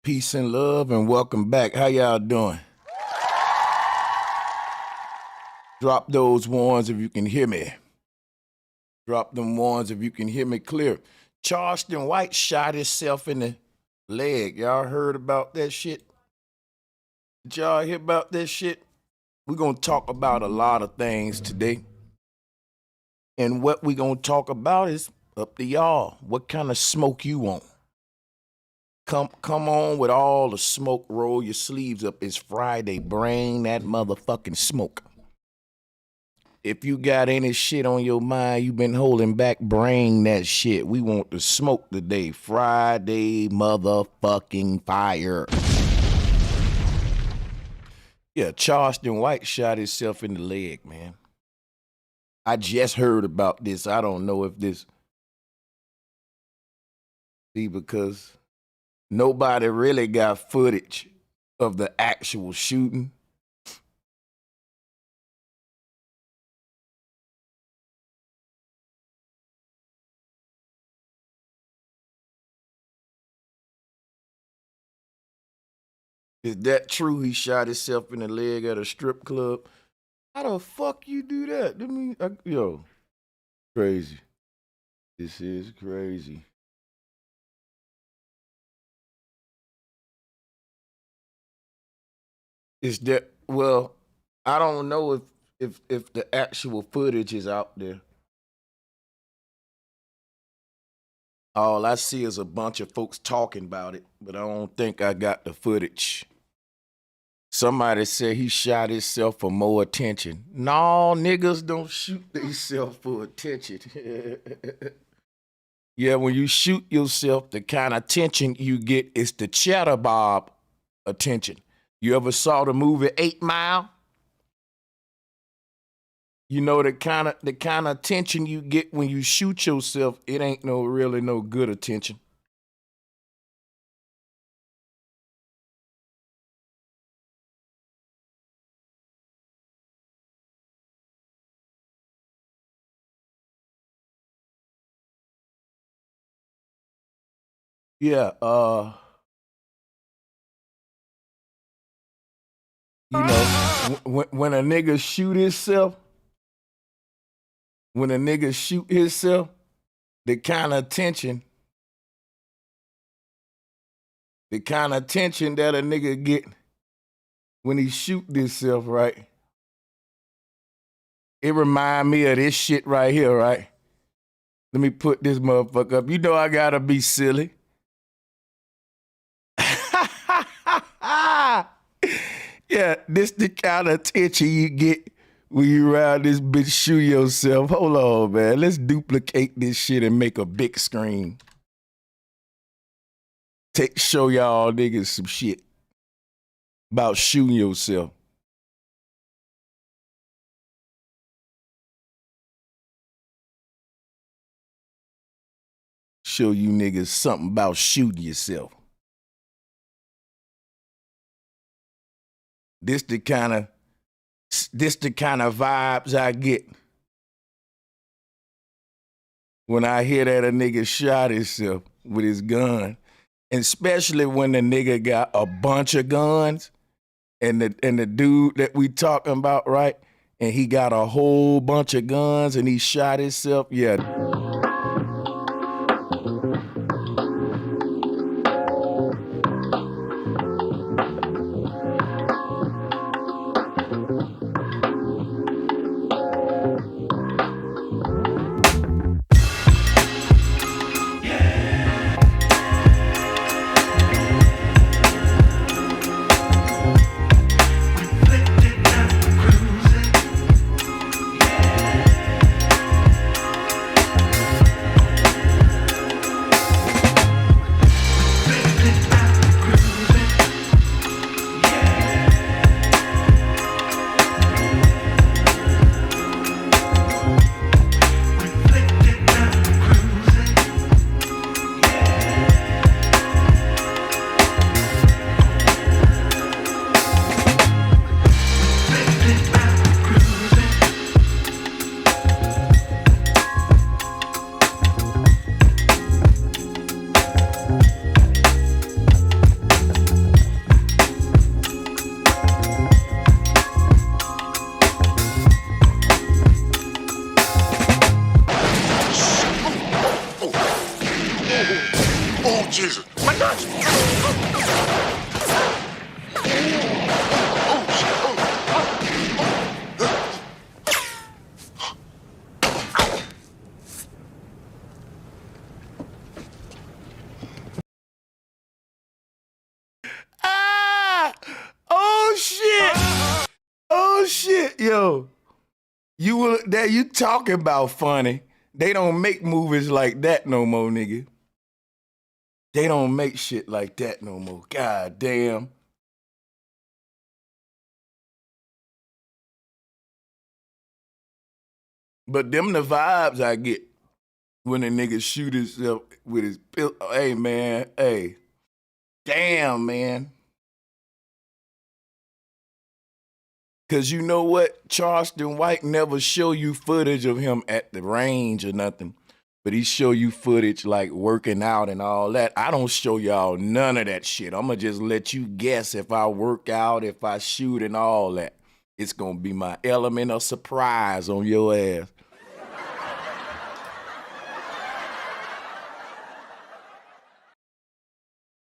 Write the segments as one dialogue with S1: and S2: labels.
S1: Peace and love and welcome back. How y'all doing? Drop those ones if you can hear me. Drop them ones if you can hear me clear. Charleston White shot himself in the leg. Y'all heard about that shit? Did y'all hear about that shit? We're going to talk about a lot of things today. And what we're going to talk about is up to y'all. What kind of smoke you want? Come on with all the smoke. Roll your sleeves up. It's Friday. Bring that motherfucking smoke. If you got any shit on your mind you've been holding back, bring that shit. We want to smoke today. Friday motherfucking fire. Yeah, Charleston White shot himself in the leg, man. I just heard about this. I don't know if this... See, because... nobody really got footage of the actual shooting. Is that true? He shot himself in the leg at a strip club. How the fuck you do that? Yo, crazy. This is crazy. Is that, well, I don't know if the actual footage is out there. All I see is a bunch of folks talking about it, but I don't think I got the footage. Somebody said he shot himself for more attention. No, niggas don't shoot themselves for attention. Yeah, when you shoot yourself, the kind of attention you get is the cheddar bob attention. You ever saw the movie 8 Mile? You know the kind of attention you get when you shoot yourself, it ain't really no good attention. Yeah, you know, when a nigga shoot himself, the kind of attention The kind of tension that a nigga get when he shoot himself, right? It remind me of this shit right here, right? Let me put this motherfucker up. You know I gotta be silly. Yeah, this the kind of tension you get when you around this bitch shoot yourself. Hold on, man. Let's duplicate this shit and make a big screen. Show y'all niggas some shit about shooting yourself. Show you niggas something about shooting yourself. This the kind of vibes I get when I hear that a nigga shot himself with his gun. And especially when the nigga got a bunch of guns and the dude that we talking about, right? And he got a whole bunch of guns and he shot himself. Yeah.
S2: Oh, Jesus. My nuts.
S1: Ah! Oh shit! Oh shit, yo. You talking about funny. They don't make movies like that no more, nigga. They don't make shit like that no more. God damn. But them the vibes I get when a nigga shoot himself with his pill. Hey, man. Hey. Damn, man. Because you know what? Charleston White never show you footage of him at the range or nothing. But he show you footage like working out and all that. I don't show y'all none of that shit. I'm going to just let you guess if I work out, if I shoot and all that. It's going to be my element of surprise on your ass.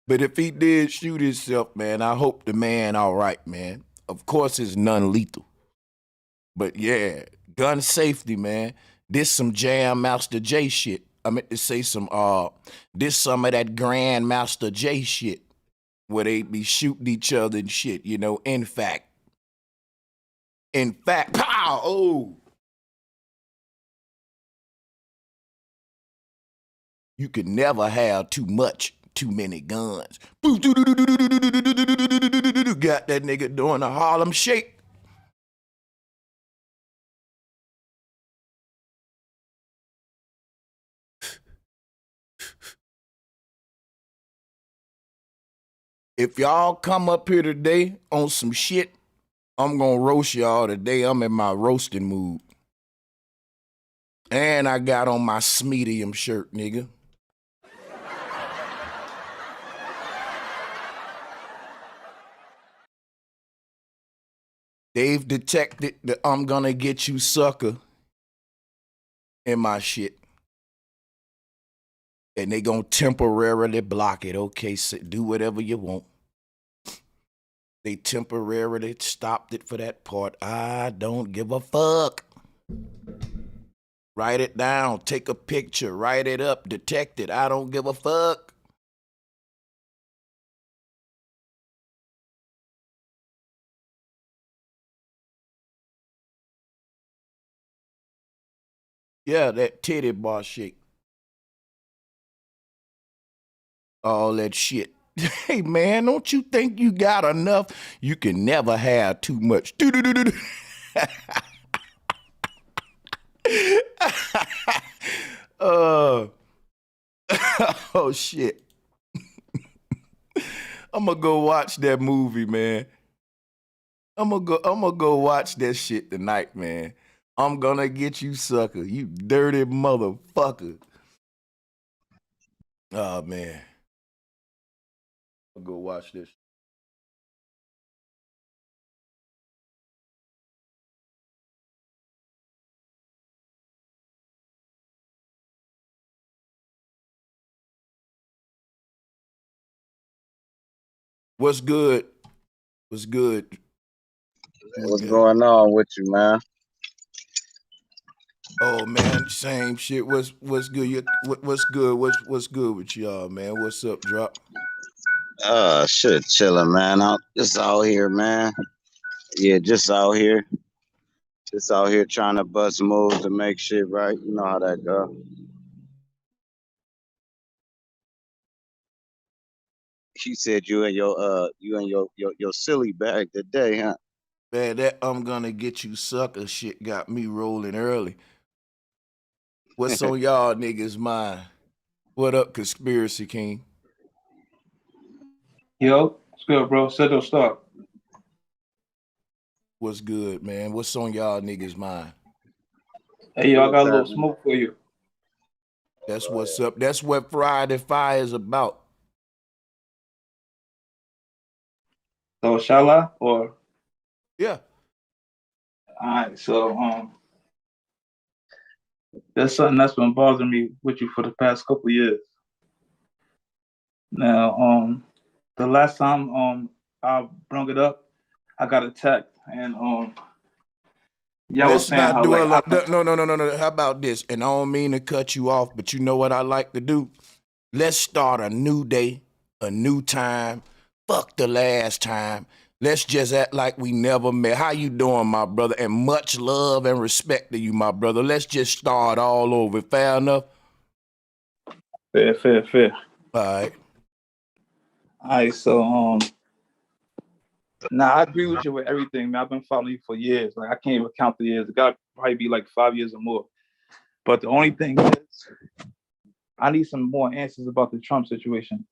S1: But if he did shoot himself, man, I hope the man all right, man. Of course, it's non-lethal. But yeah, gun safety, man. This some Jam Master J shit. I meant to say this some of that Grand Master J shit where they be shooting each other and shit, you know. In fact, pow, oh. You can never have too many guns. Got that nigga doing a Harlem Shake. If y'all come up here today on some shit, I'm gonna roast y'all today. I'm in my roasting mood. And I got on my Smedium shirt, nigga. They've detected the I'm gonna get you sucker in my shit. And they gonna temporarily block it. Okay, so do whatever you want. They temporarily stopped it for that part. I don't give a fuck. Write it down, take a picture, write it up, detect it. I don't give a fuck. Yeah, that titty bar shake. All that shit. Hey man, don't you think you got enough? You can never have too much. uh, oh shit. I'm gonna go watch that movie, man. I'm gonna go watch that shit tonight, man. I'm gonna get you, sucker. You dirty motherfucker. Oh man. I'll go watch this. What's good? What's good?
S3: What's going on with you, man?
S1: Oh man, same shit. What's good? What's good? What's good with y'all, man? What's up, Drop?
S3: Shit, chilling, man. I'm just out here, man. Yeah, just out here. Just out here trying to bust moves to make shit right. You know how that go. She said you and your silly bag today, huh?
S1: Man, that I'm gonna get you, sucker shit got me rolling early. What's on y'all niggas' mind? What up, Conspiracy King?
S4: Yo, what's good, bro? Seto Stark.
S1: What's good, man? What's on y'all niggas' mind?
S4: Hey, yo, I got a little
S3: happening?
S4: smoke for you.
S1: That's what's up. That's what Friday Fire is about.
S4: So, shall I? Or,
S1: Yeah.
S4: all right, so, there's something that's been bothering me with you for the past couple years. Now, the last time, I brought it up, I got attacked, and, y'all was
S1: Let's
S4: saying
S1: not
S4: how,
S1: do
S4: like,
S1: it. No. How about this? And I don't mean to cut you off, but you know what I like to do? Let's start a new day, a new time. Fuck the last time. Let's just act like we never met. How you doing, my brother? And much love and respect to you, my brother. Let's just start all over. Fair enough?
S4: fair.
S1: All right.
S4: All right, so, now I agree with you with everything, man. I've been following you for years. Like, I can't even count the years. It got to probably be like 5 years or more. But the only thing is, I need some more answers about the Trump situation.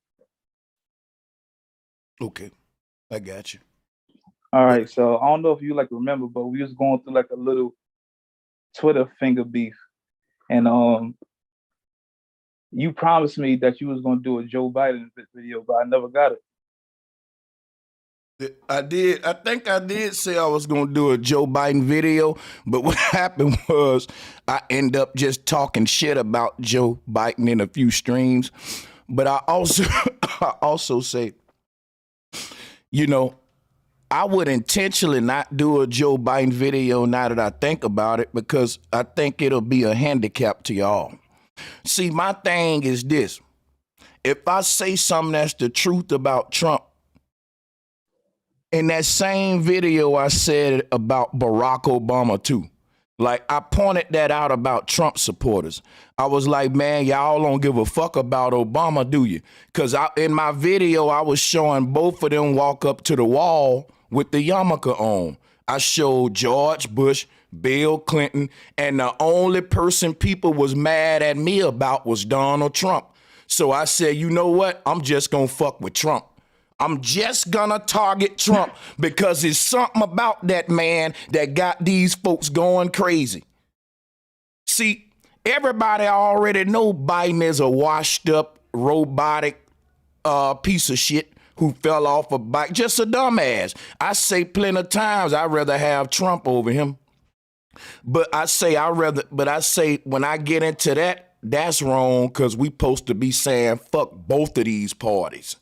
S1: Okay. I got you.
S4: All right, so I don't know if you like remember, but we was going through like a little Twitter finger beef, and you promised me that you was gonna do a Joe Biden video, but I never got it.
S1: I did. I think I did say I was going to do a Joe Biden video, but what happened was I end up just talking shit about Joe Biden in a few streams. But I also say, you know, I would intentionally not do a Joe Biden video now that I think about it, because I think it'll be a handicap to y'all. See, my thing is this. If I say something that's the truth about Trump, in that same video, I said about Barack Obama too. Like, I pointed that out about Trump supporters. I was like, man, y'all don't give a fuck about Obama, do you? Because in my video, I was showing both of them walk up to the wall with the yarmulke on. I showed George Bush, Bill Clinton, and the only person people was mad at me about was Donald Trump. So I said, you know what? I'm just gonna fuck with Trump. I'm just gonna target Trump because there's something about that man that got these folks going crazy. See, everybody already know Biden is a washed up, robotic piece of shit who fell off a bike, just a dumbass. I say plenty of times I'd rather have Trump over him. But I say when I get into that, that's wrong because we supposed to be saying fuck both of these parties.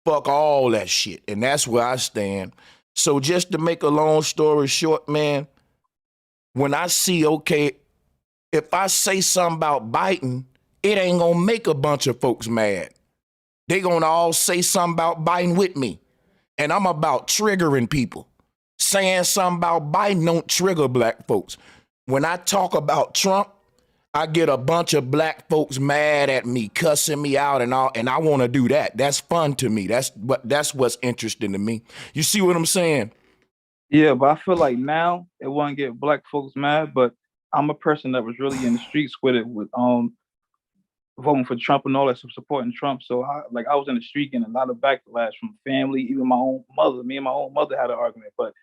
S1: Fuck all that shit. And that's where I stand. So just to make a long story short, man, when I see, okay, if I say something about Biden, it ain't gonna make a bunch of folks mad. They gonna all say something about Biden with me. And I'm about triggering people. Saying something about Biden don't trigger black folks. When I talk about Trump, I get a bunch of black folks mad at me, cussing me out and all, and I want to do that. That's fun to me. That's what's interesting to me. You see what I'm saying?
S4: Yeah, but I feel like now it won't get black folks mad, but I'm a person that was really in the streets with it, with voting for Trump and all that, supporting Trump. So I was in the street getting a lot of backlash from family, even my own mother. Me and my own mother had an argument. But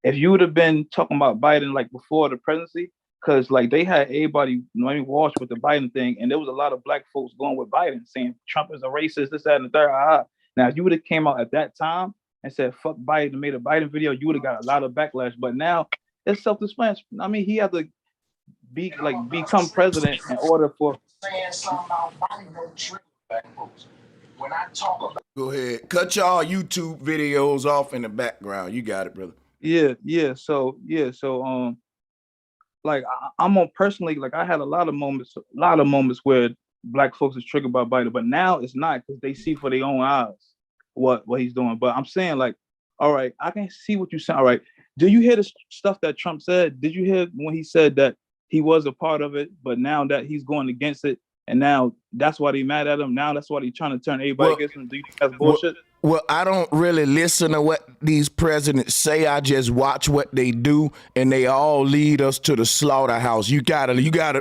S4: if you would have been talking about Biden like before the presidency, because like they had everybody washed with the Biden thing, and there was a lot of black folks going with Biden, saying Trump is a racist, this, that, and the third. Now, if you would have came out at that time and said fuck Biden and made a Biden video, you would have got a lot of backlash. But now it's self-explanatory. I mean, he had to become president in order for
S2: Saying something about Biden don't trigger black folks. When I talk about
S1: Go ahead. Cut y'all YouTube videos off in the background. You got it, brother.
S4: Yeah. So like I'm on personally, like I had a lot of moments where black folks is triggered by Biden, but now it's not because they see for their own eyes what he's doing. But I'm saying, like, all right, I can see what you're saying. All right, do you hear the stuff that Trump said? Did you hear when he said that he was a part of it, but now that he's going against it, and now that's why they mad at him. Now that's why they trying to turn everybody against him. Do you think that's bullshit?
S1: Well, I don't really listen to what these presidents say. I just watch what they do, and they all lead us to the slaughterhouse. You gotta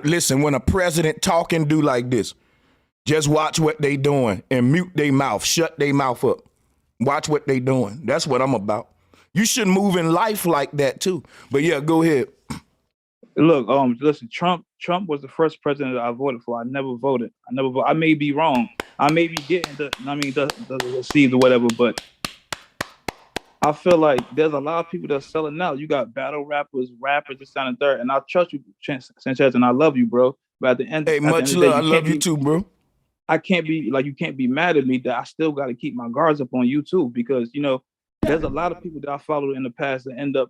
S1: listen. When a president talking, do like this. Just watch what they doing and mute their mouth, shut their mouth up. Watch what they doing. That's what I'm about. You should move in life like that too. But yeah, go ahead.
S4: Look, listen, Trump was the first president that I voted for. I never voted. I may be wrong. I may be getting the received or whatever, but I feel like there's a lot of people that's selling out. You got battle rappers, this, that, and third, and I trust you, Sanchez, and I love you, bro. But at the end,
S1: Much love. I love you too, bro.
S4: I can't be like, you can't be mad at me that I still got to keep my guards up on you too, because there's a lot of people that I followed in the past that end up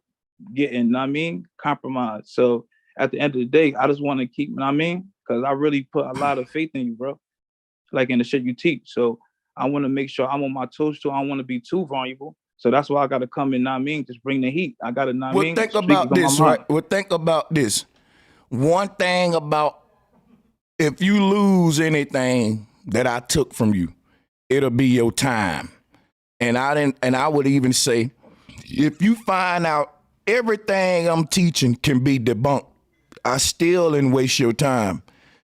S4: getting, compromised. So at the end of the day, I just want to keep, because I really put a lot of faith in you, bro, like in the shit you teach. So I want to make sure I'm on my toes too. I don't want to be too vulnerable. So that's why I got to come in, just bring the heat. I got to,
S1: Well, think about this, right? Well, think about this. One thing about, if you lose anything that I took from you, it'll be your time. And I would even say, if you find out everything I'm teaching can be debunked, I still didn't waste your time.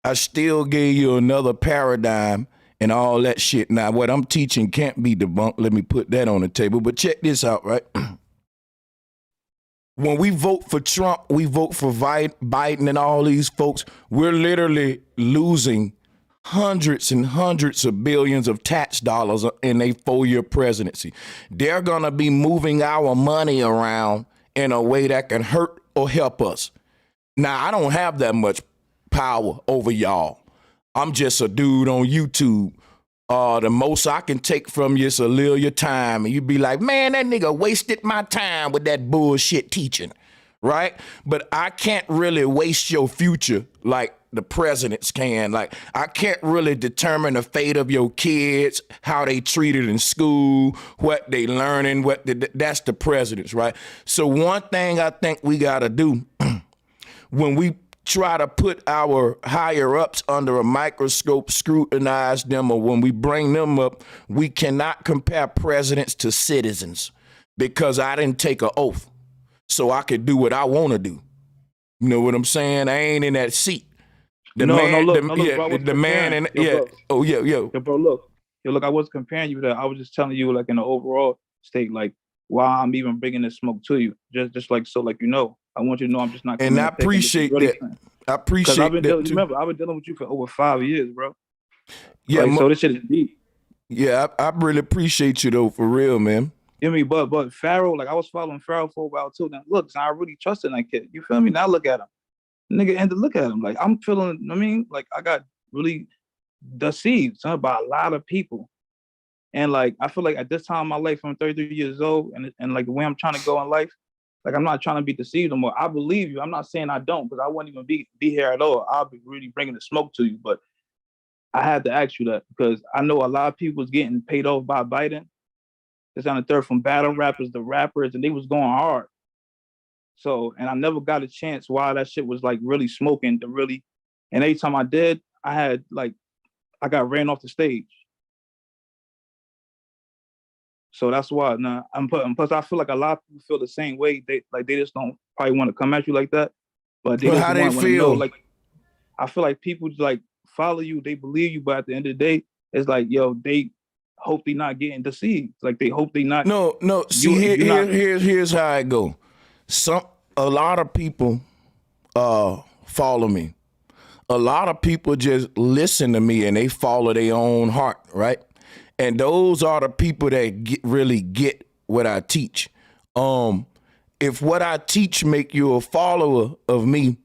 S1: I still gave you another paradigm and all that shit. Now, what I'm teaching can't be debunked. Let me put that on the table. But check this out, right? When we vote for Trump, we vote for Biden and all these folks, we're literally losing hundreds and hundreds of billions of tax dollars in a 4-year presidency. They're going to be moving our money around in a way that can hurt or help us. Now, I don't have that much power over y'all. I'm just a dude on YouTube. The most I can take from you is a little of your time. And you be like, man, that nigga wasted my time with that bullshit teaching, right? But I can't really waste your future like the presidents can. Like, I can't really determine the fate of your kids, how they treated in school, what they learning, that's the presidents, right? So one thing I think we got to do when we try to put our higher ups under a microscope, scrutinize them, or when we bring them up, we cannot compare presidents to citizens, because I didn't take an oath, so I could do what I want to do. You know what I'm saying? I ain't in that seat.
S4: Bro,
S1: Bro,
S4: look, I wasn't comparing you to that. I was just telling you, like, in the overall state, like, why I'm even bringing this smoke to you, just like, so, like, I want you to know I'm just not.
S1: And I appreciate that. I appreciate that too.
S4: Remember, I've been dealing with you for over 5 years, bro.
S1: Yeah,
S4: like, so this shit is deep.
S1: Yeah, I really appreciate you though, for real, man.
S4: You know what I mean? But Pharaoh, like, I was following Pharaoh for a while too. Now look, I really trusted that kid. You feel me? Now look at him. nigga, and to look at him, like I'm feeling, I mean, like I got really deceived, son, by a lot of people. And like I feel like at this time in my life, I'm 33 years old, and like the way I'm trying to go in life, like I'm not trying to be deceived no more. I believe you. I'm not saying I don't, because I wouldn't even be here at all. I'll be really bringing the smoke to you. But I had to ask you that because I know a lot of people was getting paid off by Biden. It's on the third, from battle rappers to rappers, and they was going hard. So, and I never got a chance while that shit was like really smoking to really, and every time I did, I had like, I got ran off the stage. So that's why now plus I feel like a lot of people feel the same way. They just don't probably want to come at you like that, but they
S1: Well,
S4: just
S1: how they
S4: want to
S1: feel?
S4: know. Like I feel like people like follow you, they believe you, but at the end of the day, it's like, yo, they hope they not getting deceived. Like they hope they not.
S1: No. See, here's how I go. A lot of people follow me. A lot of people just listen to me and they follow their own heart, right? And those are the people that really get what I teach. If what I teach make you a follower of me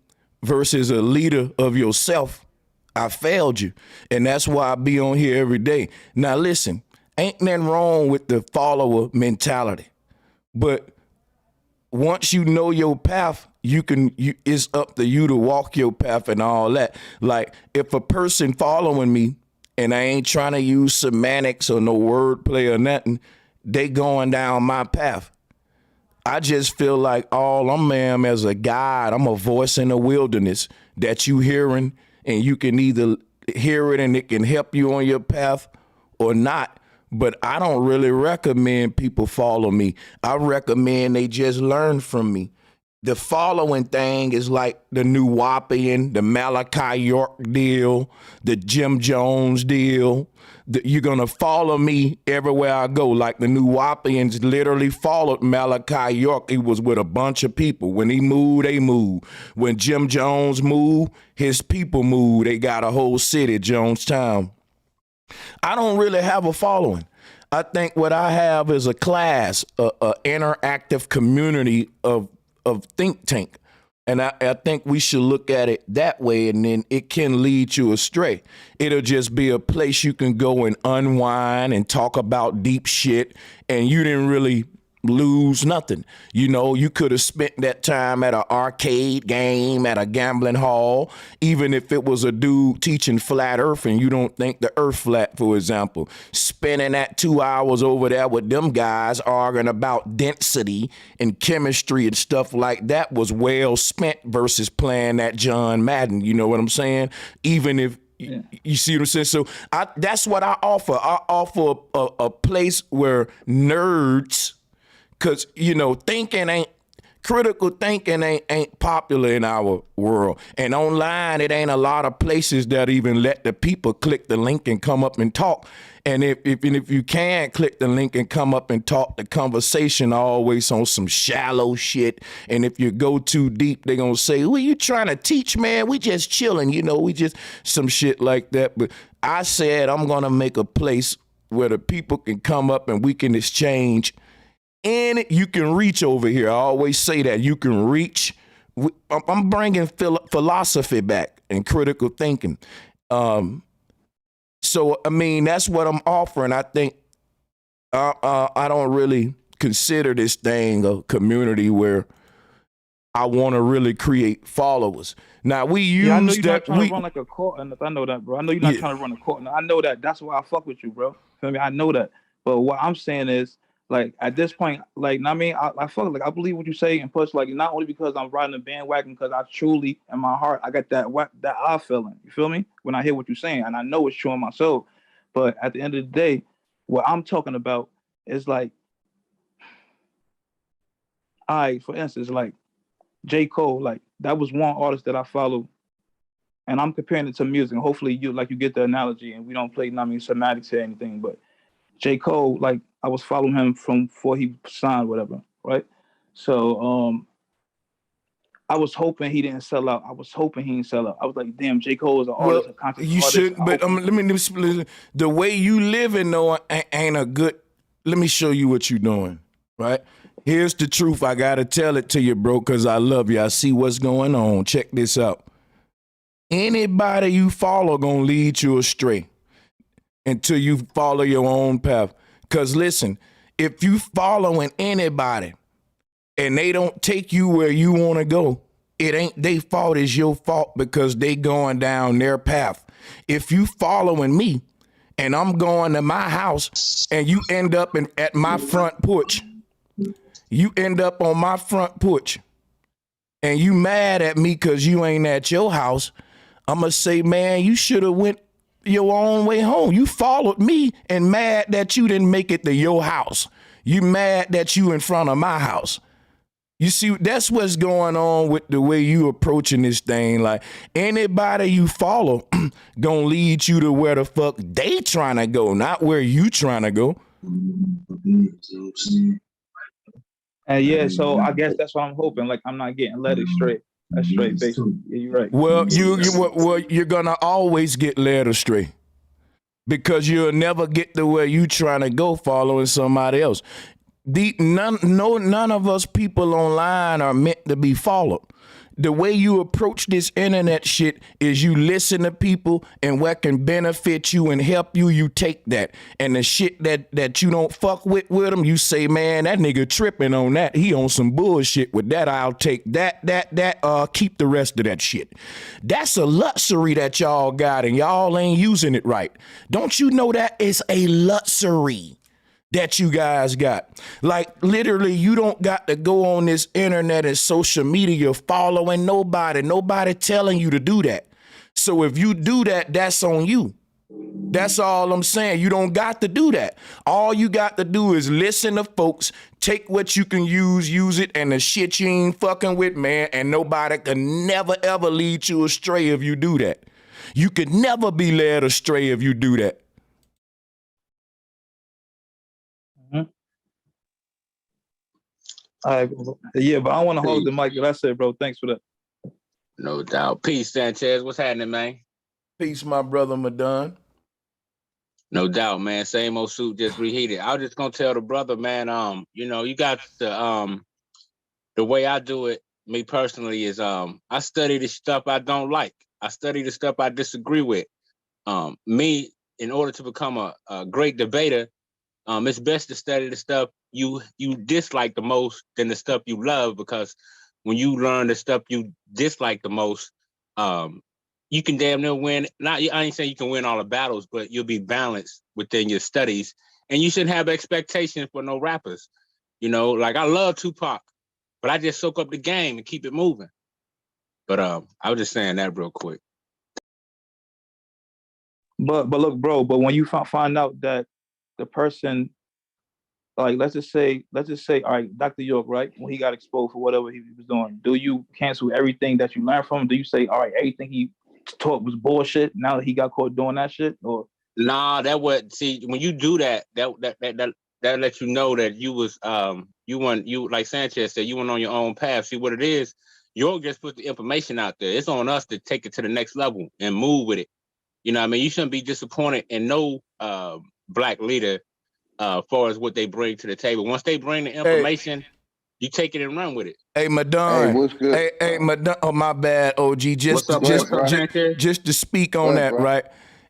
S1: versus a leader of yourself, I failed you. And that's why I be on here every day. Now listen, ain't nothing wrong with the follower mentality. But once you know your path, it's up to you to walk your path and all that. Like if a person following me, and I ain't trying to use semantics or no wordplay or nothing, they going down my path. I just feel like all am as a guide, I'm a voice in the wilderness that you hearing, and you can either hear it and it can help you on your path or not. But I don't really recommend people follow me. I recommend they just learn from me. The following thing is like the New Wapian, the Malachi York deal, the Jim Jones deal. You're going to follow me everywhere I go. Like the New Wapians literally followed Malachi York. He was with a bunch of people. When he moved, they moved. When Jim Jones moved, his people moved. They got a whole city, Jonestown. I don't really have a following. I think what I have is a class, a interactive community of think tank. And I think we should look at it that way, and then it can lead you astray. It'll just be a place you can go and unwind and talk about deep shit, and you didn't really lose nothing. You know, you could have spent that time at an arcade game, at a gambling hall, even if it was a dude teaching flat earth and you don't think the earth flat, for example. Spending that 2 hours over there with them guys arguing about density and chemistry and stuff like that was well spent versus playing that John Madden. You know what I'm saying? Even if you see what I'm saying? So that's what I offer. I offer a place where nerds, because, you know, critical thinking ain't popular in our world. And online, it ain't a lot of places that even let the people click the link and come up and talk. And if you can click the link and come up and talk, the conversation always on some shallow shit. And if you go too deep, they're going to say, "What you trying to teach, man? We just chilling, you know, we just some shit like that." But I said I'm going to make a place where the people can come up and we can exchange. And you can reach over here. I always say that you can reach. I'm bringing philosophy back and critical thinking. So, I mean, that's what I'm offering. I think I don't really consider this thing a community where I want to really create followers. Now, we use
S4: I know you're
S1: that.
S4: Not trying to run like a court, and I know that, bro. I know you're not trying to run a court. And I know that. That's why I fuck with you, bro. Feel me? I know that. But what I'm saying is, like, at this point, like, I mean, I feel like I believe what you say, and plus, like, not only because I'm riding the bandwagon, because I truly, in my heart, I got that I feeling. You feel me? When I hear what you're saying, and I know it's true in my soul. But at the end of the day, what I'm talking about is like, for instance, like J. Cole, like that was one artist that I follow, and I'm comparing it to music. And hopefully, you get the analogy, and we don't play, semantics or anything, but J. Cole, like, I was following him from before he signed, whatever, right? So I was hoping he didn't sell out. I was hoping he didn't sell out. I was like, damn, J. Cole is an artist, a conscious
S1: you
S4: artist.
S1: shouldn't, but let me split. The way you living, though, ain't a good. Let me show you what you're doing, right? Here's the truth. I gotta tell it to you, bro, because I love you. I see what's going on. Check this out. Anybody you follow gonna lead you astray until you follow your own path. Because listen, if you following anybody and they don't take you where you want to go, it ain't their fault, it's your fault because they going down their path. If you following me and I'm going to my house and you end up at my front porch, you end up on my front porch and you mad at me because you ain't at your house, I'm going to say, man, you should have went your own way home. You followed me and mad that you didn't make it to your house. You mad that you in front of my house. You see, that's what's going on with the way you approaching this thing. Like, anybody you follow gonna lead you to where the fuck they trying to go, not where you trying to go.
S4: And yeah, so I guess that's what I'm hoping. Like, I'm not getting led astray. That's straight, basically. Yeah, you're right.
S1: Well, you're gonna always get led astray because you'll never get to where you trying to go following somebody else. None of us people online are meant to be followed. The way you approach this internet shit is you listen to people and what can benefit you and help you, you take that. And the shit that you don't fuck with them, you say, man, that nigga tripping on that. He on some bullshit with that. I'll take that, keep the rest of that shit. That's a luxury that y'all got and y'all ain't using it right. Don't you know that is a luxury that you guys got? Like, literally, you don't got to go on this internet and social media following nobody telling you to do that. So if you do that, that's on you. That's all I'm saying. You don't got to do that. All you got to do is listen to folks, take what you can use it, and the shit you ain't fucking with, man, and nobody can never, ever lead you astray if you do that. You could never be led astray if you do that.
S4: All right, yeah, but I want to hold the mic. That's it, bro. Thanks for that.
S5: No doubt. Peace, Sanchez. What's happening, man?
S1: Peace, my brother Madon.
S5: No doubt, man. Same old suit, just reheated. I was just gonna tell the brother, man. You got the way I do it. Me personally is I study the stuff I don't like. I study the stuff I disagree with. Me, in order to become a great debater, it's best to study the stuff you dislike the most than the stuff you love, because when you learn the stuff you dislike the most, you can damn near win. I ain't saying you can win all the battles, but you'll be balanced within your studies, and you shouldn't have expectations for no rappers. Like, I love Tupac, but I just soak up the game and keep it moving. But I was just saying that real quick.
S4: But look, bro. But when you find out that the person, like, let's just say, all right, Dr. York, right? When he got exposed for whatever he was doing, do you cancel everything that you learned from him? Do you say, all right, everything he taught was bullshit now that he got caught doing that shit? Or
S5: nah, when you do that lets you know that you was you like Sanchez said, you went on your own path. See what it is? York just put the information out there. It's on us to take it to the next level and move with it. You know what I mean? You shouldn't be disappointed in no black leader as far as what they bring to the table. Once they bring the information, you take it and run with it.
S1: Hey, Madon.
S6: Hey, what's good?
S1: Hey, Madon. Oh, my bad, OG. Just to speak on that, right?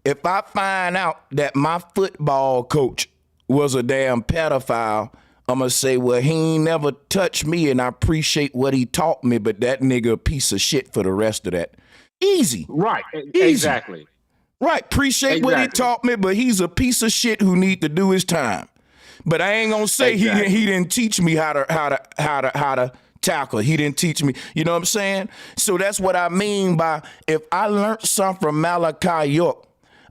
S1: If I find out that my football coach was a damn pedophile, I'm going to say, well, he ain't never touched me, and I appreciate what he taught me, but that nigga a piece of shit for the rest of that. Easy.
S5: Right.
S1: Easy.
S5: Exactly.
S1: Right. Appreciate what he taught me, but he's a piece of shit who need to do his time. But I ain't gonna say he didn't teach me how to tackle. He didn't teach me. You know what I'm saying? So that's what I mean by, if I learned something from Malachi York,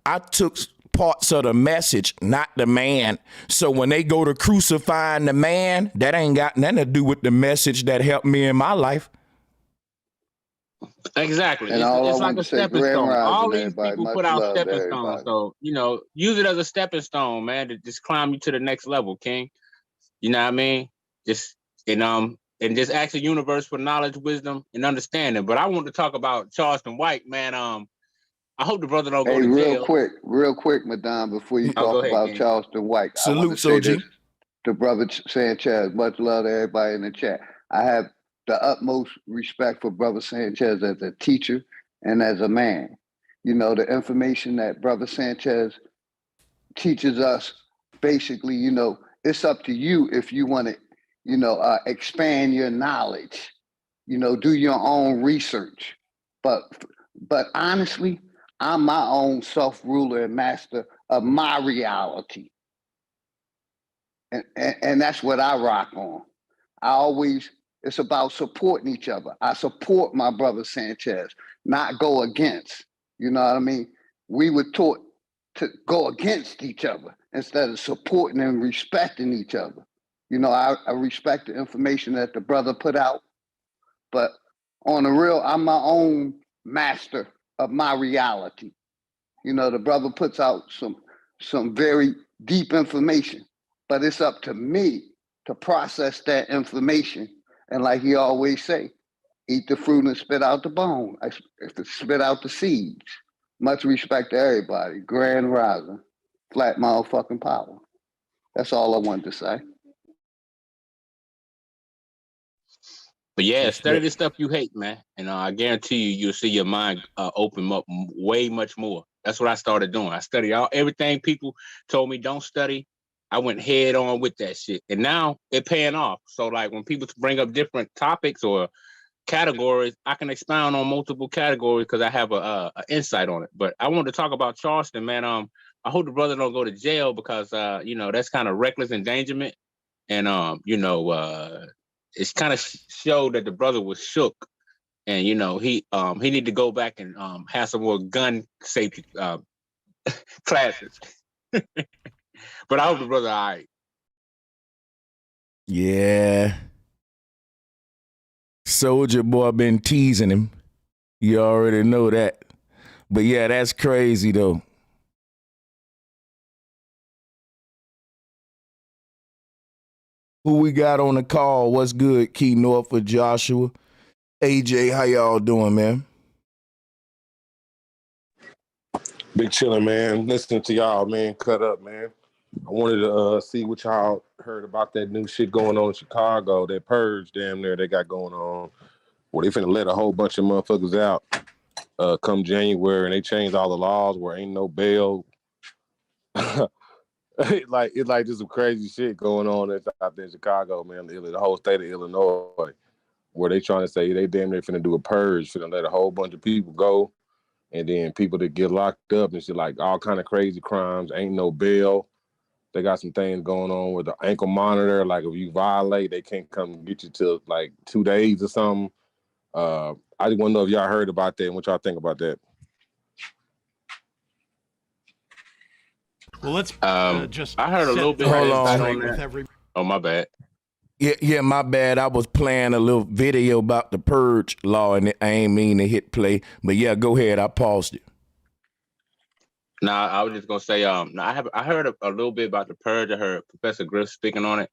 S1: I took parts of the message, not the man. So when they go to crucifying the man, that ain't got nothing to do with the message that helped me in my life.
S5: Exactly.
S6: And
S5: it's like a stepping stone. All these people put out stepping stones. So, use it as a stepping stone, man, to just climb you to the next level, King. You know what I mean? And just ask the universe for knowledge, wisdom, and understanding. But I want to talk about Charleston White, man. I hope the brother don't go to jail.
S6: Real quick, Madame, before you talk about Charleston White.
S1: Salute, OG.
S6: to Brother Sanchez. Much love to everybody in the chat. I have the utmost respect for Brother Sanchez as a teacher and as a man. You know, the information that Brother Sanchez teaches us, basically, you know, it's up to you if you want to, you know, expand your knowledge, you know, do your own research. But honestly, I'm my own self-ruler and master of my reality. And that's what I rock on. It's about supporting each other. I support my brother Sanchez, not go against. You know what I mean? We were taught to go against each other instead of supporting and respecting each other. You know, I respect the information that the brother put out, but on the real, I'm my own master of my reality. You know, the brother puts out some very deep information, but it's up to me to process that information. And like he always say, eat the fruit and spit out the bone. Spit out the seeds. Much respect to everybody. Grand rising. Flat motherfucking power. That's all I wanted to say.
S5: But yeah, study the stuff you hate, man. And I guarantee you'll see your mind open up way much more. That's what I started doing. I studied everything people told me don't study. I went head on with that shit. And now it's paying off. So like when people bring up different topics or categories, I can expound on multiple categories because I have a insight on it. But I wanted to talk about Charleston, man. I hope the brother don't go to jail because you know, that's kind of reckless endangerment. And you know, it's kind of showed that the brother was shook, and you know he need to go back and have some more gun safety classes. But I hope the brother all right.
S1: Yeah. Soldier Boy been teasing him. You already know that. But yeah, that's crazy though. Who we got on the call? What's good? Key North for Joshua. AJ, how y'all doing, man?
S7: Big chillin', man. Listening to y'all, man. Cut up, man. I wanted to see what y'all heard about that new shit going on in Chicago, that purge damn near they got going on. Where they finna let a whole bunch of motherfuckers out come January, and they changed all the laws where ain't no bail. It's like just some crazy shit going on that's out there in Chicago, man. The whole state of Illinois, where they trying to say they damn near finna do a purge, finna let a whole bunch of people go. And then people that get locked up and shit, like all kind of crazy crimes, ain't no bail. They got some things going on with the ankle monitor. Like if you violate, they can't come get you till like 2 days or something. I just want to know if y'all heard about that and what y'all think about that.
S8: Well, let's just.
S5: I heard a little bit.
S1: Hold on.
S8: With every...
S5: Oh, my bad.
S1: Yeah, my bad. I was playing a little video about the purge law, and I ain't mean to hit play. But yeah, go ahead. I paused it.
S5: Nah, I was just gonna say, I heard a little bit about the purge. I heard Professor Griff speaking on it.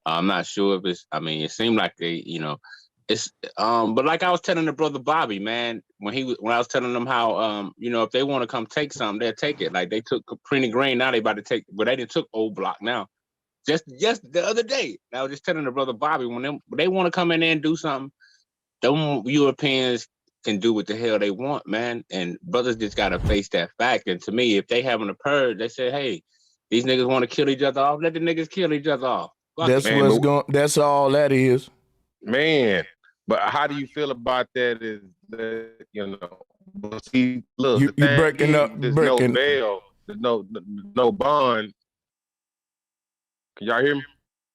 S5: I'm not sure if it's. I mean, it seemed like they, you know, it's. But like I was telling the brother Bobby, man, when I was telling them how, you know, if they want to come take something, they'll take it. Like they took Printing Green, now they about to take, but they didn't took Old Block now. Just the other day, I was just telling the brother Bobby, when they want to come in there and do something, them Europeans can do what the hell they want, man. And brothers just gotta face that fact. And to me, if they having a purge, they say, hey, these niggas want to kill each other off. Let the niggas kill each other off.
S1: That's what's going. That's all that is,
S7: man. But how do you feel about that? Is that, you know? See, look,
S1: you breaking up.
S7: There's
S1: breaking.
S7: no bail. There's no bond. Can y'all hear me?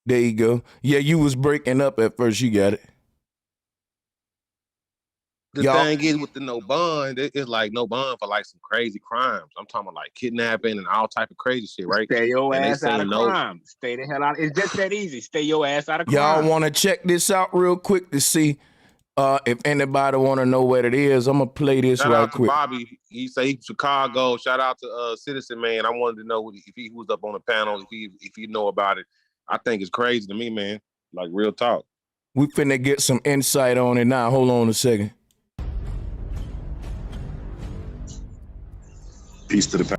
S1: There you go. Yeah, you was breaking up at first. You got it.
S7: The thing is with the no bond, it's like no bond for like some crazy crimes. I'm talking about like kidnapping and all type of crazy shit, right?
S5: Stay your ass out of
S7: no.
S5: crime. Stay the hell out. It's just that easy. Stay your ass out of crime.
S1: Y'all want to check this out real quick to see if anybody want to know what it is. I'm gonna play this
S7: Shout
S1: right
S7: out to
S1: quick.
S7: Bobby. He say he's Chicago. Shout out to Citizen Man. I wanted to know if he was up on the panel, if he know about it. I think it's crazy to me, man. Like real talk.
S1: We finna get some insight on it now. Hold on a second.
S9: Peace to the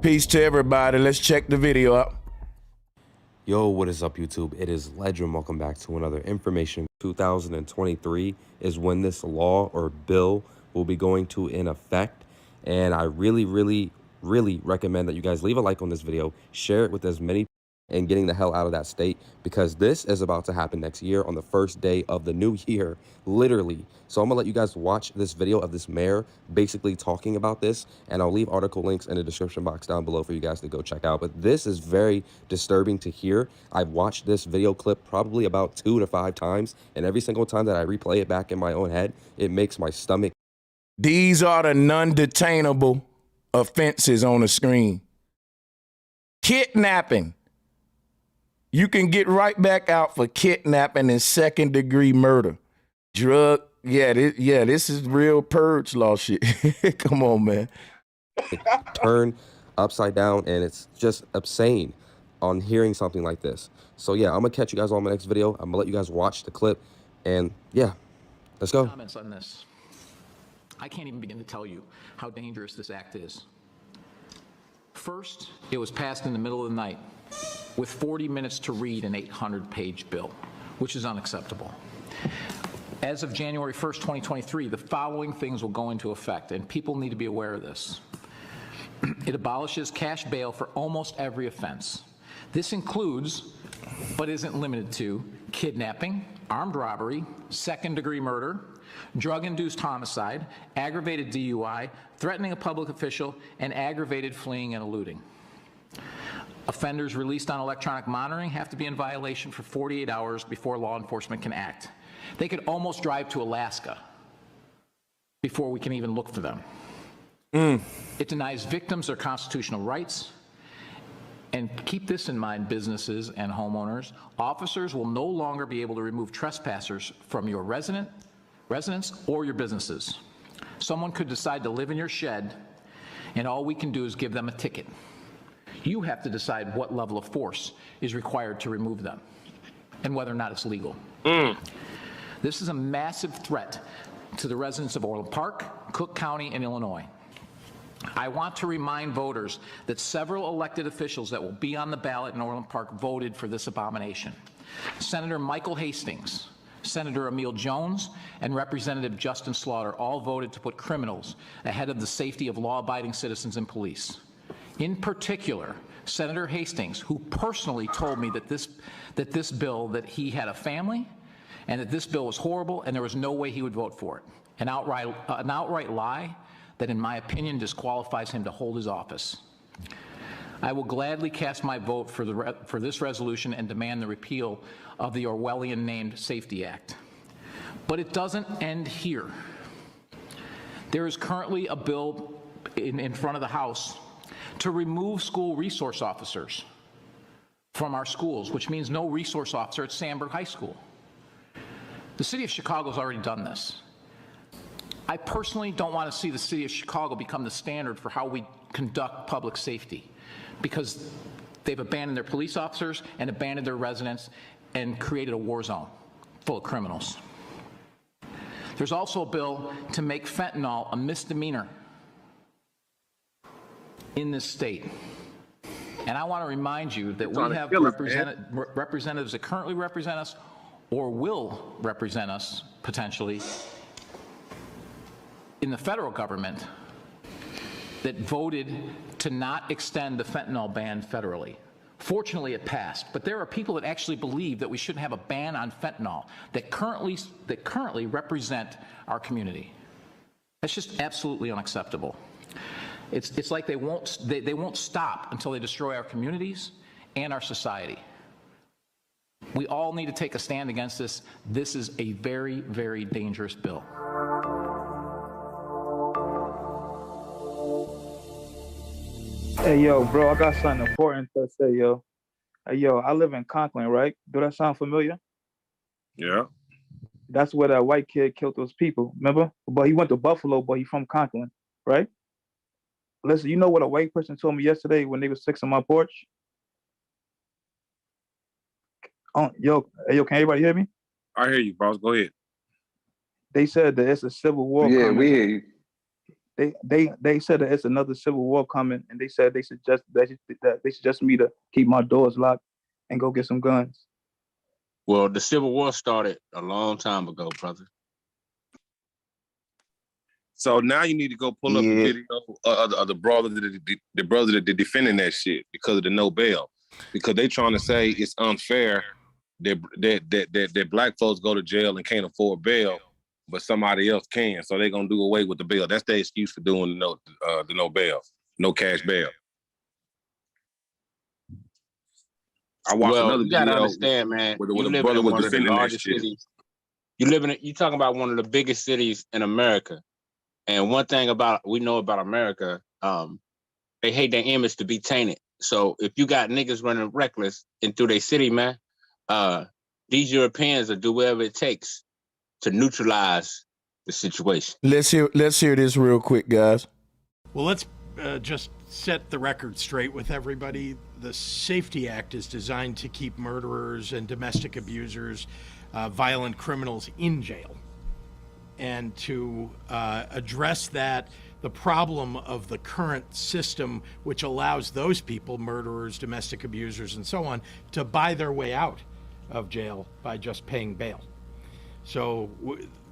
S1: Peace to everybody. Let's check the video out.
S8: Yo, what is up, YouTube? It is Legend. Welcome back to another information. 2023 is when this law or bill will be going to in effect. And I really recommend that you guys leave a like on this video, share it with as many and getting the hell out of that state, because this is about to happen next year on the first day of the new year, literally. So I'm gonna let you guys watch this video of this mayor basically talking about this, and I'll leave article links in the description box down below for you guys to go check out. But this is very disturbing to hear. I've watched this video clip probably about 2 to 5 times, and every single time that I replay it back in my own head, it makes my stomach.
S1: These are the non-detainable offenses on the screen. Kidnapping. You can get right back out for kidnapping and second-degree murder. This is real purge law shit. Come on, man.
S8: Turn upside down, and it's just obscene on hearing something like this. So yeah, I'm gonna catch you guys on my next video. I'm gonna let you guys watch the clip, and yeah, let's go.
S2: Comments on this. I can't even begin to tell you how dangerous this act is. First, it was passed in the middle of the night with 40 minutes to read an 800-page bill, which is unacceptable. As of January 1st, 2023, the following things will go into effect, and people need to be aware of this. It abolishes cash bail for almost every offense. This includes, but isn't limited to, kidnapping, armed robbery, second-degree murder, drug-induced homicide, aggravated DUI, threatening a public official, and aggravated fleeing and eluding. Offenders released on electronic monitoring have to be in violation for 48 hours before law enforcement can act. They could almost drive to Alaska before we can even look for them. It denies victims their constitutional rights. And keep this in mind, businesses and homeowners. Officers will no longer be able to remove trespassers from your residence or your businesses. Someone could decide to live in your shed, and all we can do is give them a ticket. You have to decide what level of force is required to remove them and whether or not it's legal. This is a massive threat to the residents of Orland Park, Cook County, and Illinois. I want to remind voters that several elected officials that will be on the ballot in Orland Park voted for this abomination. Senator Michael Hastings, Senator Emil Jones, and Representative Justin Slaughter all voted to put criminals ahead of the safety of law-abiding citizens and police. In particular, Senator Hastings, who personally told me that that he had a family and that this bill was horrible and there was no way he would vote for it. An outright lie that, in my opinion, disqualifies him to hold his office. I will gladly cast my vote for this resolution and demand the repeal of the Orwellian-named Safety Act. But it doesn't end here. There is currently a bill in front of the House to remove school resource officers from our schools, which means no resource officer at Sandburg High School. The city of Chicago has already done this. I personally don't want to see the city of Chicago become the standard for how we conduct public safety, because they've abandoned their police officers and abandoned their residents and created a war zone full of criminals. There's also a bill to make fentanyl a misdemeanor in this state. And I want to remind you that we have representatives that currently represent us or will represent us potentially in the federal government that voted to not extend the fentanyl ban federally. Fortunately, it passed, but there are people that actually believe that we shouldn't have a ban on fentanyl that currently represent our community. That's just absolutely unacceptable. It's like they won't stop until they destroy our communities and our society. We all need to take a stand against this. This is a very, very dangerous bill.
S4: Hey, yo, bro, I got something important to say, yo. Hey, yo, I live in Conklin, right? Do that sound familiar?
S7: Yeah.
S4: That's where that white kid killed those people, remember? But he went to Buffalo, but he from Conklin, right? Listen, you know what a white person told me yesterday when they was fixing my porch? Oh, yo, hey, yo, can everybody hear me?
S7: I hear you, boss. Go ahead.
S4: They said that it's a civil war coming.
S6: Yeah, we hear you.
S4: They said that it's another civil war coming, and they said they suggest me to keep my doors locked and go get some guns.
S5: Well, the Civil War started a long time ago, brother.
S7: So now you need to go pull up a video of the brother that defending that shit because of the no bail. Because they trying to say it's unfair that black folks go to jail and can't afford bail, but somebody else can. So they're gonna do away with the bail. That's their excuse for doing the no bail, no cash bail. I watched another
S5: you gotta
S7: video
S5: understand, man.
S7: where
S5: You
S7: the
S5: live
S7: brother
S5: in
S7: was
S5: one of the
S7: defending that
S5: largest
S7: shit.
S5: cities. You talking about one of the biggest cities in America. And one thing we know about America, they hate their image to be tainted. So if you got niggas running reckless through their city, man, these Europeans will do whatever it takes to neutralize the situation.
S1: Let's hear this real quick, guys.
S9: Well, let's just set the record straight with everybody. The Safety Act is designed to keep murderers and domestic abusers, violent criminals in jail, and to address the problem of the current system, which allows those people, murderers, domestic abusers, and so on, to buy their way out of jail by just paying bail. So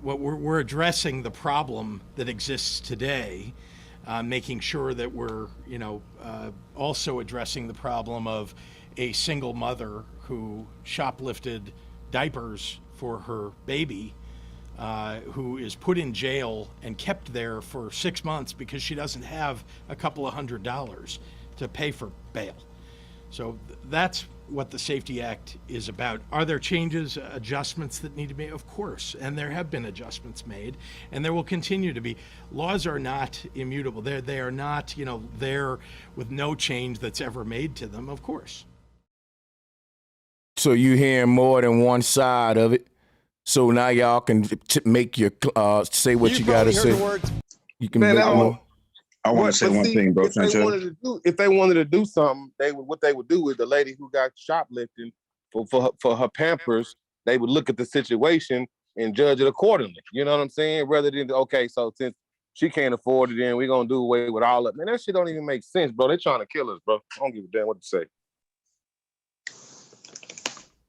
S9: we're addressing the problem that exists today, making sure that we're, also addressing the problem of a single mother who shoplifted diapers for her baby, who is put in jail and kept there for 6 months because she doesn't have a couple of $100s to pay for bail. So that's what the Safety Act is about. Are there changes, adjustments that need to be made? Of course, and there have been adjustments made, and there will continue to be. Laws are not immutable. They are not, there with no change that's ever made to them, of course.
S1: So you hearing more than one side of it. So now y'all can make your say what you got to say. You can make more.
S10: I want to say one thing, bro.
S7: If they wanted to do something, what they would do is the lady who got shoplifting for her Pampers, they would look at the situation and judge it accordingly. You know what I'm saying? Rather than, okay, so since she can't afford it, then we're gonna do away with all of it. Man, that shit don't even make sense, bro. They trying to kill us, bro. I don't give a damn what to say.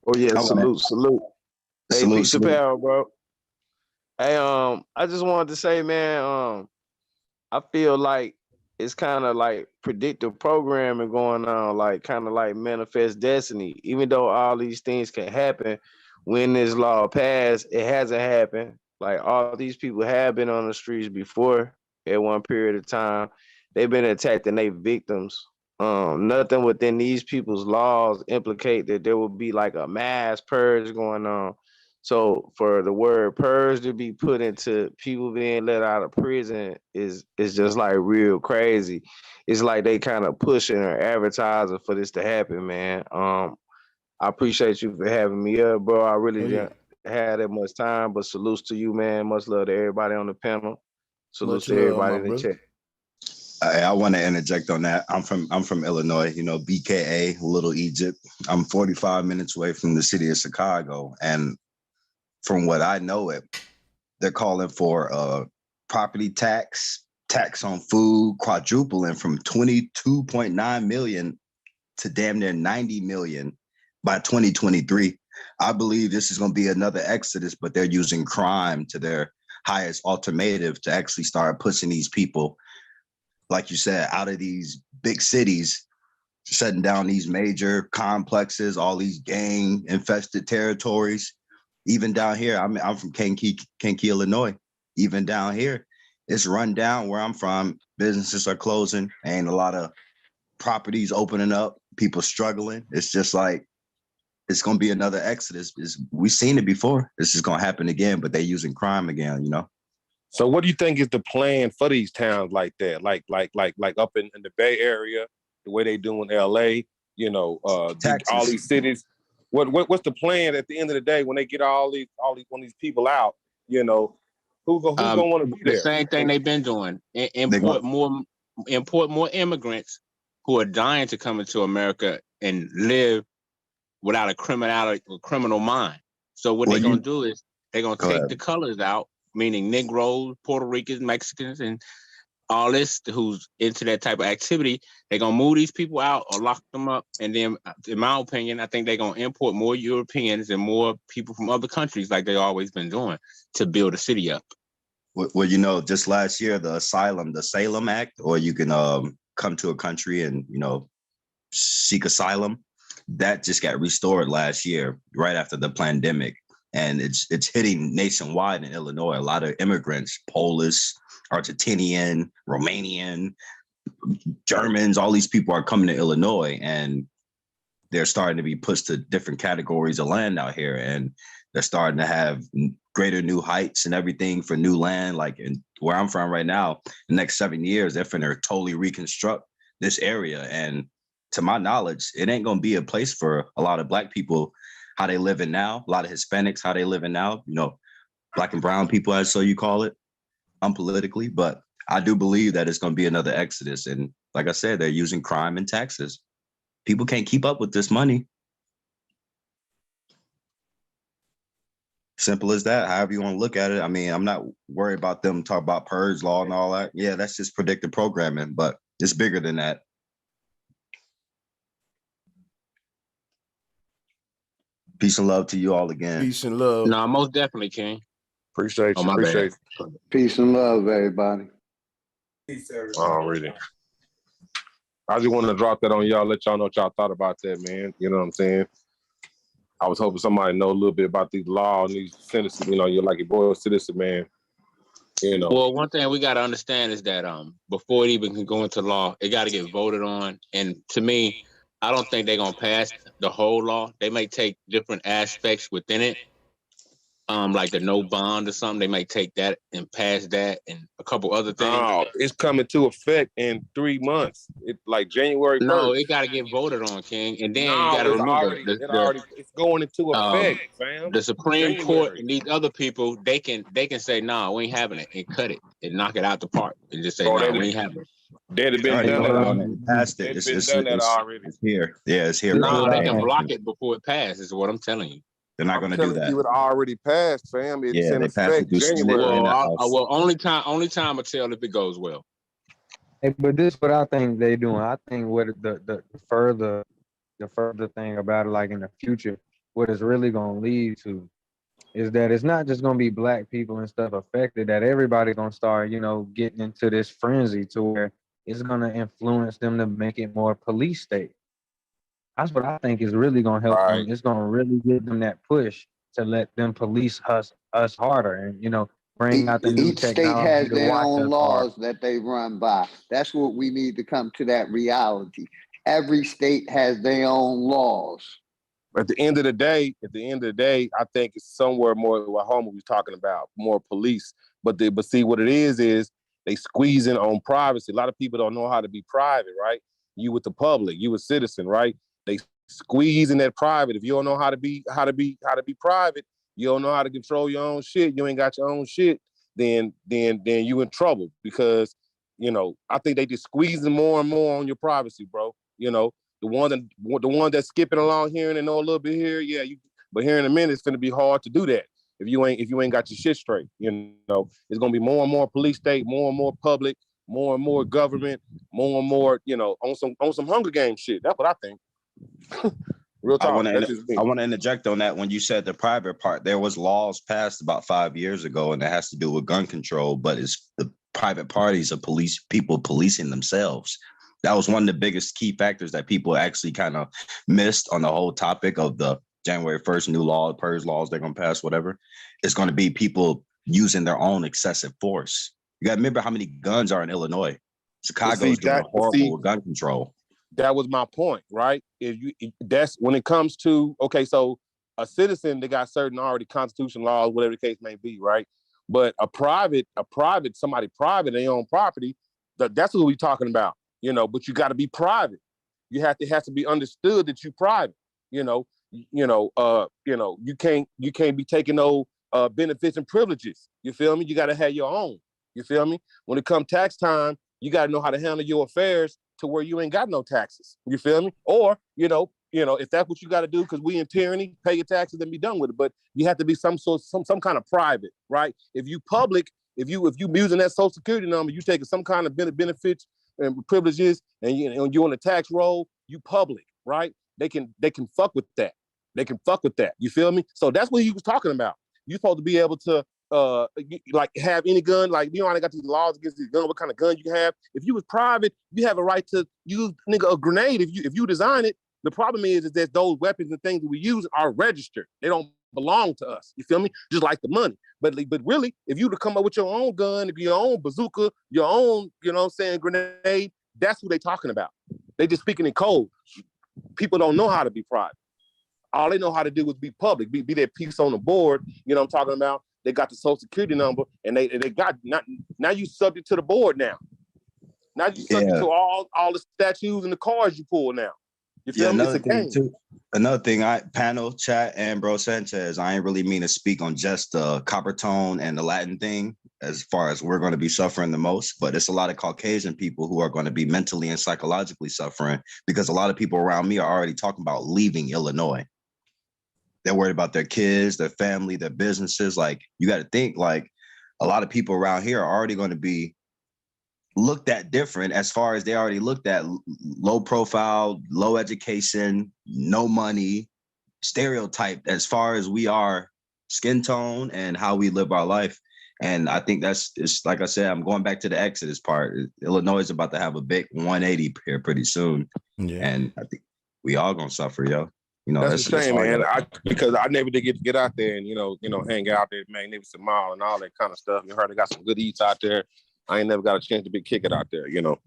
S10: Oh yeah, salute. Hey, peace to power, bro. Hey, I just wanted to say, man, I feel like it's kind of like predictive programming going on, like kind of like manifest destiny. Even though all these things can happen, when this law passed, it hasn't happened. Like all these people have been on the streets before at one period of time. They've been attacked and they victims. Nothing within these people's laws implicate that there will be like a mass purge going on. So for the word purge to be put into people being let out of prison is just like real crazy. It's like they kind of pushing or advertising for this to happen, man. I appreciate you for having me up, bro. I really didn't have that much time, but salutes to you, man. Much love to everybody on the panel. Salutes to everybody in the chat.
S11: I want to interject on that. I'm from Illinois, BKA, Little Egypt. I'm 45 minutes away from the city of Chicago, and from what I know, they're calling for a property tax on food quadrupling from 22.9 million to damn near 90 million by 2023. I believe this is going to be another exodus, but they're using crime to their highest alternative to actually start pushing these people, like you said, out of these big cities, shutting down these major complexes, all these gang-infested territories. Even down here, I'm from Kankakee, Illinois. Even down here, it's run down where I'm from. Businesses are closing. Ain't a lot of properties opening up. People struggling. It's just like, it's going to be another exodus. We've seen it before. This is going to happen again, but they're using crime again,
S7: So what do you think is the plan for these towns like that? Like up in the Bay Area, the way they do in LA, all these cities. What's the plan at the end of the day when they get all these people out? Who's gonna want to be there?
S5: The same thing they've been doing. Import more immigrants who are dying to come into America and live without a criminal mind. So what they're gonna do is they're gonna take the colors out, meaning Negroes, Puerto Ricans, Mexicans, and all this, who's into that type of activity, they're gonna move these people out or lock them up. And then, in my opinion, I think they're gonna import more Europeans and more people from other countries, like they've always been doing, to build a city up.
S11: Well, you know, just last year, the Salem Act, or you can come to a country and, you know, seek asylum, that just got restored last year, right after the pandemic. And it's hitting nationwide in Illinois. A lot of immigrants, Polish, Argentinian, Romanian, Germans, all these people are coming to Illinois, and they're starting to be pushed to different categories of land out here. And they're starting to have greater new heights and everything for new land. Like in where I'm from right now, the next 7 years, they're finna totally reconstruct this area. And to my knowledge, it ain't gonna be a place for a lot of Black people, how they living now, a lot of Hispanics, how they living now, you know, Black and brown people, as so you call it, unpolitically. But I do believe that it's gonna be another exodus. And like I said, they're using crime and taxes. People can't keep up with this money. Simple as that, however you want to look at it. I mean, I'm not worried about them talking about purge law and all that. Yeah, that's just predictive programming, but it's bigger than that. Peace and love to you all again.
S1: Peace and love.
S5: No, most definitely, King.
S7: Appreciate you. Appreciate you.
S6: Peace and love, everybody.
S7: Peace, everybody. Already. I just wanted to drop that on y'all, let y'all know what y'all thought about that, man. You know what I'm saying? I was hoping somebody know a little bit about these laws and these sentences. You know, you're like a boy citizen, man. You know.
S5: Well, one thing we got to understand is that before it even can go into law, it got to get voted on. And to me, I don't think they're gonna pass the whole law. They may take different aspects within it, like the no bond or something. They may take that and pass that, and a couple other things.
S7: Oh, it's coming to effect in 3 months. It's like January 1st.
S5: No, it got to get voted on, King. And then you got to remember,
S7: it's going into effect, fam.
S5: The Supreme Court and these other people, they can say, "Nah, we ain't having it," and cut it and knock it out the park and just say, "Nah, we ain't having it."
S7: They'd have been done that.
S11: Passed it. It's already. It's here. Yeah, it's here.
S5: No, they can block it before it passes. Is what I'm telling you.
S11: They're not going to do that.
S7: You would already passed, fam. It's in
S11: they
S7: effect January.
S5: Well, only time I tell if it goes well.
S12: Hey, but this what I think they doing. I think what the further thing about it, like in the future, what it's really gonna lead to is that it's not just gonna be Black people and stuff affected, that everybody gonna start, you know, getting into this frenzy to where it's gonna influence them to make it more police state. That's what I think is really gonna help them. It's gonna really give them that push to let them police us harder, and, you know, bring out the new
S6: each state
S12: technology
S6: has
S12: to
S6: their
S12: watch
S6: own
S12: us
S6: laws that they run by. That's what we need to come to, that reality. Every state has their own laws.
S7: At the end of the day, I think it's somewhere more what Homer was talking about, more police. But see what it is they squeezing on privacy. A lot of people don't know how to be private, right? You with the public, you a citizen, right? They squeezing that private. If you don't know how to be private, you don't know how to control your own shit, you ain't got your own shit, then you in trouble, because, you know, I think they just squeezing more and more on your privacy, bro. You know, the one that's skipping along here and know a little bit here, yeah, but here in a minute it's gonna be hard to do that if you ain't got your shit straight. You know, it's gonna be more and more police state, more and more public, more and more government, more and more, you know, on some Hunger Games shit. That's what I think. Real talk.
S11: I want to interject on that. When you said the private part, there was laws passed about 5 years ago, and it has to do with gun control, but it's the private parties of people policing themselves. That was one of the biggest key factors that people actually kind of missed on the whole topic of the January 1st new law, purge laws they're going to pass, whatever. It's going to be people using their own excessive force. You got to remember how many guns are in Illinois. Chicago's doing horrible gun control.
S7: That was my point, right? That's when it comes to, okay, so a citizen, they got certain already constitutional laws, whatever the case may be, right? But somebody private, their own property, that's what we're talking about, you know. But you got to be private. It has to be understood that you're private. You can't be taking no benefits and privileges. You feel me? You got to have your own. You feel me? When it comes tax time, you got to know how to handle your affairs to where you ain't got no taxes. You feel me? Or, you know, if that's what you got to do, because we in tyranny, pay your taxes and be done with it. But you have to be some kind of private, right? If you public, if you using that social security number, you taking some kind of benefits and privileges, and you're on the tax roll, you public, right? They can fuck with that. They can fuck with that. You feel me? So that's what he was talking about. You're supposed to be able to like have any gun, like you know how they got these laws against these guns, what kind of gun you can have. If you was private, you have a right to use a grenade if you design it. The problem is that those weapons and things that we use are registered. They don't belong to us. You feel me? Just like the money. But really, if you to come up with your own gun, if your own bazooka, your own, you know what I'm saying, grenade, that's who they talking about. They just speaking in code. People don't know how to be private. All they know how to do is be public, be that piece on the board. You know what I'm talking about? They got the social security number, and they got now you subject to the board now. Now you subject to all the statues and the cars you pull now. You feel me? It's a game.
S11: Another thing, panel, chat, and bro Sanchez, I ain't really mean to speak on just the copper tone and the Latin thing as far as we're going to be suffering the most, but it's a lot of Caucasian people who are going to be mentally and psychologically suffering because a lot of people around me are already talking about leaving Illinois. They're worried about their kids, their family, their businesses. Like, you got to think, like, a lot of people around here are already going to be looked at different as far as they already looked at low profile, low education, no money, stereotyped as far as we are skin tone and how we live our life. And I think it's like I said, I'm going back to the Exodus part. Illinois is about to have a big 180 here pretty soon. Yeah. And I think we all gonna suffer, yo. You know,
S7: that's a shame, man. Because I never did get out there and, you know, hang out there at Magnificent Mall and all that kind of stuff. You heard they got some good eats out there. I ain't never got a chance to kick it out there, you know.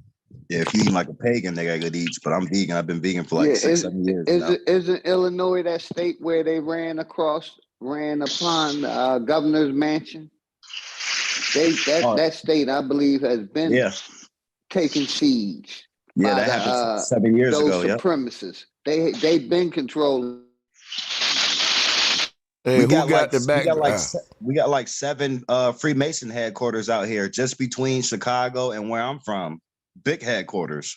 S11: Yeah, if you eat like a pagan, they got good eats. But I'm vegan. I've been vegan for like 6-7 years.
S6: Isn't Illinois that state where they ran upon governor's mansion? That state, I believe, has been taking siege.
S11: Yeah, that happened 7 years ago.
S6: Those supremacists. They've been controlling.
S1: Hey, we got
S11: like 7 Freemason headquarters out here, just between Chicago and where I'm from. Big headquarters.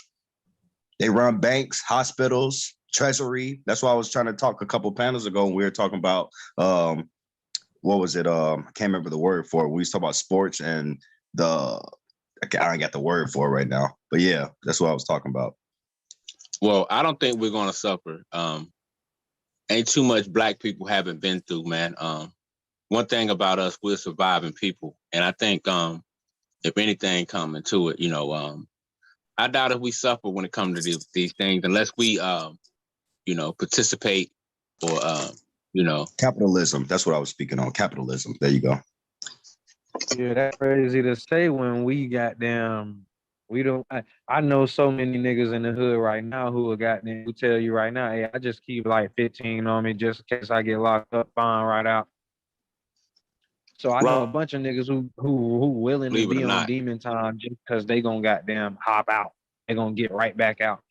S11: They run banks, hospitals, treasury. That's why I was trying to talk a couple panels ago when we were talking about what was it? I can't remember the word for it. We was talking about sports and I don't got the word for it right now. But yeah, that's what I was talking about.
S5: Well, I don't think we're gonna suffer. Ain't too much black people haven't been through, man. One thing about us, we're surviving people. And I think if anything coming to it, you know, I doubt if we suffer when it comes to these things, unless we participate or
S11: capitalism. That's what I was speaking on. Capitalism. There you go.
S12: Yeah, that's crazy to say when we goddamn. We don't. I know so many niggas in the hood right now who tell you right now, hey, I just keep like 15 on me just in case I get locked up, fine, right out. So I know a bunch of niggas who willing to be on demon time just because they gonna goddamn hop out. They gonna get right back out.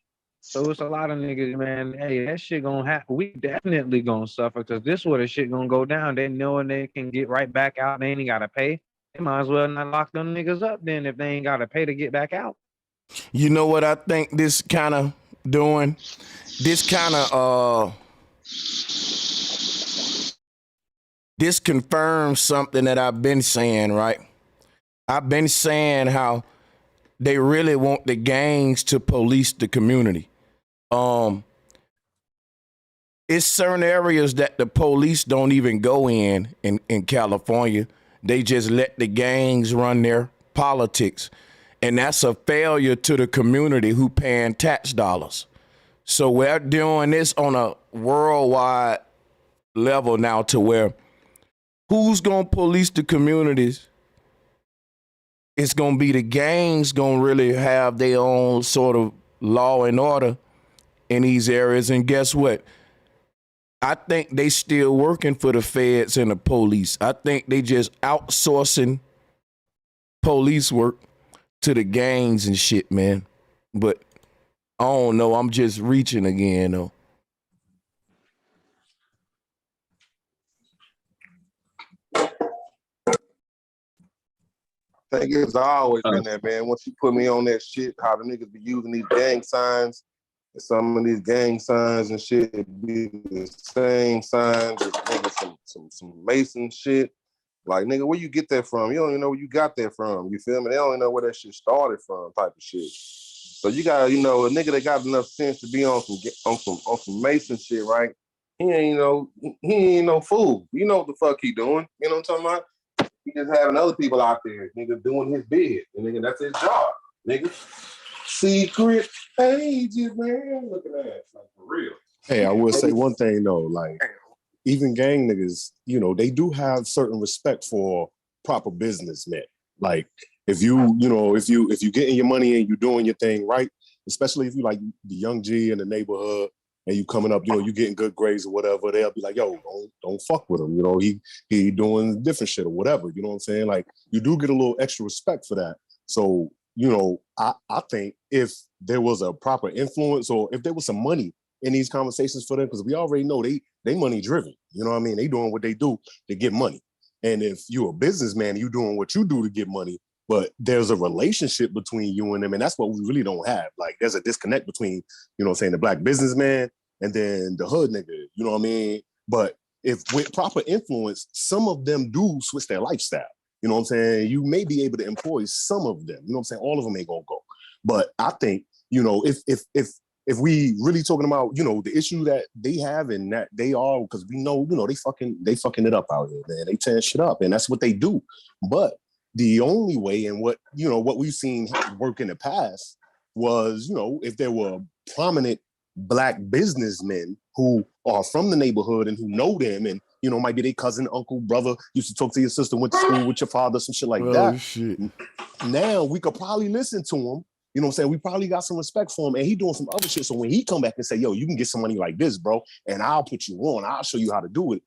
S12: So it's a lot of niggas, man. Hey, that shit gonna happen. We definitely gonna suffer because this where the shit gonna go down. They knowing they can get right back out. They ain't gotta pay. They might as well not lock them niggas up then if they ain't got to pay to get back out.
S1: You know what I think this kind of doing? This kind of, this confirms something that I've been saying, right? I've been saying how they really want the gangs to police the community. It's certain areas that the police don't even go in California. They just let the gangs run their politics. And that's a failure to the community who paying tax dollars. So we're doing this on a worldwide level now to where who's going to police the communities? It's going to be the gangs going to really have their own sort of law and order in these areas. And guess what? I think they still working for the feds and the police. I think they just outsourcing police work to the gangs and shit, man. But I don't know. I'm just reaching again, though.
S7: I think it's always been there, man. Once you put me on that shit, how the niggas be using these gang signs, and some of these gang signs and shit be the same signs as some Mason shit. Like, nigga, where you get that from? You don't even know where you got that from. You feel me? They don't even know where that shit started from, type of shit. So you got, you know, a nigga that got enough sense to be on some Mason shit, right? He ain't no fool. You know what the fuck he doing? You know what I'm talking about? He just having other people out there, nigga, doing his bid. And nigga, that's his job, nigga. Secret pages, man. Look at that, like, for real.
S13: Hey, I will say one thing though, like even gang niggas, you know, they do have certain respect for proper businessmen. Like if you getting your money and you doing your thing right, especially if you like the young G in the neighborhood and you coming up, you know, you getting good grades or whatever, they'll be like, yo, don't fuck with him. You know, he doing different shit or whatever. You know what I'm saying? Like you do get a little extra respect for that. So, you know, I think if there was a proper influence or if there was some money in these conversations for them, because we already know they money driven. You know what I mean? They doing what they do to get money. And if you're a businessman, you doing what you do to get money, but there's a relationship between you and them, and that's what we really don't have. Like there's a disconnect between, you know what I'm saying, the black businessman and then the hood nigga, you know what I mean? But if with proper influence, some of them do switch their lifestyle. You know what I'm saying? You may be able to employ some of them. You know what I'm saying? All of them ain't gonna go. But I think, you know, if we really talking about, you know, the issue that they have and that they are, because we know, you know, they fucking it up out here, man. They tear shit up, and that's what they do. But the only way and what, you know, what we've seen work in the past was, you know, if there were prominent black businessmen who are from the neighborhood and who know them, and, you know, might be their cousin, uncle, brother, used to talk to your sister, went to school with your father, some shit like that.
S1: Shit.
S13: Now we could probably listen to him. You know what I'm saying? We probably got some respect for him, and he doing some other shit. So when he come back and say, yo, you can get some money like this, bro, and I'll put you on, I'll show you how to do it,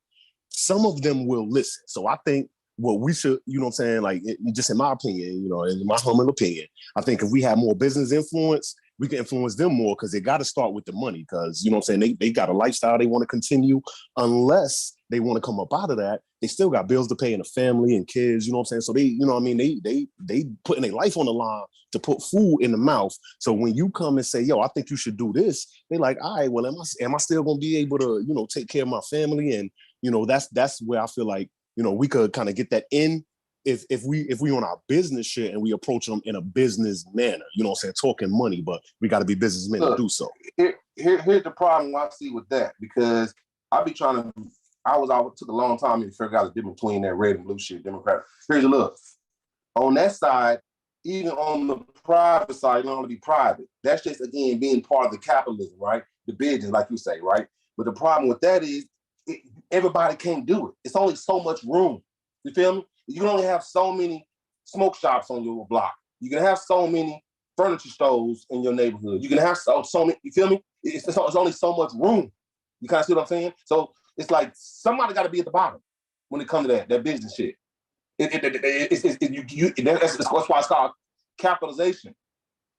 S13: some of them will listen. So I think what we should, you know what I'm saying, like, just in my opinion, you know, in my humble opinion, I think if we have more business influence, we can influence them more, because they got to start with the money, because, you know what I'm saying, they got a lifestyle they want to continue. Unless they want to come up out of that, they still got bills to pay and a family and kids, you know what I'm saying? So they, you know what I mean, they putting their life on the line to put food in the mouth. So when you come and say, yo, I think you should do this, they like, all right, well, am I still gonna be able to, you know, take care of my family? And, you know, that's where I feel like, you know, we could kind of get that in if we on our business shit and we approach them in a business manner, you know what I'm saying, talking money, but we got to be businessmen to do so.
S7: Here's the problem I see with that, because I took a long time to figure out the difference between that red and blue shit, Democrat. Here's a look. On that side, even on the private side, you don't want to be private. That's just, again, being part of the capitalism, right? The business, like you say, right? But the problem with that is everybody can't do it. It's only so much room. You feel me? You can only have so many smoke shops on your block. You can have so many furniture stores in your neighborhood. You can have so many, you feel me? It's only so much room. You kind of see what I'm saying? So it's like somebody got to be at the bottom when it comes to that business shit. That's why it's called capitalization.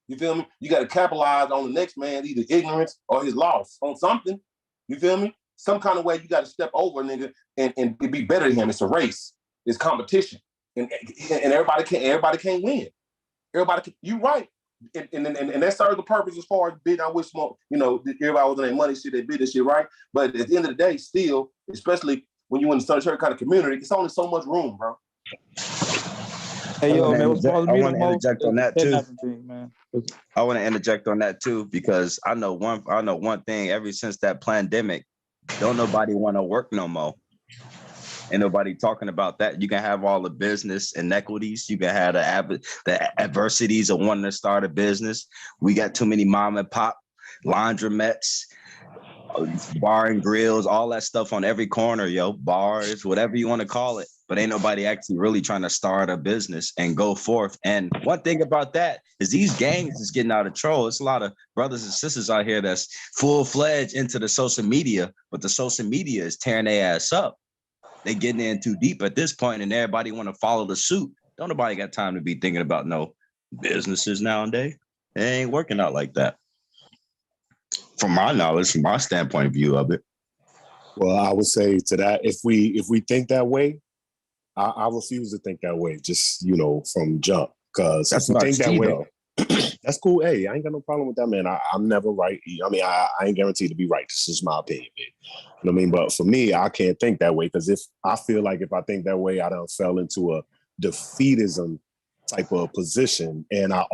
S7: You feel me? You got to capitalize on the next man, either ignorance or his loss on something. You feel me? Some kind of way you got to step over, nigga, and be better than him. It's a race. It's competition, and everybody can't win. You right, and that serves the purpose as far as bidding. I wish more, you know, everybody was in their money shit, they bid this shit right. But at the end of the day, still, especially when you're in a certain kind of community, it's only so much room, bro.
S4: Hey, yo, man,
S3: I want to interject on that too.
S4: Man.
S3: I want to interject on that too, because I know one thing. Ever since that pandemic, don't nobody want to work no more. Ain't nobody talking about that. You can have all the business inequities. You can have the adversities of wanting to start a business. We got too many mom and pop laundromats, bar and grills, all that stuff on every corner, yo, bars, whatever you want to call it. But ain't nobody actually really trying to start a business and go forth. And one thing about that is these gangs is getting out of control. It's a lot of brothers and sisters out here that's full-fledged into the social media, but the social media is tearing their ass up. They getting in too deep at this point, and everybody want to follow the suit. Don't nobody got time to be thinking about no businesses nowadays. It ain't working out like that. From my knowledge, from my standpoint of view of it.
S13: Well, I would say to that, if we think that way, I refuse to think that way, just, you know, from jump. Because if we think that way, That's cool. Hey, I ain't got no problem with that, man. I'm never right. I mean, I ain't guaranteed to be right. This is my opinion, man. You know what I mean? But for me, I can't think that way because if I think that way, I done fell into a defeatism type of position, and I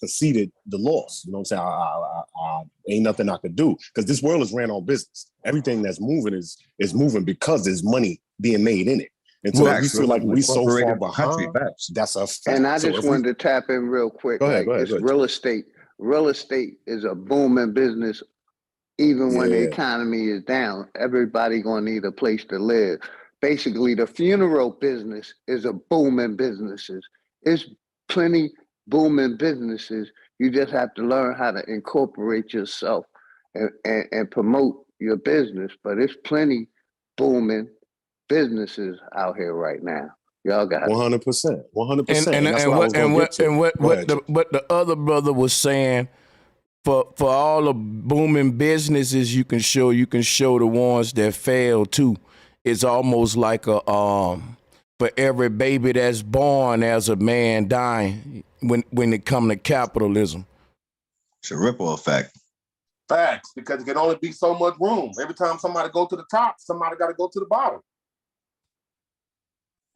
S13: conceded the loss. You know what I'm saying? I ain't nothing I could do because this world is ran on business. Everything that's moving is moving because there's money being made in it. And so we feel like we so far behind. That's a fact.
S6: And I just wanted to tap in real quick.
S13: Go ahead.
S6: Real estate. Real estate is a booming business. Even when the economy is down, everybody gonna need a place to live. Basically, the funeral business is a booming businesses. It's plenty booming businesses. You just have to learn how to incorporate yourself and promote your business. But it's plenty booming businesses out here right now. Y'all got
S13: 100%.
S1: And what the other brother was saying, for all the booming businesses you can show the ones that fail too. It's almost like a for every baby that's born, there's a man dying when it comes to capitalism.
S11: It's a ripple effect.
S7: Facts, because it can only be so much room. Every time somebody go to the top, somebody got to go to the bottom.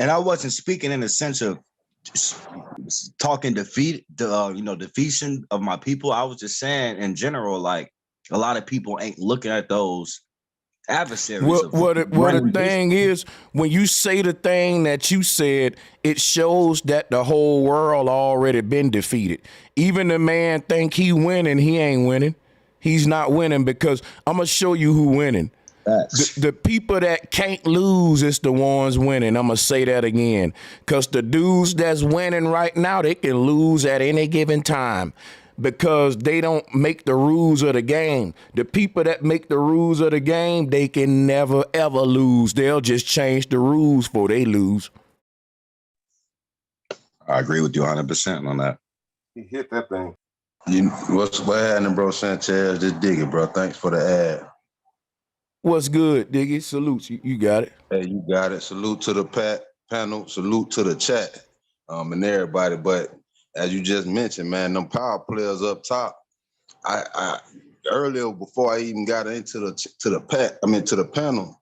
S11: And I wasn't speaking in the sense of talking defeation of my people. I was just saying in general, like a lot of people ain't looking at those adversaries.
S1: The thing is, when you say the thing that you said, it shows that the whole world already been defeated. Even the man think he winning, he ain't winning. He's not winning because I'm gonna show you who winning. The people that can't lose is the ones winning. I'm gonna say that again, because the dudes that's winning right now, they can lose at any given time because they don't make the rules of the game. The people that make the rules of the game, they can never ever lose. They'll just change the rules before they lose.
S11: I agree with you 100% on that.
S7: He hit that thing.
S14: What's happening, bro, Sanchez? Just dig it, bro. Thanks for the ad.
S1: What's good, Diggy? Salutes. You got it.
S14: Hey, you got it. Salute to the panel. Salute to the chat and everybody. But as you just mentioned, man, them power players up top. I earlier before I even got into the panel,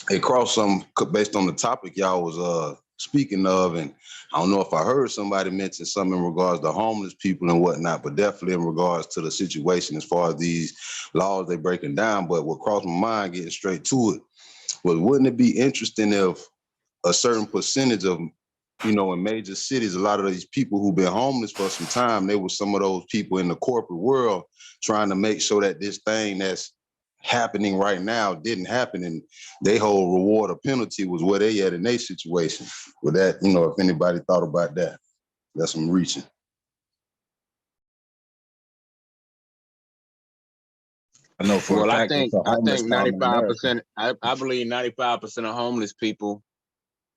S14: it crossed something based on the topic y'all was speaking of, and I don't know if I heard somebody mention something in regards to homeless people and whatnot, but definitely in regards to the situation as far as these laws they breaking down. But what crossed my mind, getting straight to it, was wouldn't it be interesting if a certain percentage of, in major cities, a lot of these people who've been homeless for some time, they were some of those people in the corporate world trying to make sure that this thing that's happening right now didn't happen, and their whole reward or penalty was where they at in their situation. With that, if anybody thought about that, that's some reaching.
S11: I know for a fact.
S5: I think 95%. I believe 95% of homeless people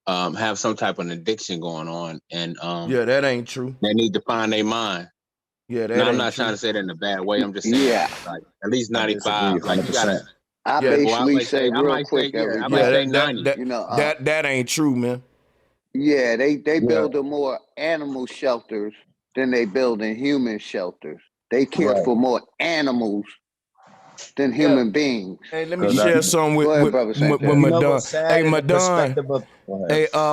S5: have some type of addiction going on, and
S1: that ain't true.
S5: They need to find their mind.
S1: Yeah, that
S5: I'm not trying to say that in a bad way. I'm just saying, like at least 95. Like you gotta.
S6: I basically say real quick.
S5: I might say 90.
S1: That ain't true, man.
S6: Yeah, they build more animal shelters than they build in human shelters. They care for more animals than human beings.
S1: Hey, let me share something with Madon. Hey, Madon.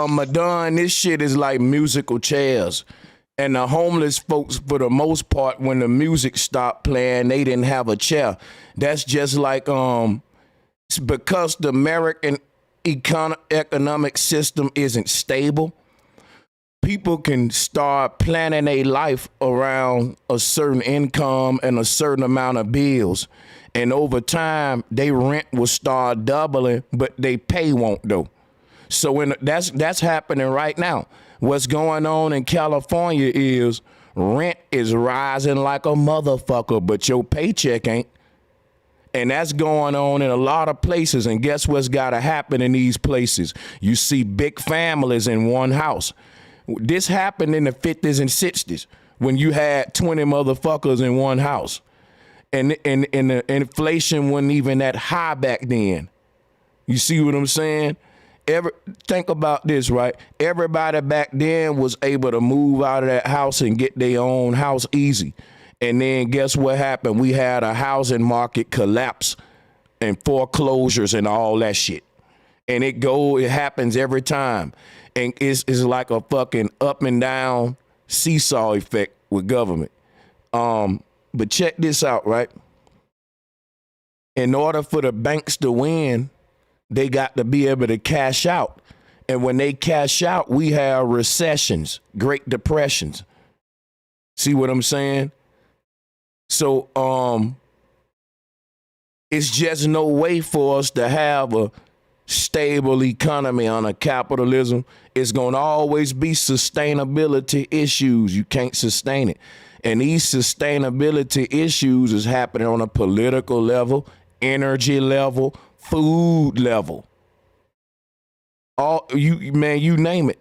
S1: Madon, this shit is like musical chairs. And the homeless folks, for the most part, when the music stopped playing, they didn't have a chair. That's just like because the American economic system isn't stable, people can start planning their life around a certain income and a certain amount of bills. And over time, their rent will start doubling, but they pay won't though. So that's happening right now. What's going on in California is rent is rising like a motherfucker, but your paycheck ain't. And that's going on in a lot of places. And guess what's got to happen in these places? You see big families in one house. This happened in the 50s and 60s when you had 20 motherfuckers in one house. And the inflation wasn't even that high back then. You see what I'm saying? Think about this, right? Everybody back then was able to move out of that house and get their own house easy. And then guess what happened? We had a housing market collapse and foreclosures and all that shit. And it happens every time. And it's like a fucking up and down seesaw effect with government. But check this out, right? In order for the banks to win, they got to be able to cash out. And when they cash out, we have recessions, Great Depressions. See what I'm saying? So it's just no way for us to have a stable economy under capitalism. It's going to always be sustainability issues. You can't sustain it. And these sustainability issues is happening on a political level, energy level, food level. You name it.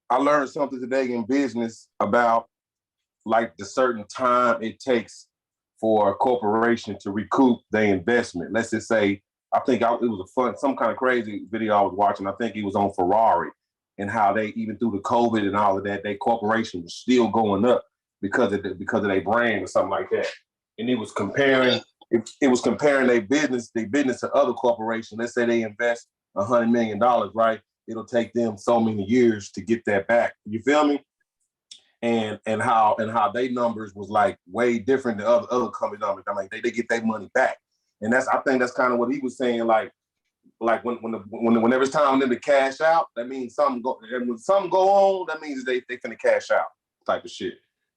S7: I learned something today in business about like the certain time it takes for a corporation to recoup their investment. Let's just say, I think it was some kind of crazy video I was watching. I think it was on Ferrari and how they, even through the COVID and all of that, their corporation was still going up because of their brand or something like that. And it was comparing their business to other corporations. Let's say they invest $100 million, right? It'll take them so many years to get that back. You feel me? And how they numbers was like way different than other company numbers. I mean, they get their money back. And I think that's kind of what he was saying. Like whenever it's time for them to cash out, that means something go. And when something go on, that means they finna cash out type of shit.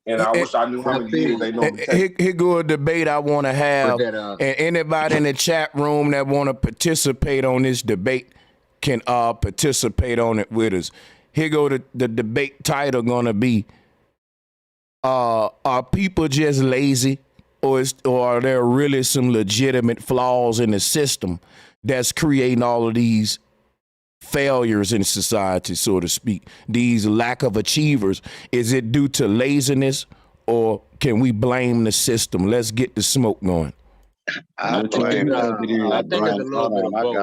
S7: And I wish I knew how many years they know.
S1: Here go a debate I want to have, and anybody in the chat room that want to participate on this debate can participate on it with us. Here go the debate title gonna be: are people just lazy, or are there really some legitimate flaws in the system that's creating all of these failures in society, so to speak, these lack of achievers? Is it due to laziness, or can we blame the system? Let's get the smoke going.
S15: I think it's a little bit of both. I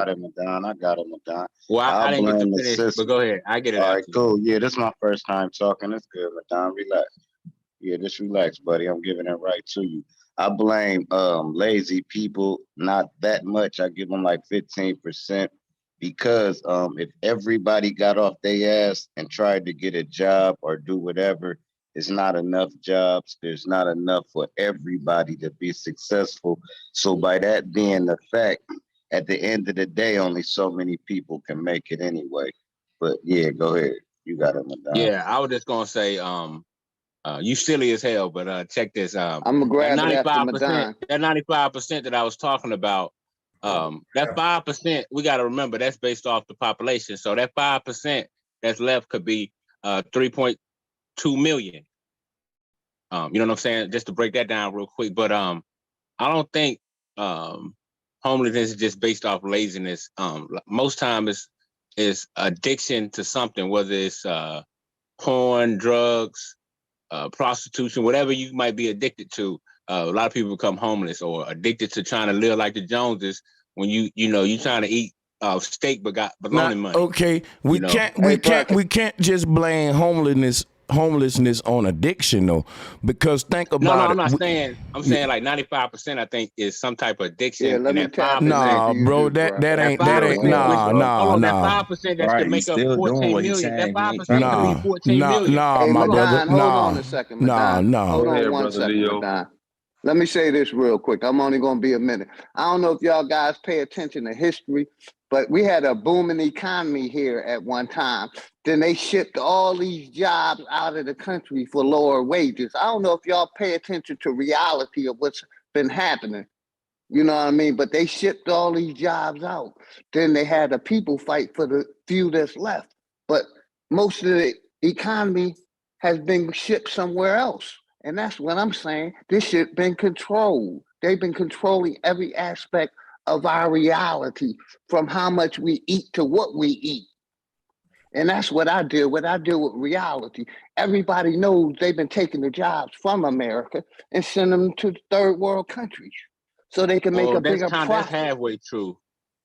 S15: got it, Madon.
S5: Well, I didn't get to finish, but go ahead. I get it.
S15: All right, cool. Yeah, this is my first time talking. It's good, Madon. Relax. Yeah, just relax, buddy. I'm giving it right to you. I blame lazy people, not that much. I give them like 15%, because if everybody got off their ass and tried to get a job or do whatever, it's not enough jobs. There's not enough for everybody to be successful. So by that being the fact, at the end of the day, only so many people can make it anyway. But yeah, go ahead. You got it, Madon.
S5: Yeah, I was just gonna say, you silly as hell, but check this.
S6: I'm gonna grab
S5: that
S6: 95%.
S5: That 95% that I was talking about, that 5%, we got to remember that's based off the population. So that 5% that's left could be 3.2 million. You know what I'm saying? Just to break that down real quick. But I don't think homelessness is just based off laziness. Most time it's addiction to something, whether it's porn, drugs, prostitution, whatever you might be addicted to. A lot of people become homeless or addicted to trying to live like the Joneses when you trying to eat steak but got baloney money.
S1: Okay, we can't just blame homelessness on addiction though, because think about it.
S5: No, I'm not saying. I'm saying like 95%. I think is some type of addiction.
S6: Yeah, let me tap in.
S1: Nah, bro, that ain't nah.
S5: That 5% that could make up 14 million. That 5% could be 14 million.
S6: Hey,
S1: my brother.
S6: Hold on a second. Madon. Hold on one second, Madon. Let me say this real quick. I'm only going to be a minute. I don't know if y'all guys pay attention to history, but we had a booming economy here at one time. Then they shipped all these jobs out of the country for lower wages. I don't know if y'all pay attention to reality of what's been happening. You know what I mean? But they shipped all these jobs out. Then they had the people fight for the few that's left. But most of the economy has been shipped somewhere else. And that's what I'm saying. This shit been controlled. They've been controlling every aspect of our reality, from how much we eat to what we eat. And that's what I deal with. I deal with reality. Everybody knows they've been taking the jobs from America and sending them to third world countries. so they can make a bigger
S5: That's
S6: profit.
S5: halfway true.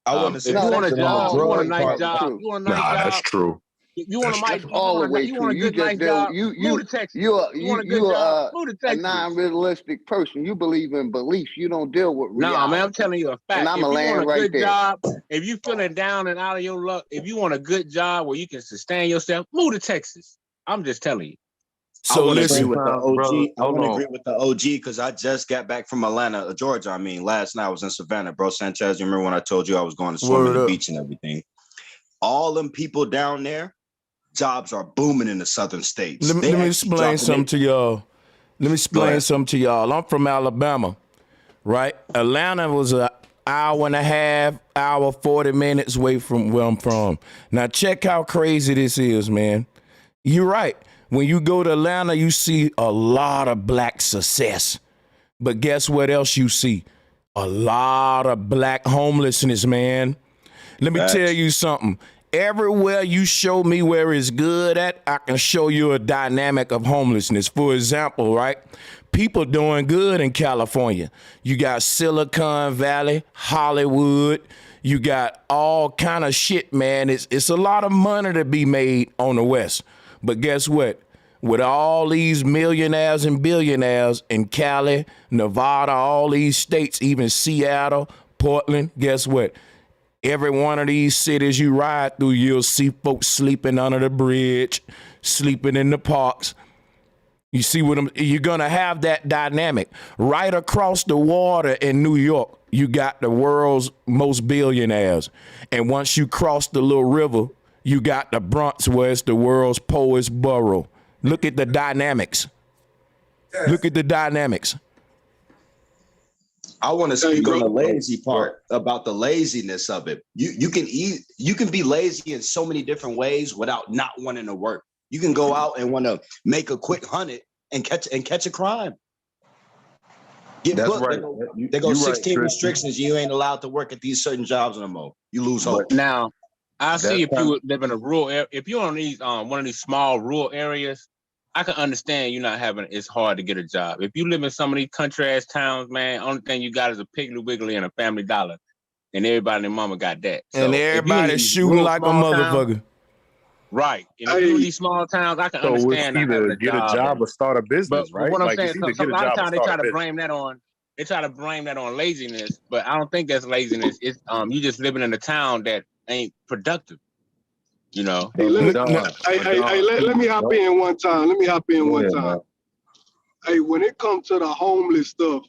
S11: I want to
S5: If
S11: say
S5: you want a
S11: something on the
S5: job, you want a
S11: drug
S5: nice
S11: part.
S5: job, you want a nice
S13: Nah, that's
S5: job.
S13: true.
S5: You want
S6: That's all the way
S5: you
S6: true.
S5: want a
S6: You
S5: good
S6: just
S5: nice
S6: deal.
S5: job, move to Texas.
S6: You
S5: You want a good job, move to
S6: a
S5: Texas.
S6: non-realistic person. You believe in beliefs. You don't deal with reality.
S5: No, man, I'm telling you a fact.
S6: And I'm
S5: If
S6: a
S5: you want
S6: land
S5: a
S6: right
S5: good
S6: there.
S5: job, if you feeling down and out of your luck, if you want a good job where you can sustain yourself, move to Texas. I'm just telling you.
S1: So
S11: I want to
S1: listen,
S11: agree with the OG.
S13: brother,
S11: I want to
S13: hold
S11: agree with the OG because I just got back from Atlanta, Georgia. I mean, last night I was in Savannah, bro. Sanchez, you remember when I told you I was going to swim in the beach and everything? All them people down there, jobs are booming in the southern states.
S1: Let me explain something to y'all. Let me explain something to y'all. I'm from Alabama, right? Atlanta was an hour and a half, hour, 40 minutes away from where I'm from. Now check how crazy this is, man. You're right. When you go to Atlanta, you see a lot of black success. But guess what else you see? A lot of black homelessness, man. Let me tell you something. Everywhere you show me where it's good at, I can show you a dynamic of homelessness. For example, right? People doing good in California. You got Silicon Valley, Hollywood. You got all kind of shit, man. It's a lot of money to be made on the West. But guess what? With all these millionaires and billionaires in Cali, Nevada, all these states, even Seattle, Portland, guess what? Every one of these cities you ride through, you'll see folks sleeping under the bridge, sleeping in the parks. You see what you're gonna have that dynamic. Right across the water in New York, you got the world's most billionaires. And once you cross the little river, you got the Bronx, where it's the world's poorest borough. Look at the dynamics. Look at the dynamics.
S11: I want to speak on the lazy part about the laziness of it. You can be lazy in so many different ways without not wanting to work. You can go out and want to make a quick $100 and catch a crime.
S14: That's
S11: booked.
S14: right.
S11: They go
S14: You
S11: 16
S14: right,
S11: restrictions. You ain't allowed to work at these certain jobs no more. You lose hope.
S5: Now, I see if you live in a rural area, if you're on these one of these small rural areas, I can understand you not having it's hard to get a job. If you live in some of these country ass towns, man, only thing you got is a Piggly Wiggly and a Family Dollar, and everybody and their mama got that. So
S1: and everybody's shooting like a motherfucker.
S5: Towns, right? And if you're in these small towns, I can understand not having a
S13: get a job or start a business,
S5: but
S13: right?
S5: what I'm
S13: like
S5: saying,
S13: it's
S5: a
S13: either get a
S5: lot of
S13: job or
S5: times they
S13: start
S5: try
S13: a
S5: to
S13: business.
S5: blame that on. They try to blame that on laziness, but I don't think that's laziness. It's you just living in a town that ain't productive. You know.
S16: Hey, let me hop in one time. Hey, when it comes to the homeless stuff,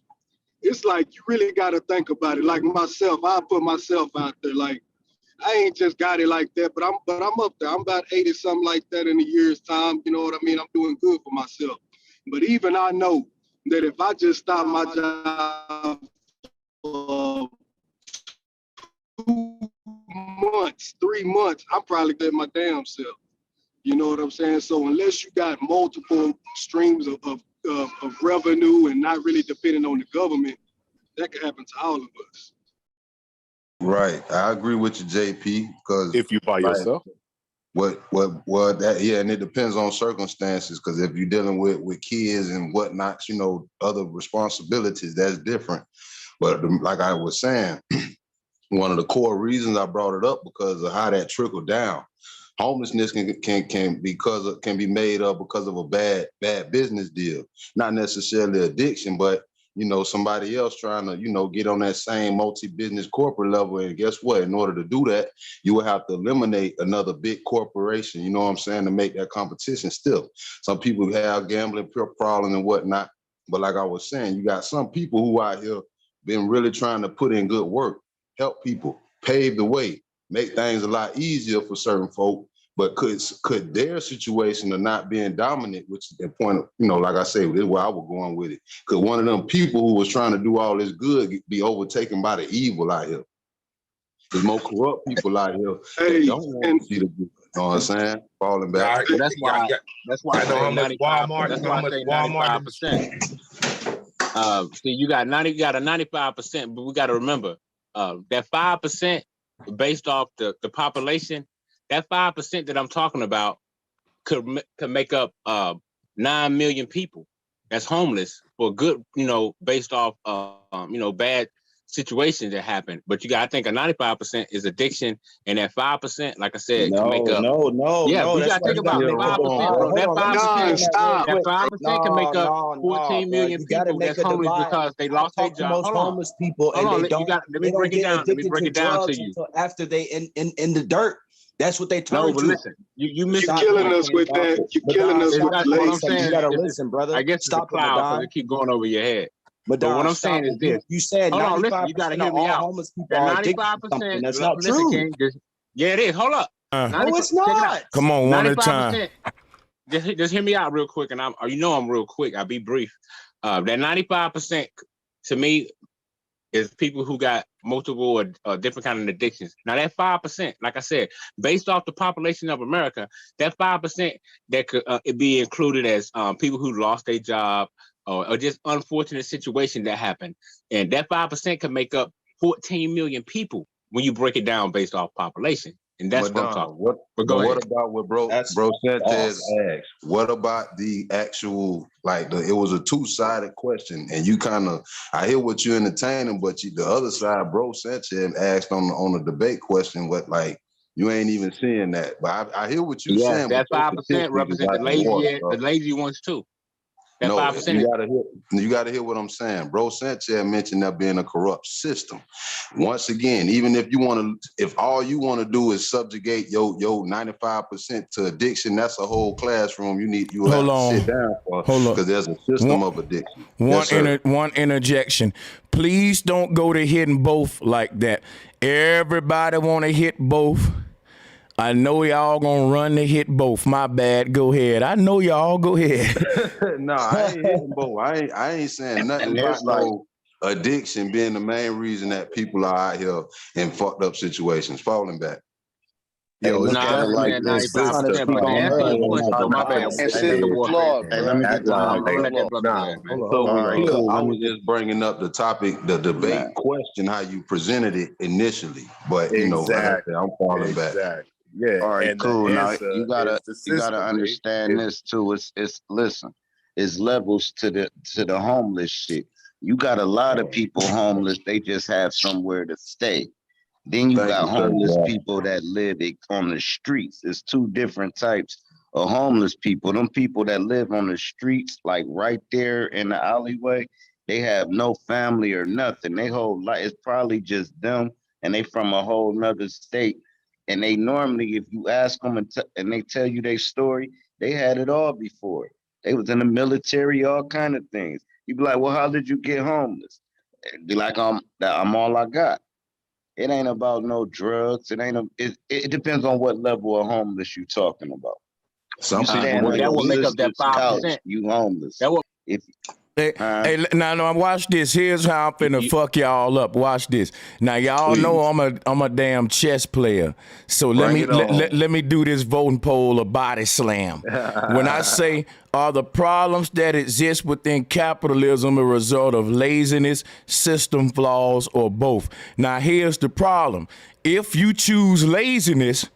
S16: it's like you really got to think about it. Like myself, I put myself out there. Like I ain't just got it like that, but I'm up there. I'm about 80 something like that in a year's time. You know what I mean? I'm doing good for myself. But even I know that if I just stop my job for 2 months, 3 months, I'm probably getting my damn self. You know what I'm saying? So unless you got multiple streams of revenue and not really depending on the government, that could happen to all of us.
S14: Right, I agree with you, JP. Because
S13: if you by yourself,
S14: and it depends on circumstances. Because if you're dealing with kids and whatnot, other responsibilities, that's different. But like I was saying, one of the core reasons I brought it up because of how that trickled down. Homelessness can be made up because of a bad business deal, not necessarily addiction, but somebody else trying to get on that same multi-business corporate level. And guess what? In order to do that, you will have to eliminate another big corporation. You know what I'm saying? To make that competition still. Some people have gambling problems and whatnot, but like I was saying, you got some people who out here been really trying to put in good work, help people, pave the way, make things a lot easier for certain folk. But could their situation of not being dominant, which is the point of, like I say, this is where I was going with it. Could one of them people who was trying to do all this good be overtaken by the evil out here? There's more corrupt people out here that don't want to see the good. You know what I'm saying? Falling back.
S5: That's why I say 95%. That's why I say 95%. See, you got a 95%, but we got to remember that 5% based off the population. That 5% that I'm talking about could make up 9 million people that's homeless for good, based off bad situations that happen. But you got, I think, a 95% is addiction, and that 5%, like I said, can make up. Yeah, we
S11: That's
S5: got to
S11: why
S5: think
S11: you gotta
S5: about
S11: make
S5: 5%, bro. That 5%,
S16: stop.
S5: that 5% can make up 14
S11: bro.
S5: million
S11: You gotta
S5: people
S11: make
S5: that's
S11: a
S5: homeless
S11: divide.
S5: because they
S11: I
S5: lost their
S11: talk to
S5: job.
S11: most
S5: Hold on.
S11: homeless people,
S5: Hold
S11: and
S5: on.
S11: they don't.
S5: Let me
S11: They don't
S5: break it
S11: get
S5: down. Let me
S11: addicted
S5: break
S11: to
S5: it down to
S11: drugs
S5: you.
S11: until after they in the dirt. That's what they turn
S5: No, but
S11: to.
S5: listen, you missed
S16: You're
S5: the
S16: killing
S5: point.
S16: us with that. You're killing us with the
S5: What I'm
S16: lazy
S5: saying
S11: You gotta
S16: shit.
S11: listen, brother.
S5: I guess it's a
S11: Stop it,
S5: cloud because
S11: Madon.
S5: it keep going over your head. But what
S11: Madon,
S5: I'm
S11: stop
S5: saying is
S11: it.
S5: this.
S11: You said
S5: Hold on, listen.
S11: 95%
S5: You got to
S11: of
S5: hear me
S11: all
S5: out.
S11: homeless people
S5: That
S11: are addicted to
S5: 95%.
S11: something. That's not
S5: Listen,
S11: true.
S5: King. Yeah, it is. Hold up.
S11: No, it's
S5: Check it out.
S11: not.
S1: Come on, one at a time.
S5: 95%. Just hear me out real quick, and I'm real quick. I'll be brief. That 95% to me is people who got multiple or different kind of addictions. Now that 5%, like I said, based off the population of America, that 5% that could be included as people who lost their job or just unfortunate situation that happened, and that 5% can make up 14 million people when you break it down based off population. And that's what I'm talking about. But go ahead.
S14: What about what bro Sanchez asked? What about the actual, it was a two-sided question, and you kind of, I hear what you're entertaining, but the other side, bro Sanchez asked on the debate question, you ain't even seeing that. But I hear what you're saying.
S5: That
S14: but
S5: 5% represent the lazy ones too. That 5%.
S14: You gotta hear what I'm saying. Bro Sanchez mentioned that being a corrupt system. Once again, even if all you want to do is subjugate your 95% to addiction, that's a whole classroom you have to sit down for. Because there's a system of addiction.
S1: One interjection. Please don't go to hitting both like that. Everybody want to hit both. I know y'all gonna run to hit both. My bad. Go ahead. I know y'all. Go ahead.
S14: No, I ain't hitting both. I ain't saying nothing about no addiction being the main reason that people are out here in fucked up situations. Falling back.
S15: Hey, look at it like this.
S5: Hey, let
S15: me get to
S14: I was just bringing up the topic, the debate question, how you presented it initially. But you know, I'm falling back.
S15: Yeah. All right, cool. Now you gotta understand this too. It's levels to the homeless shit. You got a lot of people homeless. They just have somewhere to stay. Then you got homeless people that live on the streets. It's two different types of homeless people. Them people that live on the streets, like right there in the alleyway, they have no family or nothing. They whole life, it's probably just them, and they from a whole nother state. And they normally, if you ask them and they tell you their story, they had it all before. They was in the military, all kind of things. You be like, well, how did you get homeless? Be like, I'm all I got. It ain't about no drugs. It depends on what level of homeless you talking about.
S5: That will make up that 5%.
S15: You homeless.
S5: That will.
S1: Hey, now watch this. Here's how I'm finna fuck y'all up. Watch this. Now y'all know I'm a damn chess player. So let me do this voting poll or body slam. When I say, are the problems that exist within capitalism a result of laziness, system flaws, or both? Now here's the problem. If you choose laziness,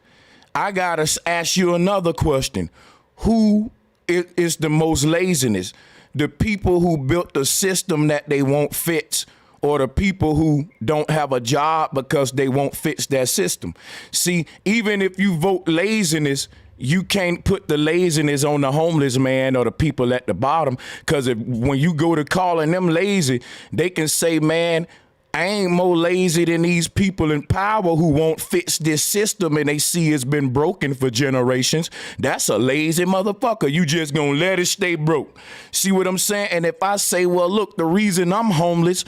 S1: I gotta ask you another question. Who is the most laziness? The people who built the system that they won't fix, or the people who don't have a job because they won't fix that system? See, even if you vote laziness, you can't put the laziness on the homeless man or the people at the bottom, because when you go to calling them lazy, they can say, man, I ain't more lazy than these people in power who won't fix this system and they see it's been broken for generations. That's a lazy motherfucker. You just gonna let it stay broke. See what I'm saying? And if I say, well, look, the reason I'm homeless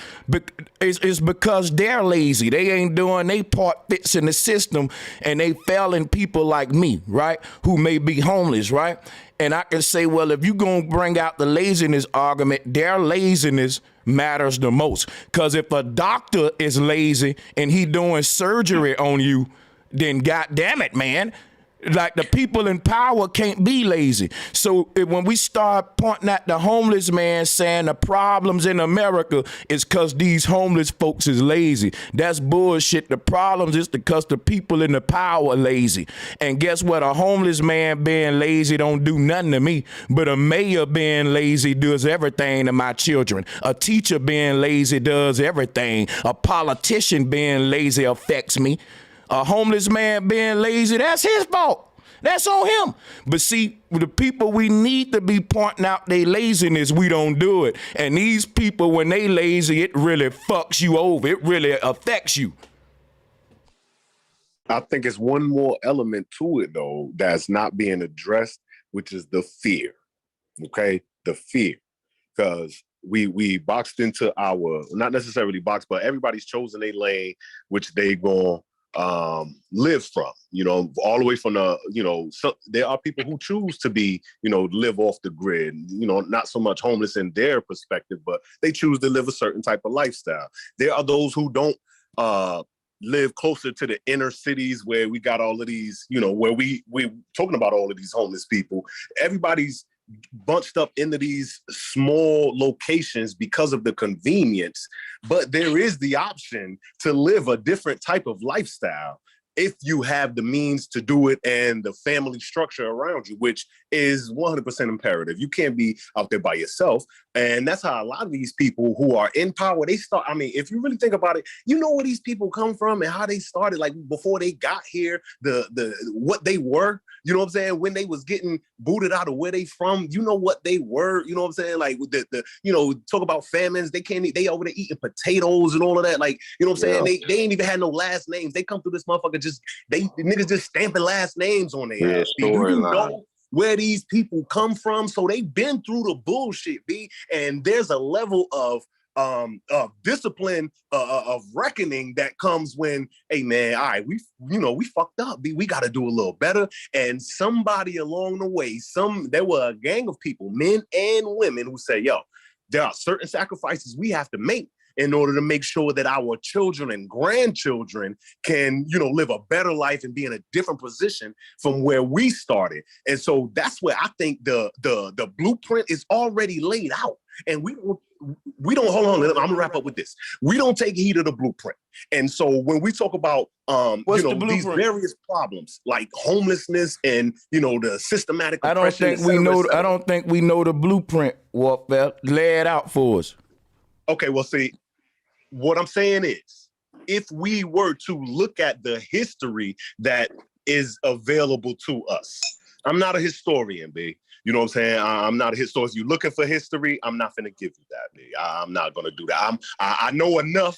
S1: is because they're lazy. They ain't doing their part fixing the system, and they failing people like me, right, who may be homeless, right? And I can say, well, if you gonna bring out the laziness argument, their laziness matters the most. Because if a doctor is lazy and he doing surgery on you, then goddamn it, man, Like the people in power can't be lazy. So when we start pointing at the homeless man saying the problems in America is because these homeless folks is lazy, that's bullshit. The problems is because the people in the power are lazy. And guess what? A homeless man being lazy don't do nothing to me, but a mayor being lazy does everything to my children. A teacher being lazy does everything. A politician being lazy affects me. A homeless man being lazy, that's his fault. That's on him. But see, the people we need to be pointing out their laziness, we don't do it. And these people, when they lazy, it really fucks you over. It really affects you.
S13: I think it's one more element to it, though, that's not being addressed, which is the fear. Okay? The fear. Because we boxed into our, not necessarily boxed, but everybody's chosen a lane which they going live from, all the way from the, so there are people who choose to be, live off the grid, not so much homeless in their perspective, but they choose to live a certain type of lifestyle. There are those who don't live closer to the inner cities where we got all of these, where we're talking about all of these homeless people. Everybody's bunched up into these small locations because of the convenience, but there is the option to live a different type of lifestyle if you have the means to do it and the family structure around you, which is 100% imperative. You can't be out there by yourself. And that's how a lot of these people who are in power, they start, if you really think about it, where these people come from and how they started, like before they got here, the what they were, you know what I'm saying? When they was getting booted out of where they from, what they were, you know what I'm saying? Like with the talk about famines, they over there eating potatoes and all of that. Like, you know what I'm saying? They ain't even had no last names. They come through this motherfucker the niggas just stamping last names on their ass. Do you know where these people come from? So they've been through the bullshit, B. And there's a level of discipline, of reckoning that comes when, hey man, all right, we fucked up, B. We got to do a little better. And somebody along the way, there were a gang of people, men and women, who say, yo, there are certain sacrifices we have to make in order to make sure that our children and grandchildren can, live a better life and be in a different position from where we started. And so that's where I think the blueprint is already laid out. And we don't, hold on, I'm gonna wrap up with this. We don't take heed of the blueprint. And so when we talk about, these various problems like homelessness and, the systematic oppression,
S1: I don't think we know the blueprint, Warfare. Lay it out for us.
S13: Okay, well, see, what I'm saying is, if we were to look at the history that is available to us, I'm not a historian, B. You know what I'm saying? I'm not a historian. You're looking for history, I'm not going to give you that, B. I'm not going to do that. I know enough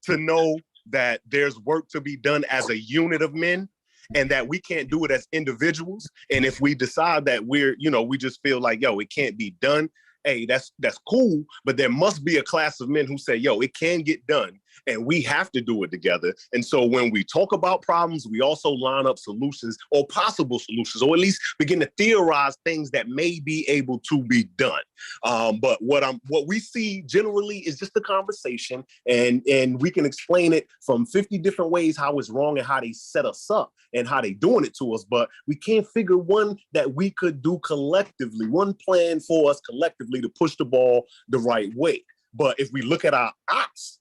S13: to know that there's work to be done as a unit of men and that we can't do it as individuals. And if we decide that we just feel like, yo, it can't be done, hey, that's cool, but there must be a class of men who say, yo, it can get done and we have to do it together. And so when we talk about problems, we also line up solutions or possible solutions, or at least begin to theorize things that may be able to be done. But what we see generally is just a conversation, and we can explain it from 50 different ways how it's wrong and how they set us up and how they doing it to us. But we can't figure one that we could do collectively, one plan for us collectively to push the ball the right way. But if we look at our ops,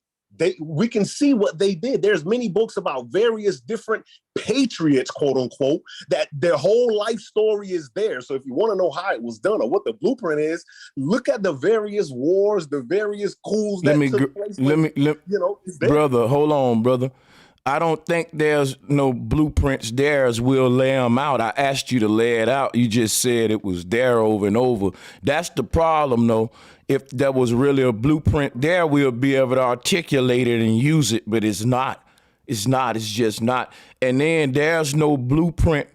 S13: we can see what they did. There's many books about various different patriots, quote unquote, that their whole life story is there. So if you want to know how it was done or what the blueprint is, look at the various wars, the various coups that took place.
S1: Brother, hold on, brother. I don't think there's no blueprints there as we'll lay them out. I asked you to lay it out. You just said it was there over and over. That's the problem, though. If there was really a blueprint there, we'll be able to articulate it and use it, but it's not. It's just not. And then there's no blueprint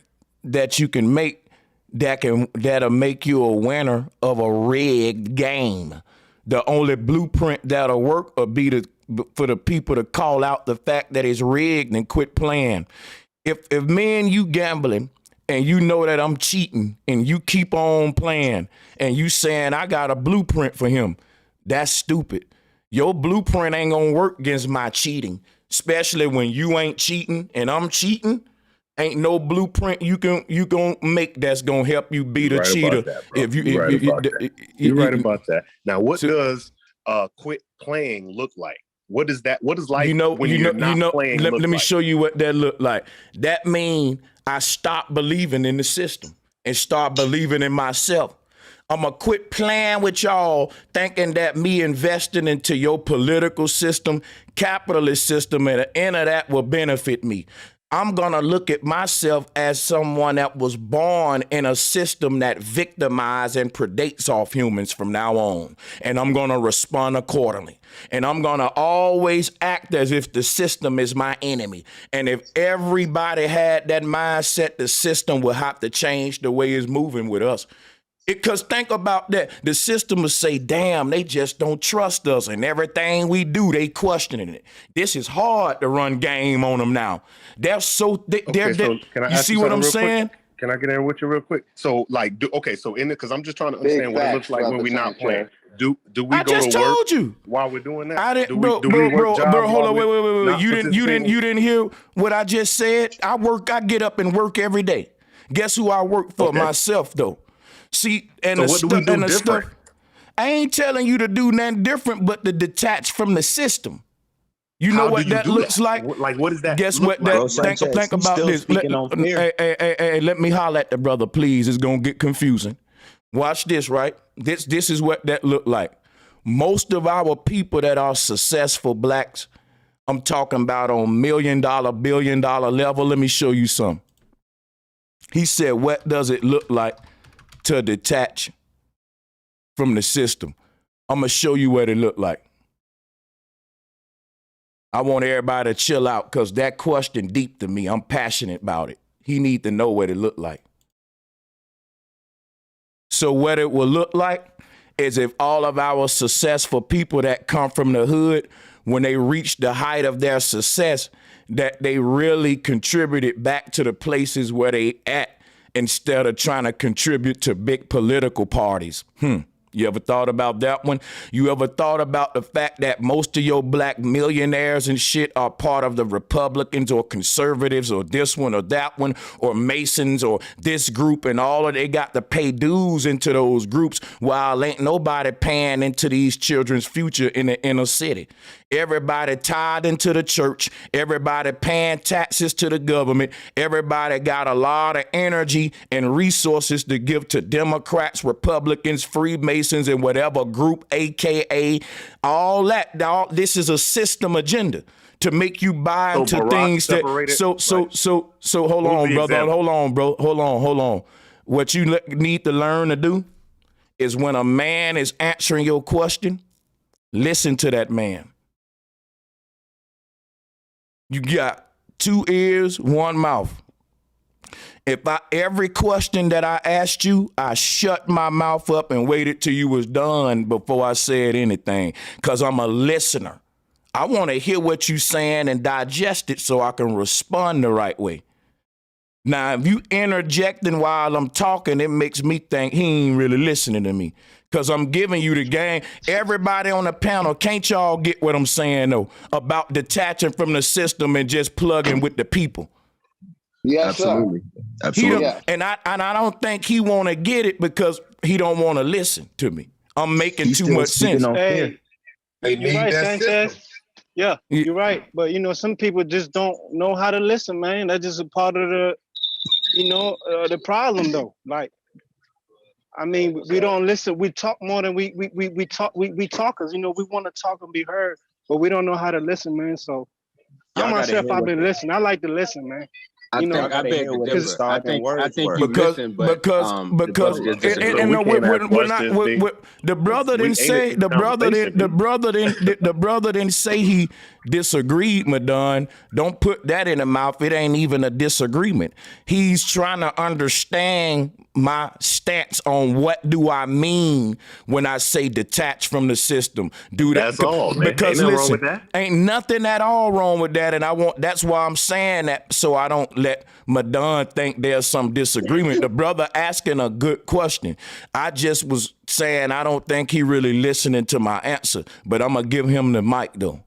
S1: that you can make that'll make you a winner of a rigged game. The only blueprint that'll work will be for the people to call out the fact that it's rigged and quit playing. If me and you gambling and you know that I'm cheating and you keep on playing and you saying I got a blueprint for him, that's stupid. Your blueprint ain't gonna work against my cheating, especially when you ain't cheating and I'm cheating. Ain't no blueprint you can make that's gonna help you beat a
S13: Right
S1: cheater.
S13: about that, bro.
S1: If you,
S13: You're right about that. You're right about that. Now, what
S1: so,
S13: does quit playing look like? What is that? What is life
S1: you know,
S13: when you're not playing
S1: let
S13: look
S1: me
S13: like?
S1: show you what that look like. That mean I stop believing in the system and start believing in myself. I'ma quit playing with y'all thinking that me investing into your political system, capitalist system, at the end of that will benefit me. I'm gonna look at myself as someone that was born in a system that victimizes and predates off humans from now on. And I'm gonna respond accordingly. And I'm gonna always act as if the system is my enemy. And if everybody had that mindset, the system would have to change the way it's moving with us. Because think about that. The system will say, damn, they just don't trust us. And everything we do, they questioning it. This is hard to run game on them now. They're so,
S13: So can I
S1: you
S13: ask
S1: see
S13: you
S1: what I'm
S13: something real
S1: saying?
S13: quick? Can I get in with you real quick? So like, so in it, because I'm just trying to
S6: Big
S13: understand what it looks
S6: facts,
S13: like when
S6: brother
S13: we're not
S6: Sanchez.
S13: playing. Do we
S1: I
S13: go
S1: just
S13: to work
S1: told you.
S13: while we're doing that?
S1: I didn't,
S13: do
S1: bro,
S13: we work jobs
S1: hold
S13: while
S1: on,
S13: we're
S1: wait.
S13: not
S1: You
S13: participating?
S1: didn't hear what I just said? I get up and work every day. Guess who I work for?
S13: Okay.
S1: Myself, though. See, and
S13: So
S1: the
S13: what do we
S1: stuff,
S13: do different?
S1: I ain't telling you to do nothing different, but to detach from the system. You know
S13: How
S1: what
S13: do you
S1: that
S13: do
S1: looks
S13: that?
S1: like?
S13: Like, what does that
S1: Guess
S13: look
S1: what
S13: like?
S1: that
S3: Bro, Sanchez,
S1: think
S3: he's
S1: about
S3: still
S1: this.
S3: speaking on fear.
S1: Hey, let me holler at the brother, please. It's gonna get confusing. Watch this, right? This is what that look like. Most of our people that are successful blacks, I'm talking about on $1 million, $1 billion level. Let me show you some. He said, what does it look like to detach from the system? I'm gonna show you what it look like. I want everybody to chill out because that question deep to me. I'm passionate about it. He need to know what it look like. So what it will look like is if all of our successful people that come from the hood, when they reach the height of their success, that they really contributed back to the places where they at instead of trying to contribute to big political parties. You ever thought about that one? You ever thought about the fact that most of your black millionaires and shit are part of the Republicans or conservatives or this one or that one or Masons or this group, and all of they got to pay dues into those groups while ain't nobody paying into these children's future in the inner city. Everybody tied into the church, everybody paying taxes to the government, everybody got a lot of energy and resources to give to Democrats, Republicans, Freemasons, and whatever group, AKA, all that. This is a system agenda to make you buy into things that. So hold on, brother. Hold on, bro. Hold on. What you need to learn to do is when a man is answering your question, listen to that man. You got 2 ears, 1 mouth. Every question that I asked you, I shut my mouth up and waited till you was done before I said anything, because I'm a listener. I want to hear what you saying and digest it so I can respond the right way. Now, if you interjecting while I'm talking, it makes me think he ain't really listening to me, because I'm giving you the game. Everybody on the panel, can't y'all get what I'm saying, though, about detaching from the system and just plugging with the people?
S6: Yes,
S3: Absolutely.
S6: sir.
S3: Absolutely.
S1: And I don't think he want to get it because he don't want to listen to me. I'm making
S3: He's
S1: too
S3: still
S1: much
S3: speaking
S1: sense.
S3: on fear.
S15: You're right, Sanchez. Yeah, you're right. But some people just don't know how to listen, man. That's just a part of the, the problem, though. Like, I mean, we don't listen. We talk more than we talk. We talkers. We want to talk and be heard, but we don't know how to listen, man. So
S3: Y'all
S15: I
S3: gotta
S15: myself,
S3: hear
S15: I've
S3: what
S15: been listening. I like to listen, man.
S5: I beg to differ. I think you listen, but
S1: because
S5: disagree.
S1: we're not. The brother didn't say the brother didn't say he disagreed, Madon. Don't put that in the mouth. It ain't even a disagreement. He's trying to understand my stance on what do I mean when I say detach from the system. Do that.
S13: That's all, man.
S1: Because
S13: ain't nothing
S1: listen,
S13: wrong with that.
S1: ain't nothing at all wrong with that, and that's why I'm saying that, so I don't let Madon think there's some disagreement. The brother asking a good question. I just was saying I don't think he really listening to my answer, but I'm gonna give him the mic though.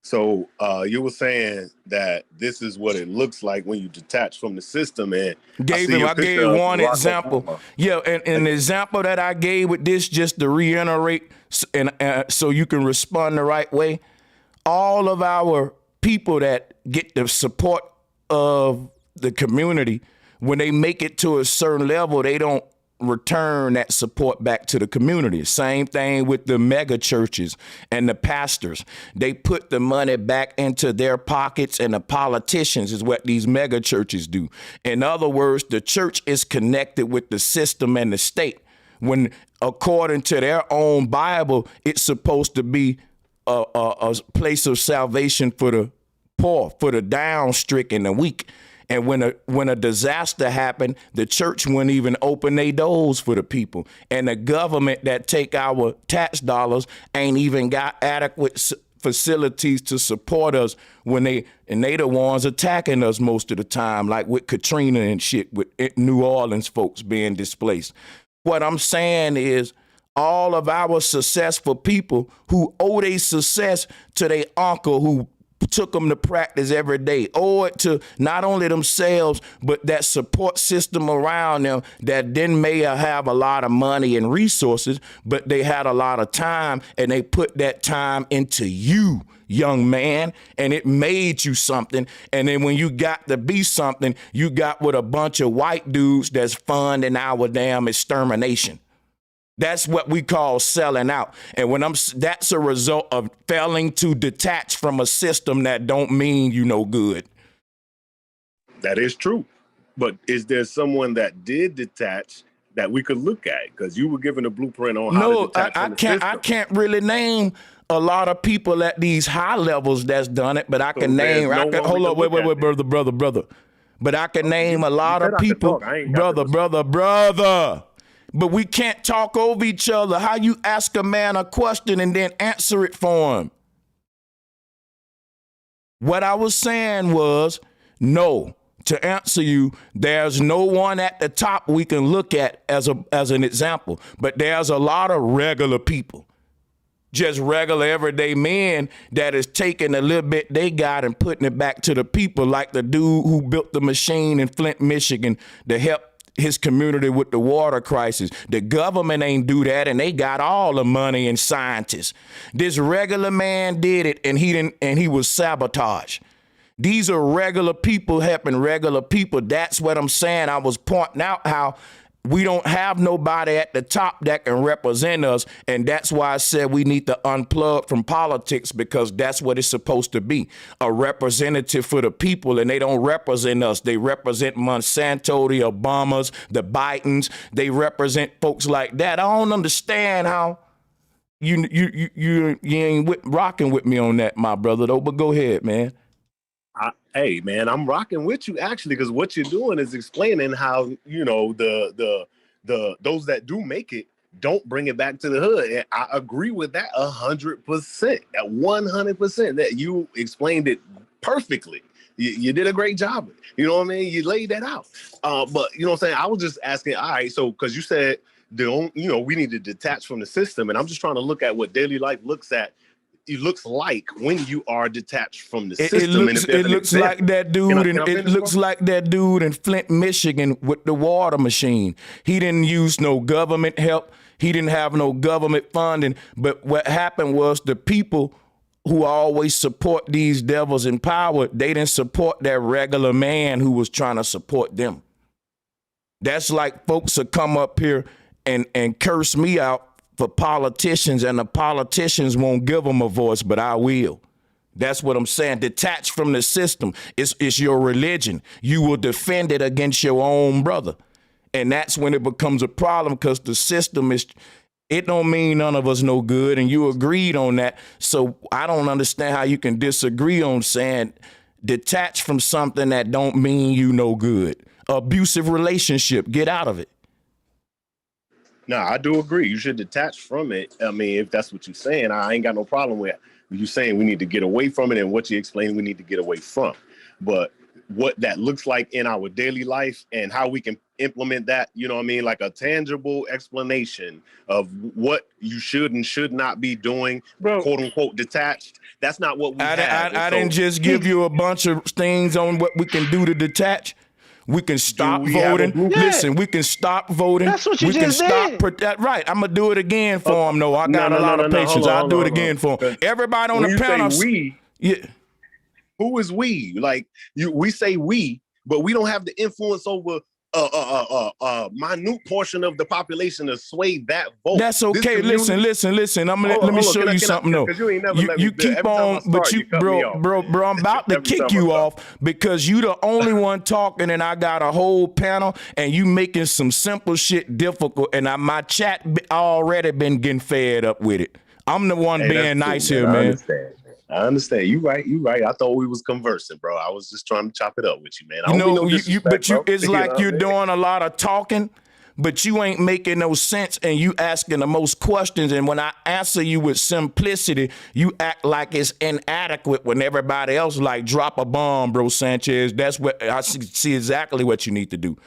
S13: So you were saying that this is what it looks like when you detach from the system, and I
S1: gave one
S13: Barack
S1: example.
S13: Obama.
S1: Yeah, and the example that I gave with this, just to reiterate, and so you can respond the right way. All of our people that get the support of the community, when they make it to a certain level, they don't return that support back to the community. Same thing with the mega churches and the pastors. They put the money back into their pockets, and the politicians is what these mega churches do. In other words, the church is connected with the system and the state. When according to their own Bible, it's supposed to be a place of salvation for the poor, for the down-stricken, the weak. And when a disaster happened, the church wouldn't even open their doors for the people. And the government that take our tax dollars ain't even got adequate facilities to support us when they the ones attacking us most of the time, like with Katrina and shit, with New Orleans folks being displaced. What I'm saying is, all of our successful people who owe their success to their uncle who took them to practice every day, owe it to not only themselves, but that support system around them that didn't may have a lot of money and resources, but they had a lot of time, and they put that time into you, young man, and it made you something. And then when you got to be something, you got with a bunch of white dudes that's funding our damn extermination. That's what we call selling out. And that's a result of failing to detach from a system that don't mean you no good.
S13: That is true. But is there someone that did detach that we could look at? Because you were given a blueprint on how to detach from the system.
S1: I can't really name a lot of people at these high levels that's done it, but I can name. Hold on, wait, brother. But I can name a lot of people, brother. But we can't talk over each other. How you ask a man a question and then answer it for him? What I was saying was, no, to answer you, there's no one at the top we can look at as an example. But there's a lot of regular people, just regular everyday men that is taking a little bit they got and putting it back to the people, like the dude who built the machine in Flint, Michigan to help his community with the water crisis. The government ain't do that, and they got all the money and scientists. This regular man did it, and he was sabotaged. These are regular people helping regular people. That's what I'm saying. I was pointing out how we don't have nobody at the top that can represent us, and that's why I said we need to unplug from politics, because that's what it's supposed to be, a representative for the people, and they don't represent us. They represent Monsanto, the Obamas, the Bidens. They represent folks like that. I don't understand how you ain't rocking with me on that, my brother, though, but go ahead, man.
S13: Hey, man, I'm rocking with you, actually, because what you're doing is explaining how, you know, the those that do make it don't bring it back to the hood. And I agree with that 100%, 100%, that you explained it perfectly. You did a great job. You know what I mean? You laid that out. But you know what I'm saying? I was just asking, all right, so because you said, we need to detach from the system. And I'm just trying to look at what daily life looks like when you are detached from the system.
S1: It looks like that dude in Flint, Michigan with the water machine. He didn't use no government help. He didn't have no government funding. But what happened was the people who always support these devils in power, they didn't support that regular man who was trying to support them. That's like folks that come up here and curse me out for politicians, and the politicians won't give them a voice, but I will. That's what I'm saying. Detached from the system. It's your religion. You will defend it against your own brother. And that's when it becomes a problem, because the system it don't mean none of us no good, and you agreed on that. So I don't understand how you can disagree on saying detach from something that don't mean you no good. Abusive relationship, get out of it.
S13: No, I do agree. You should detach from it. I mean, if that's what you're saying, I ain't got no problem with you saying we need to get away from it, and what you explain we need to get away from. But what that looks like in our daily life and how we can implement that, you know what I mean? Like a tangible explanation of what you should and should not be doing, quote unquote, detached. That's not what we have.
S1: I didn't just give you a bunch of things on what we can do to detach. We can stop voting. Listen, we can stop voting.
S10: That's what you
S1: we can
S10: just
S1: stop.
S10: did.
S1: Right, I'm gonna do it again for him. though. I got a lot of patience. I'll do it again for him. Everybody on the panel.
S13: Yeah. Who is we? Like we say we, but we don't have the influence over minute portion of the population to sway that vote.
S1: That's okay. Listen. Let me show you something though. You keep on, but bro, I'm about to kick you off because you the only one talking, and I got a whole panel, and you making some simple shit difficult, and my chat already been getting fed up with it. I'm the one being nice here, man.
S13: I understand. You right. I thought we was conversing, bro. I was just trying to chop it up with you, man.
S1: It's like you're doing a lot of talking, but you ain't making no sense, and you asking the most questions. And when I answer you with simplicity, you act like it's inadequate when everybody else like drop a bomb, bro, Sanchez. That's what I see exactly what you need to do.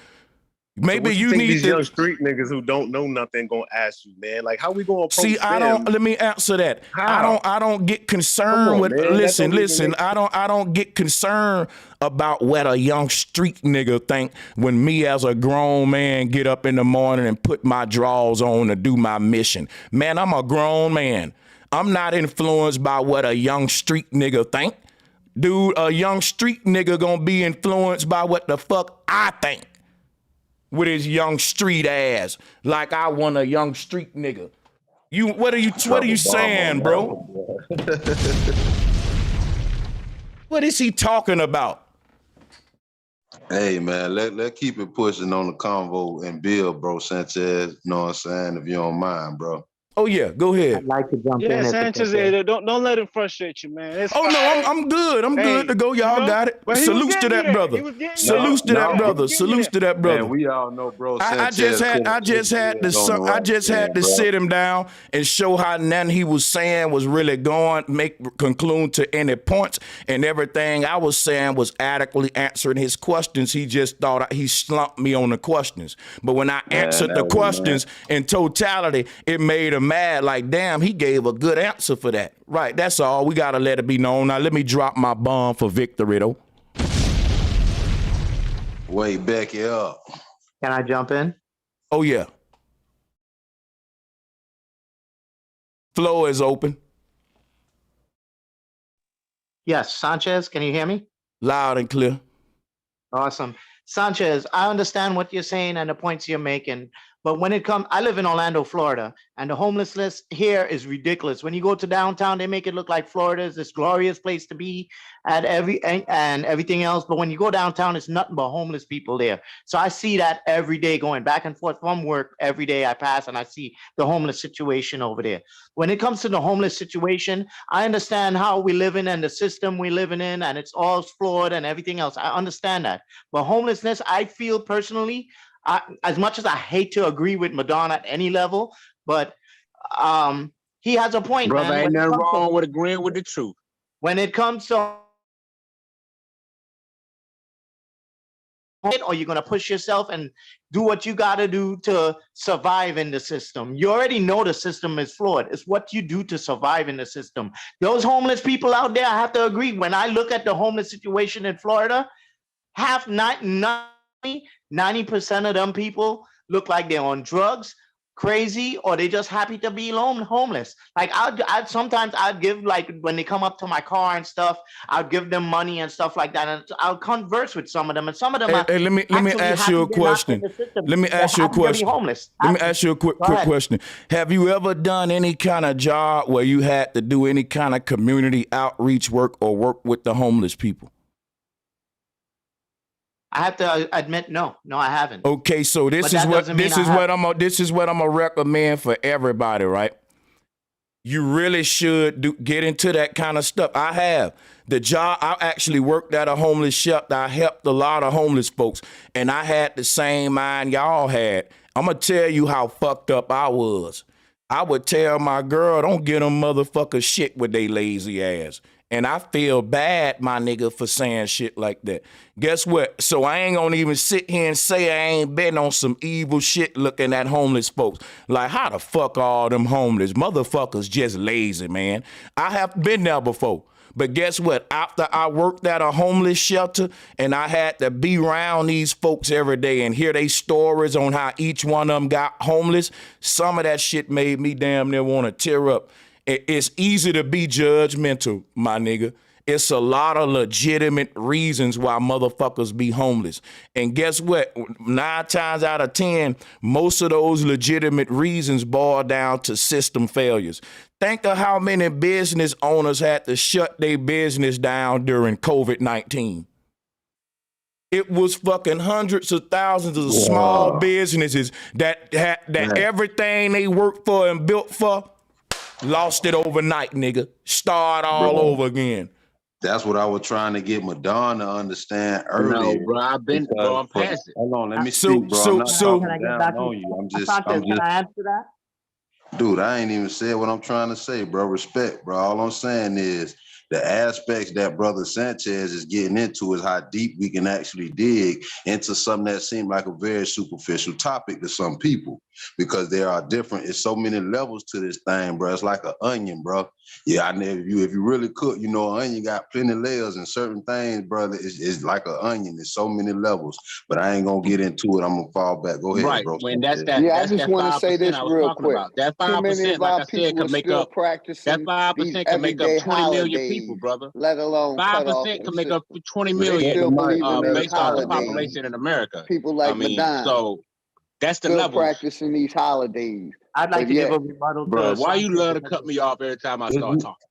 S1: Maybe
S13: so
S1: you need
S13: these young street niggas who don't know nothing gonna ask you, man. Like, how we gonna approach
S1: see? Let me answer that.
S13: How?
S1: I don't get concerned with.
S13: Man.
S1: Listen. I don't get concerned about what a young street nigga think when me as a grown man get up in the morning and put my drawers on to do my mission. Man, I'm a grown man. I'm not influenced by what a young street nigga think. Dude, a young street nigga gonna be influenced by what the fuck I think. With his young street ass, like I want a young street nigga. What are you saying, bro? What is he talking about?
S14: Hey man, let keep it pushing on the convo and build, bro, Sanchez. You know what I'm saying? If you don't mind, bro.
S1: Oh yeah, go ahead.
S17: I'd like to jump in.
S10: Yeah, Sanchez, don't let him frustrate you, man. It's
S1: fine. No, I'm good. I'm good to go. Y'all got it. Salute to that brother. Salute to that brother. Salute to that brother.
S14: Man, we all know, bro.
S1: I just had to sit him down and show how nothing he was saying was really conclude to any points, and everything I was saying was adequately answering his questions. He just thought he slumped me on the questions. But when I answered the questions in totality, it made him mad. Like, damn, he gave a good answer for that. Right, that's all. We gotta let it be known. Now let me drop my bomb for victory though.
S14: Wait, Becky up.
S17: Can I jump in?
S1: Oh yeah. Floor is open.
S17: Yes, Sanchez, can you hear me?
S1: Loud and clear.
S17: Awesome. Sanchez, I understand what you're saying and the points you're making, but when it comes, I live in Orlando, Florida, and the homelessness here is ridiculous. When you go to downtown, they make it look like Florida is this glorious place to be and everything else. But when you go downtown, it's nothing but homeless people there. So I see that every day going back and forth from work. Every day I pass and I see the homeless situation over there. When it comes to the homeless situation, I understand how we live in and the system we living in, and it's all flawed and everything else. I understand that. But homelessness, I feel personally, as much as I hate to agree with Madonna at any level, but he has a point,
S5: brother.
S17: Man.
S5: Ain't nothing wrong with agreeing with the truth.
S17: When it comes to or you're going to push yourself and do what you got to do to survive in the system. You already know the system is flawed. It's what you do to survive in the system. Those homeless people out there, I have to agree. When I look at the homeless situation in Florida, 90% of them people look like they're on drugs, crazy, or they just happy to be homeless. Like I'd sometimes give, like when they come up to my car and stuff, I'd give them money and stuff like that, and I'll converse with some of them, and some of them.
S1: Let me ask you a question. Let me ask you a question. Let me ask you a quick question. Have you ever done any kind of job where you had to do any kind of community outreach work or work with the homeless people?
S17: I have to admit, no, I haven't.
S1: Okay, so this is what I'm gonna recommend for everybody, right? You really should get into that kind of stuff. I have the job. I actually worked at a homeless shelter. I helped a lot of homeless folks, and I had the same mind y'all had. I'm gonna tell you how fucked up I was. I would tell my girl, don't get them motherfuckers shit with they lazy ass. And I feel bad, my nigga, for saying shit like that. Guess what? So I ain't gonna even sit here and say I ain't been on some evil shit looking at homeless folks. Like, how the fuck all them homeless? Motherfuckers just lazy, man. I have been there before. But guess what? After I worked at a homeless shelter and I had to be around these folks every day and hear their stories on how each one of them got homeless, some of that shit made me damn near want to tear up. It's easy to be judgmental, my nigga. It's a lot of legitimate reasons why motherfuckers be homeless. And guess what? 9 times out of 10, most of those legitimate reasons boil down to system failures. Think of how many business owners had to shut their business down during COVID-19. It was fucking hundreds of thousands of small businesses that everything they worked for and built for, lost it overnight, nigga. Start all over again.
S14: That's what I was trying to get Madonna to understand earlier.
S5: No, bro, I've been, bro, I'm past it.
S14: Hold on, let me speak, bro. I'm not talking down on you. I'm just,
S17: Can I answer that?
S14: dude, I ain't even said what I'm trying to say, bro. Respect, bro. All I'm saying is the aspects that Brother Sanchez is getting into is how deep we can actually dig into something that seemed like a very superficial topic to some people, because there are different, it's so many levels to this thing, bro. It's like an onion, bro. Yeah, if you really cook, you know, an onion got plenty of layers, and certain things, brother, it's like an onion. There's so many levels, but I ain't gonna get into it. I'm gonna fall back. Go ahead,
S5: right,
S14: bro.
S5: when that's that.
S6: Yeah, I
S5: that's
S6: just
S5: that
S6: want to say
S5: 5%
S6: this
S5: I was
S6: real
S5: talking
S6: quick.
S5: about. That
S6: Too many
S5: 5%,
S6: of
S5: like
S6: our
S5: I said,
S6: people
S5: can
S6: are
S5: make
S6: still
S5: up. That
S6: practicing
S5: 5%
S6: these
S5: can make up
S6: everyday
S5: 20 million
S6: holidays,
S5: people, brother.
S6: let alone cut off
S5: 5%
S6: the
S5: can make up
S6: system.
S5: 20
S6: They
S5: million
S6: still believe in these
S5: based off the
S6: holidays.
S5: population in America.
S6: People
S5: I
S6: like
S5: mean,
S6: Madonna
S5: so that's the
S6: still
S5: levels.
S6: practicing these holidays.
S17: I'd like
S6: But
S17: to give
S6: yet,
S17: a rebuttal
S5: Bro,
S17: to
S5: why you
S17: Sanchez
S5: love to
S17: because
S5: cut
S17: of-
S5: me off every time I start talking?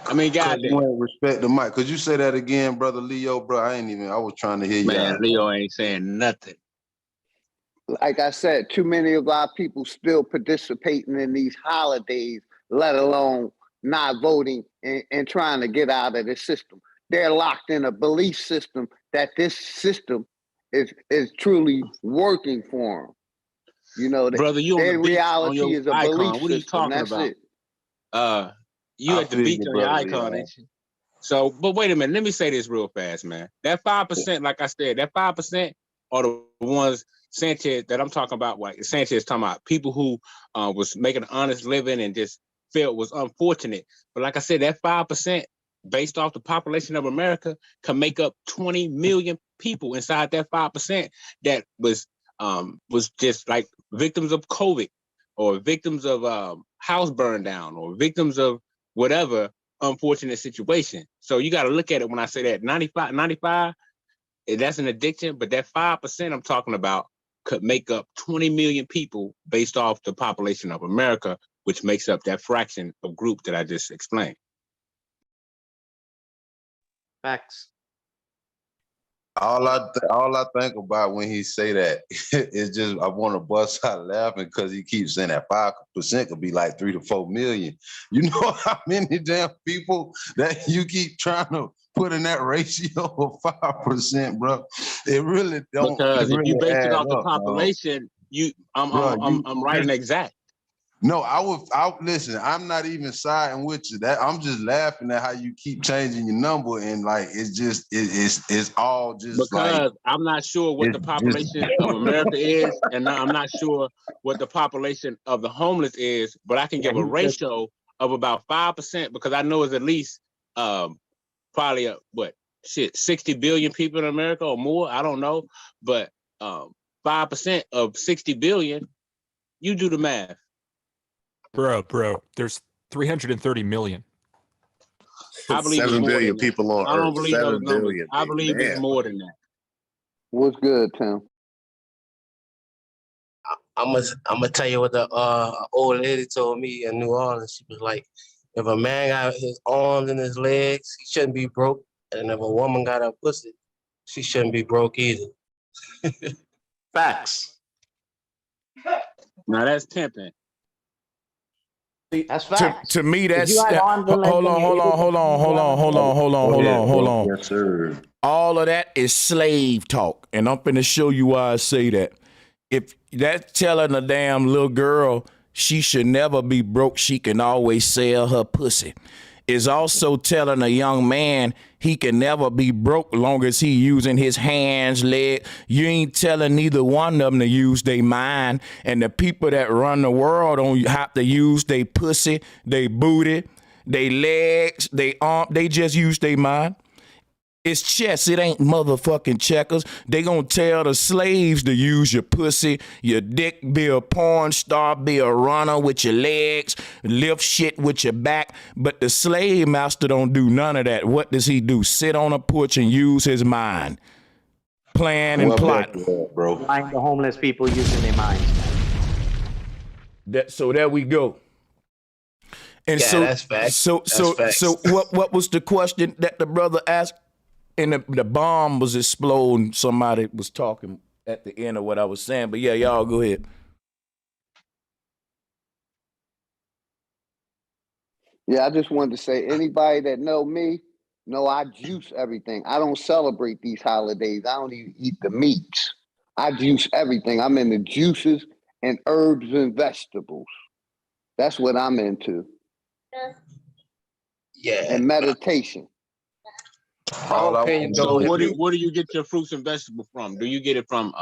S5: I mean,
S14: Cause
S5: goddamn.
S14: you ain't respect the mic. Could you say that again, brother Leo, bro? I was trying to hear you.
S5: Man, Leo ain't saying nothing.
S6: like I said, too many of our people still participating in these holidays, let alone not voting and trying to get out of the system. They're locked in a belief system that this system is truly working for them. You know,
S5: Brother, you on
S6: their
S5: the beach on
S6: reality
S5: your
S6: is a
S5: icon.
S6: belief
S5: What are you
S6: system.
S5: talking
S6: That's
S5: about?
S6: it.
S5: You
S14: I
S5: at the
S14: feel
S5: beach
S14: you,
S5: on your
S14: brother
S5: icon,
S14: Leo.
S5: ain't you? So, but wait a minute. Let me say this real fast, man. That 5%, like I said, that 5% are the ones Sanchez that I'm talking about. Like Sanchez talking about people who was making an honest living and just felt was unfortunate. But like I said, that 5%, based off the population of America, can make up 20 million people inside that 5% that was just like victims of COVID or victims of house burn down or victims of whatever unfortunate situation. So you got to look at it when I say that 95, that's an addiction, but that 5% I'm talking about could make up 20 million people based off the population of America, which makes up that fraction of group that I just explained.
S17: Facts.
S14: All I think about when he say that is just I want to bust out laughing because he keeps saying that 5% could be like 3 to 4 million. You know how many damn people that you keep trying to put in that ratio of 5%, bro? It really don't.
S5: Because if you base it off the
S14: up,
S5: population,
S14: bro.
S5: I'm right and exact.
S14: No, I listen. I'm not even siding with you. That I'm just laughing at how you keep changing your number and like it's all just
S5: because
S14: like
S5: I'm not sure what the population of America is, and I'm not sure what the population of the homeless is. But I can give a ratio of about 5% because I know it's at least probably 60 billion people in America or more. I don't know, but 5% of 60 billion, you do the math.
S18: Bro, there's 330 million.
S5: I believe
S13: 7 billion
S5: it's
S13: people on
S5: I don't
S13: Earth.
S5: believe
S13: 7
S5: those numbers.
S13: billion.
S5: I believe it's more than that.
S6: What's good, Tim?
S19: I'm gonna tell you what the old lady told me in New Orleans. She was like, if a man got his arms and his legs, he shouldn't be broke. And if a woman got her pussy, she shouldn't be broke either.
S17: Facts.
S5: Now that's tempting.
S17: That's facts.
S1: To me, that's
S17: If you have arms and legs
S1: hold
S17: and
S1: on,
S17: you're
S1: hold
S17: able
S1: on,
S17: to
S1: hold on,
S17: feed
S1: hold on, hold on, hold on, hold on, hold on.
S14: Yes, sir.
S1: All of that is slave talk, and I'm finna show you why I say that. If that's telling a damn little girl she should never be broke, she can always sell her pussy. is also telling a young man he can never be broke long as he using his hands, leg. You ain't telling neither one of them to use their mind. And the people that run the world don't have to use their pussy, their booty, their legs, their arm. They just use their mind. It's chess. It ain't motherfucking checkers. They gonna tell the slaves to use your pussy, your dick, be a porn star, be a runner with your legs, lift shit with your back. But the slave master don't do none of that. What does he do? Sit on a porch and use his mind. Plan and plot.
S15: Bro.
S17: Find the homeless people using their minds.
S1: So there we go. And
S19: Yeah,
S1: so
S19: that's facts.
S1: so what was the question that the brother asked? And the bomb was exploding. Somebody was talking at the end of what I was saying. But yeah, y'all go ahead.
S6: Yeah, I just wanted to say, anybody that know me, know I juice everything. I don't celebrate these holidays. I don't even eat the meats. I juice everything. I'm into juices and herbs and vegetables. That's what I'm into.
S19: Yeah.
S6: And meditation.
S5: So where do you get your fruits and vegetables from? Do you get it from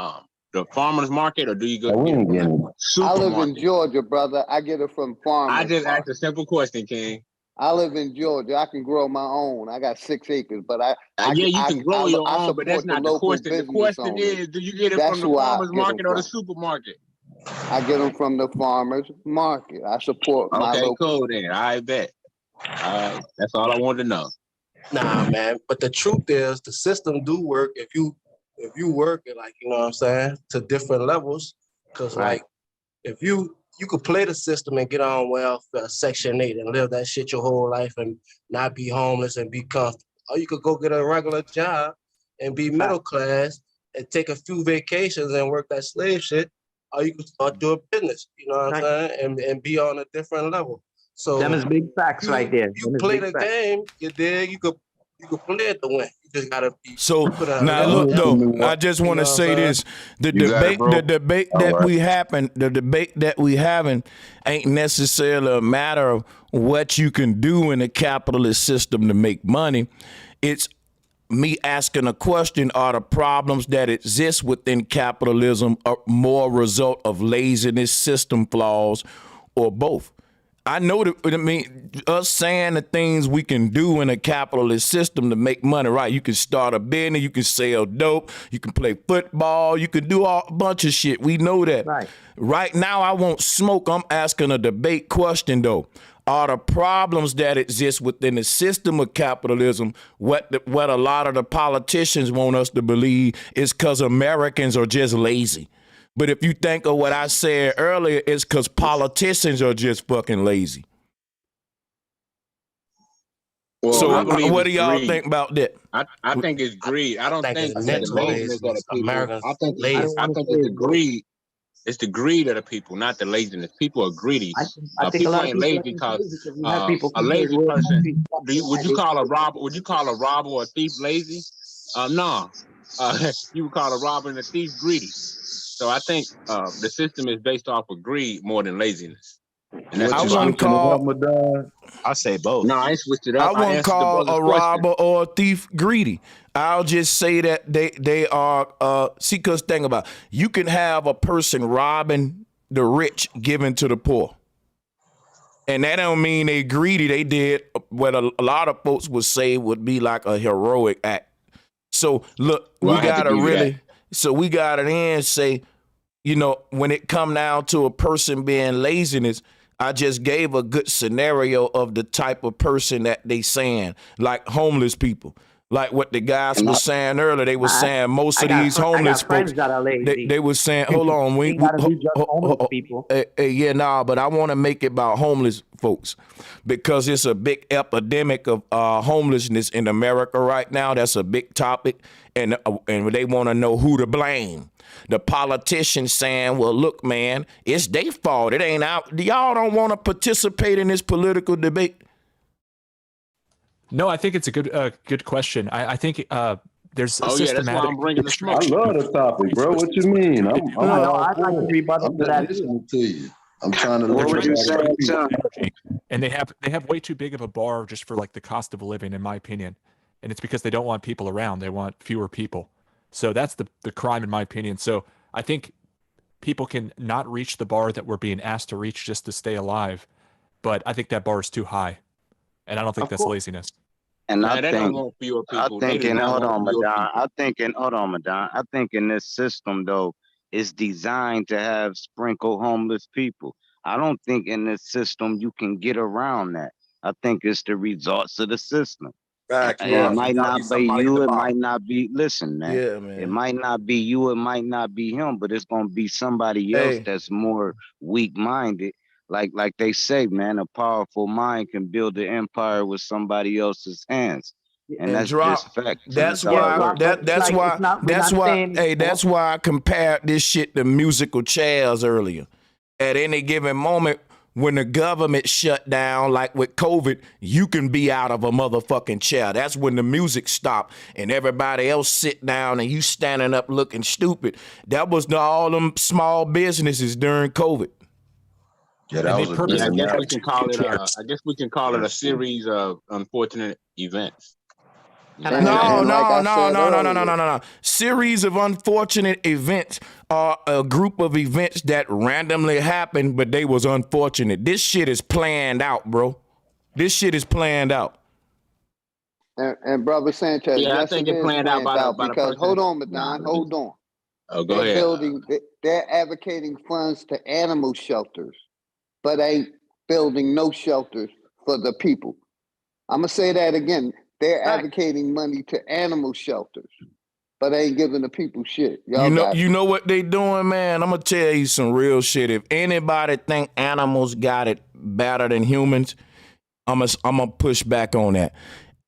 S5: the farmer's market, or do you go get it from the supermarket?
S6: I live in Georgia, brother. I get it from farmers.
S5: I just asked a simple question, King.
S6: I live in Georgia. I can grow my own. I got 6 acres, but
S5: you can grow your own, but that's not the question. The question is, do you get it from the farmer's market or the supermarket?
S6: I get them from the farmer's market. I support my local.
S5: Cool then. I bet. All right, that's all I wanted to know.
S19: Nah, man. But the truth is, the system do work if you work it, like, you know what I'm saying, to different levels. Because like, if you could play the system and get on welfare, Section 8, and live that shit your whole life and not be homeless and be comfortable. Or you could go get a regular job and be middle class and take a few vacations and work that slave shit. Or you could start doing business, you know what I'm saying, and be on a different level. So
S17: them is big facts right there.
S19: You play the game, you dig, you could play it to win. You just gotta be.
S1: So now look though, I just want to say this: the debate that we having ain't necessarily a matter of what you can do in a capitalist system to make money. It's me asking a question: are the problems that exist within capitalism a more result of laziness, system flaws, or both? I know that, I mean, us saying the things we can do in a capitalist system to make money, right? You can start a business, you can sell dope, you can play football, you can do a bunch of shit. We know that. Right now, I won't smoke. I'm asking a debate question, though. Are the problems that exist within the system of capitalism what a lot of the politicians want us to believe is because Americans are just lazy? But if you think of what I said earlier, it's because politicians are just fucking lazy.
S5: Well,
S1: so what do y'all think about that?
S5: I think it's greed. I don't think it's the laziness of the people.
S19: Americans
S5: I think it's the greed. It's the greed of the people, not the laziness. People are greedy. People ain't lazy because a lazy person. Would you call a robber? Would you call a robber or a thief lazy? No. You would call a robber and a thief greedy. So I think the system is based off of greed more than laziness. And that's
S1: I wouldn't call.
S3: I say both.
S5: No, I switched it up.
S1: I wouldn't call a robber or a thief greedy. I'll just say that they are. See, because think about it. You can have a person robbing the rich, giving to the poor, and that don't mean they greedy. They did what a lot of folks would say would be like a heroic act. So look, we gotta then say, you know, when it come down to a person being laziness, I just gave a good scenario of the type of person that they saying, like homeless people. Like what the guys were saying earlier, they were saying most of these homeless folks, they were saying, hold on, but I want to make it about homeless folks because it's a big epidemic of homelessness in America right now. That's a big topic, and they want to know who to blame. The politicians saying, well, look, man, it's their fault. It ain't out. Y'all don't want to participate in this political debate.
S18: No, I think it's a good question. I think there's a systematic.
S5: That's why I'm bringing the smoke.
S20: I love the topic, bro. What you mean? I'm
S17: listening to you.
S20: I'm trying to.
S10: What would you say, Chuck?
S18: And they have way too big of a bar just for like the cost of living, in my opinion. And it's because they don't want people around. They want fewer people. So that's the crime, in my opinion. So I think people can not reach the bar that we're being asked to reach just to stay alive. But I think that bar is too high. And I don't think that's laziness.
S15: And
S5: Man,
S15: I
S5: they don't
S15: think,
S5: want fewer
S15: I
S5: people. They
S15: think,
S5: do
S15: and
S5: not
S15: hold
S5: want
S15: on,
S5: fewer
S15: Madon.
S5: people.
S15: I think, and hold on, Madon. I think in this system though, it's designed to have sprinkle homeless people. I don't think in this system you can get around that. I think it's the results of the system.
S1: Facts,
S15: And
S1: bro.
S15: it might
S1: Gotta be
S15: not be
S1: somebody at
S15: you,
S1: the
S15: it
S1: bottom.
S15: might not be, listen, man.
S1: Yeah,
S15: It
S1: man.
S15: might not be you, it might not be him, but it's gonna be somebody else
S1: Hey,
S15: that's more weak-minded. Like they say, man, a powerful mind can build an empire with somebody else's hands. And
S1: and
S15: that's just
S1: drop.
S15: facts, and
S1: That's
S15: that's how it
S1: why.
S15: works.
S1: That's why. Hey, that's why I compared this shit to musical chairs earlier. At any given moment, when the government shut down, like with COVID, you can be out of a motherfucking chair. That's when the music stopped and everybody else sit down and you standing up looking stupid. That was all them small businesses during COVID.
S14: Yeah, that was a good
S5: I guess we
S14: analogy.
S5: can call it a series of unfortunate events.
S1: No. Series of unfortunate events are a group of events that randomly happened, but they was unfortunate. This shit is planned out, bro. This shit is planned out.
S6: And Brother Sanchez,
S5: Yeah, I
S6: yes,
S5: think
S6: it
S5: it
S6: is
S5: planned out
S6: planned out
S5: by the
S6: because,
S5: person.
S6: hold on, Madon, hold on.
S5: Oh, go
S6: They're
S5: ahead.
S6: building, they're advocating funds to animal shelters, but ain't building no shelters for the people. I'm going to say that again. They're advocating money to animal shelters, but ain't giving the people shit. Y'all
S1: You know what they doing, man? I'm gonna tell you some real shit. If anybody think animals got it better than humans, I'm gonna push back on that.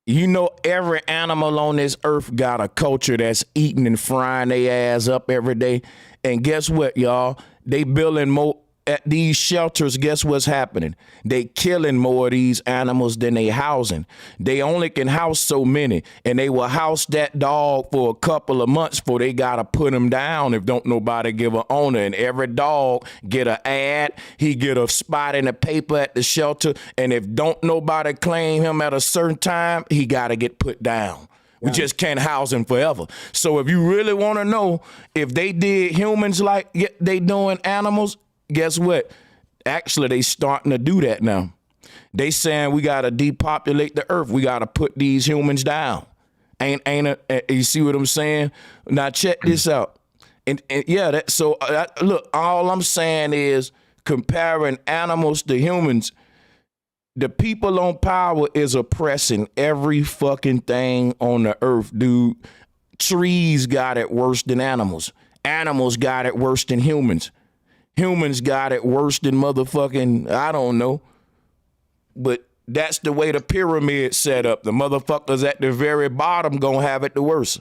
S1: You know, every animal on this earth got a culture that's eating and frying their ass up every day. And guess what, y'all? They building more at these shelters. Guess what's happening? They killing more of these animals than they housing. They only can house so many, and they will house that dog for a couple of months before they gotta put him down if don't nobody give an owner. And every dog get an ad, he get a spot in the paper at the shelter, and if don't nobody claim him at a certain time, he gotta get put down. We just can't house him forever. So if you really want to know if they did humans like they doing animals, guess what? Actually, they starting to do that now. They saying we got to depopulate the earth. We got to put these humans down. Ain't it? You see what I'm saying? Now check this out. And yeah, look, all I'm saying is comparing animals to humans, the people on power is oppressing every fucking thing on the earth, dude. Trees got it worse than animals. Animals got it worse than humans. Humans got it worse than motherfucking, I don't know. But that's the way the pyramid set up. The motherfuckers at the very bottom gonna have it the worst.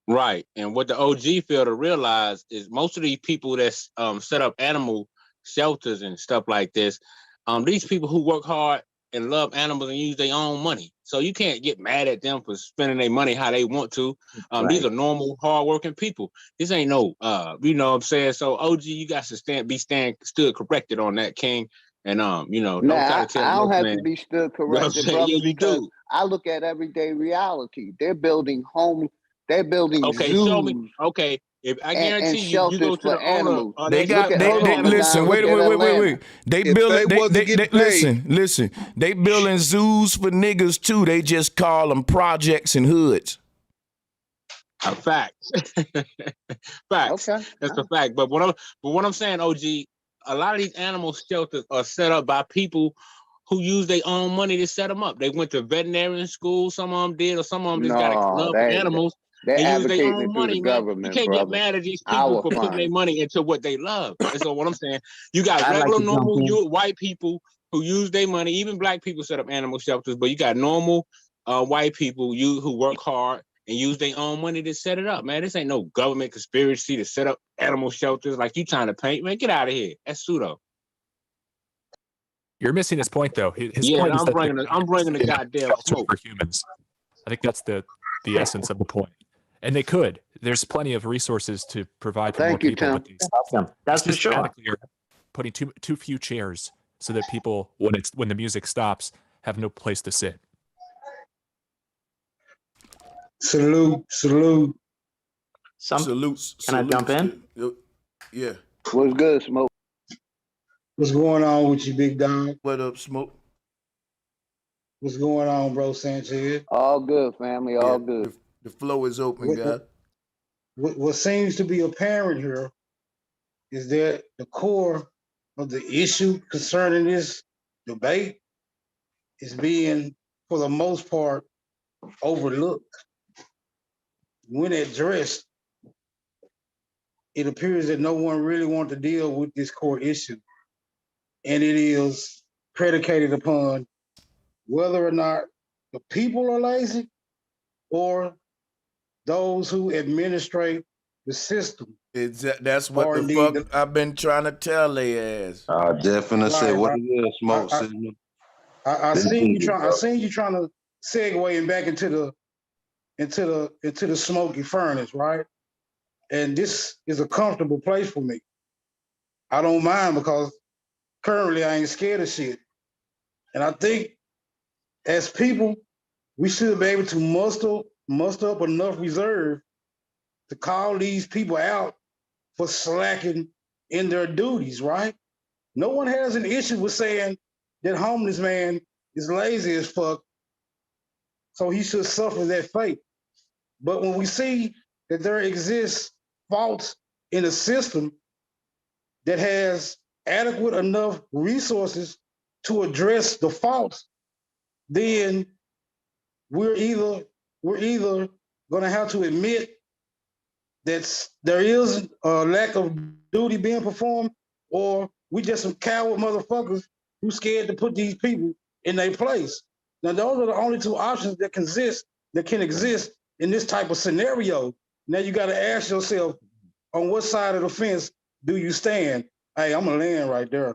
S5: Right. And what the OG fail to realize is most of these people that set up animal shelters and stuff like this, these people who work hard and love animals and use their own money. So you can't get mad at them for spending their money how they want to. These are normal, hardworking people. This ain't no, you know what I'm saying? So OG, you got to stood corrected on that, King. And you know, don't try to tell
S6: I don't
S5: me,
S6: have
S5: man.
S6: to be still
S5: You know what I'm
S6: corrected,
S5: saying?
S6: brother,
S5: Yeah, you
S6: because
S5: do.
S6: I look at everyday reality. They're building
S5: Okay,
S6: zoos.
S5: show me. Okay, if I guarantee
S6: and
S5: you, you go
S6: shelters
S5: to
S6: for
S5: the owner
S6: animals.
S5: of
S1: They
S5: that
S1: got
S6: hold on,
S1: listen,
S6: Madon,
S1: wait. They
S6: If
S1: building
S6: they wasn't getting paid.
S1: listen. They building zoos for niggas too. They just call them projects and hoods.
S5: Facts. Facts.
S6: Okay.
S5: That's a fact. But what I'm saying, OG, a lot of these animal shelters are set up by people who use their own money to set them up. They went to veterinarian school, some of them did, or some of them just got a love for animals.
S6: They're
S5: They use their
S6: advocating
S5: own
S6: it through the
S5: money, man. You
S6: government,
S5: can't get
S6: brother.
S5: mad at these people
S6: Our
S5: for putting their
S6: funds.
S5: money into what they love. That's what I'm saying. You got
S6: I'd like
S5: regular,
S6: to jump
S5: normal white people who use their money. Even black people set up animal shelters, but you got normal white people who work hard and use their own money to set it up, man. This ain't no government conspiracy to set up animal shelters like you trying to paint, man. Get out of here. That's pseudo.
S18: You're missing his point, though. His
S5: Yeah,
S18: point is
S5: I'm
S18: that
S5: bringing the goddamn
S18: shelter
S5: smoke
S18: for humans. I think that's the essence of the point. And they could. There's plenty of resources to provide for more people, but they
S17: That's for sure.
S18: are putting too few chairs so that people, when the music stops, have no place to sit.
S21: Salute.
S17: Can I jump in?
S1: Yeah.
S6: What's good, Smoke?
S21: What's going on with you, big dog?
S1: What up, Smoke?
S21: What's going on, bro, Sanchez?
S6: All good, family. All good.
S1: The flow is open, guys.
S21: What seems to be apparent here is that the core of the issue concerning this debate is being, for the most part, overlooked. When addressed, it appears that no one really wants to deal with this core issue. And it is predicated upon whether or not the people are lazy or those who administrate the system.
S1: That's what the fuck I've been trying to tell they ass.
S14: I definitely say what it is, Smoke.
S21: I seen you trying to segue back into the smoky furnace, right? And this is a comfortable place for me. I don't mind because currently I ain't scared of shit. And I think as people, we should be able to muster up enough reserve to call these people out for slacking in their duties, right? No one has an issue with saying that homeless man is lazy as fuck, so he should suffer that fate. But when we see that there exists faults in a system that has adequate enough resources to address the faults, then we're either going to have to admit that there is a lack of duty being performed, or we just some coward motherfuckers who scared to put these people in their place. Now, those are the only two options that can exist in this type of scenario. Now you got to ask yourself, on what side of the fence do you stand? Hey, I'm gonna land right there.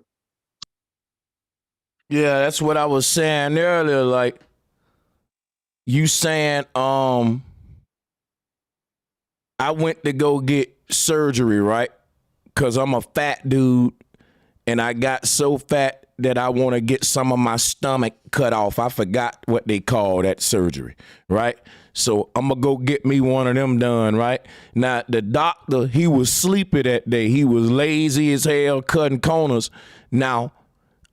S1: Yeah, that's what I was saying earlier. Like, you saying, I went to go get surgery, right? Because I'm a fat dude, and I got so fat that I want to get some of my stomach cut off. I forgot what they call that surgery, right? So I'm going to go get me one of them done, right? Now, the doctor, he was sleepy that day. He was lazy as hell, cutting corners. Now,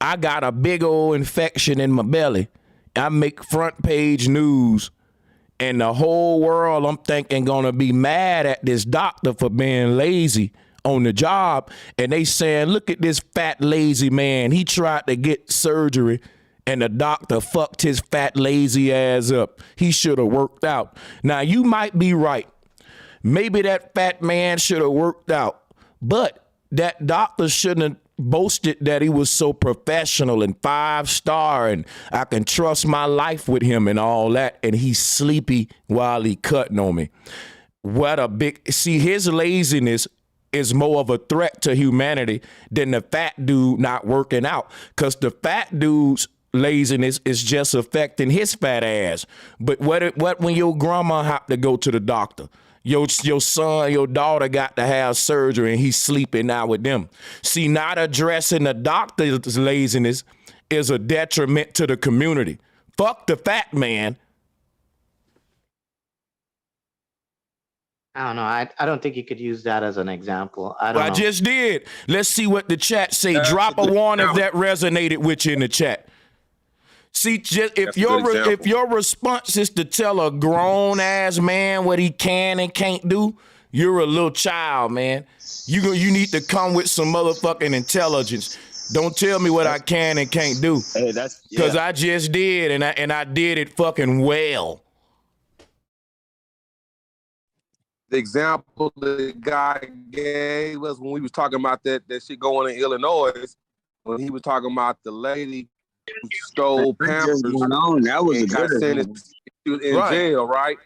S1: I got a big old infection in my belly. I make front page news, and the whole world, I'm thinking, gonna be mad at this doctor for being lazy on the job. And they saying, look at this fat, lazy man. He tried to get surgery, and the doctor fucked his fat, lazy ass up. He should have worked out. Now, you might be right. Maybe that fat man should have worked out, but that doctor shouldn't have boasted that he was so professional and 5-star and I can trust my life with him and all that, and he's sleepy while he cutting on me. See, his laziness is more of a threat to humanity than the fat dude not working out, because the fat dude's laziness is just affecting his fat ass. But what when your grandma have to go to the doctor? Your son, your daughter got to have surgery and he's sleeping now with them. See, not addressing the doctor's laziness is a detriment to the community. Fuck the fat man.
S17: I don't know. I don't think you could use that as an example. I
S1: just did. Let's see what the chat say. Drop a one if that resonated with you in the chat. See, just if your response is to tell a grown ass man what he can and can't do, you're a little child, man. You need to come with some motherfucking intelligence. Don't tell me what I can and can't do.
S3: Hey, that's
S1: because I just did, and I did it fucking well.
S7: The example the guy gave us when we was talking about that shit going in Illinois, when he was talking about the lady who stole Pampers.
S3: That was a good
S7: she was in jail, right?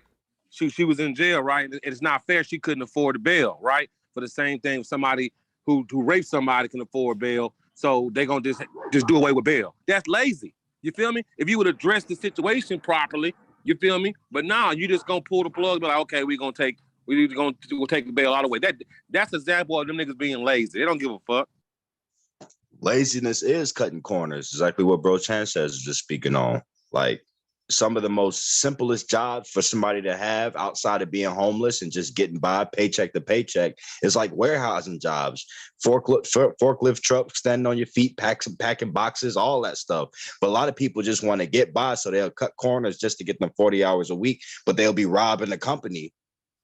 S7: She was in jail, right? And it's not fair. She couldn't afford the bail, right? For the same thing, somebody who raped somebody can afford bail, so they gonna just do away with bail. That's lazy. You feel me? If you would address the situation properly, you feel me? But now you just gonna pull the plug, be like, okay, we'll take the bail all the way. That's an example of them niggas being lazy. They don't give a fuck.
S3: laziness is cutting corners. Exactly what Bro Sanchez is just speaking on. Like some of the most simplest jobs for somebody to have outside of being homeless and just getting by paycheck to paycheck is like warehousing jobs, forklift trucks, standing on your feet, packing boxes, all that stuff. But a lot of people just want to get by, so they'll cut corners just to get them 40 hours a week, but they'll be robbing the company.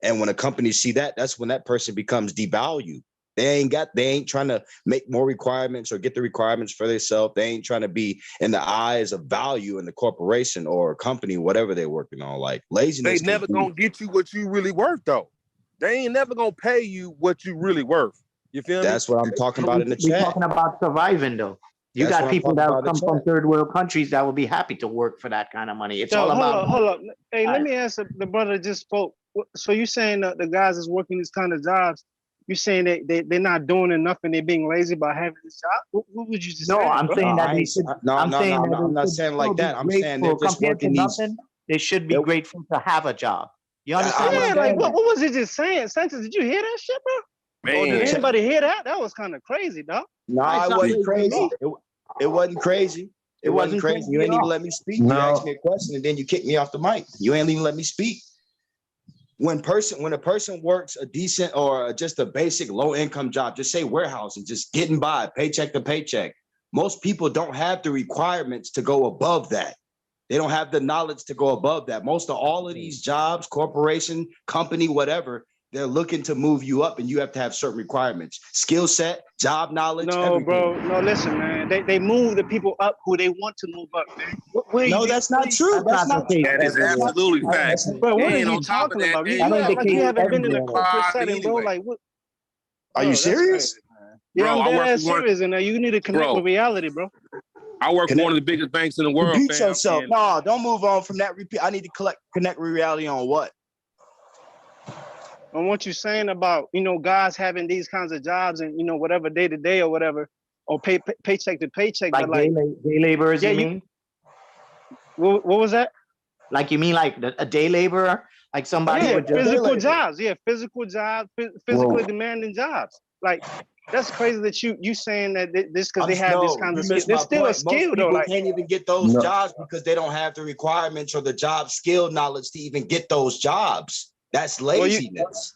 S3: And when a company see that, that's when that person becomes devalued. They ain't trying to make more requirements or get the requirements for themselves. They ain't trying to be in the eyes of value in the corporation or company, whatever they're working on. Like laziness.
S7: They never gonna get you what you really worth, though. They ain't never gonna pay you what you really worth. You feel me?
S3: That's what I'm talking about in the
S17: We're
S3: chat.
S17: talking about surviving, though. You
S3: That's
S17: got
S3: what I'm
S17: people
S3: talking
S17: that
S3: about in
S17: come
S3: the
S17: from
S3: chat.
S17: third world countries that will be happy to work for that kind of money. It's
S8: Yo,
S17: all about.
S8: hold up. Hey, let me ask the brother that just spoke. So you saying that the guys that's working these kind of jobs, you saying that they're not doing enough and they're being lazy by having this job? What would you just say?
S17: No, I'm
S8: bro?
S17: saying that
S3: I
S17: they
S3: ain't-
S17: should.
S3: no,
S17: I'm
S3: no,
S17: saying
S3: no,
S17: that
S3: no, I'm
S17: they
S3: not
S17: should
S3: saying like
S17: still be
S3: that. I'm saying they're
S17: grateful
S3: just
S17: compared to
S3: working these.
S17: nothing. They should be grateful to have a job. You understand what I'm
S8: Yeah, like
S17: saying?
S8: what was he just saying? Sanchez, did you hear that shit, bro? Or did
S7: Man.
S8: anybody hear that? That was kind of crazy, dog.
S3: Nah, it wasn't crazy. It wasn't crazy. It wasn't crazy. You ain't even let me speak. You asked me a question and then you kicked me off the mic. You ain't even let me speak. When a person works a decent or just a basic low income job, just say warehousing, just getting by paycheck to paycheck. Most people don't have the requirements to go above that. They don't have the knowledge to go above that. Most of all of these jobs, corporation, company, whatever, they're looking to move you up and you have to have certain requirements. Skill set, job knowledge,
S8: No,
S3: everything.
S8: bro. No, listen, man. They move the people up who they want to move up, man.
S3: No, that's not true. That's not true.
S7: That is absolutely facts.
S8: Bro, what are
S7: And
S8: you
S7: on top of
S8: talking
S7: that,
S8: about?
S7: they
S8: You act like you haven't been in a
S7: everywhere.
S8: corporate setting, bro.
S7: Anyway.
S8: Like what?
S3: Are you
S8: Bro, that's
S3: serious?
S8: crazy, man. Yeah,
S7: Bro,
S8: I'm
S7: I
S8: dead
S7: work
S8: ass
S7: for one.
S8: serious, and you need to connect
S7: Bro.
S8: with reality, bro.
S7: I work for one of the biggest banks in the world,
S3: Repeat
S7: fam.
S3: yourself.
S7: And
S3: No, don't move on from that. Repeat. I need to connect with reality on what?
S8: On what you're saying about, guys having these kinds of jobs and, whatever day to day or whatever, or paycheck to paycheck.
S17: Like
S8: but like
S17: day laborers,
S8: yeah,
S17: you mean?
S8: What was that?
S17: Like you mean like a day laborer? Like somebody
S8: Yeah,
S17: would just
S8: physical jobs. Yeah, physical jobs, physically demanding jobs. Like that's crazy that you saying that this because they have this kind
S3: You
S8: of skill.
S3: missed
S8: There's
S3: my
S8: still a
S3: point.
S8: skill
S3: Most
S8: though.
S3: people
S8: Like
S3: can't even get those jobs because they don't have the requirements or the job skill knowledge to even get those jobs. That's laziness.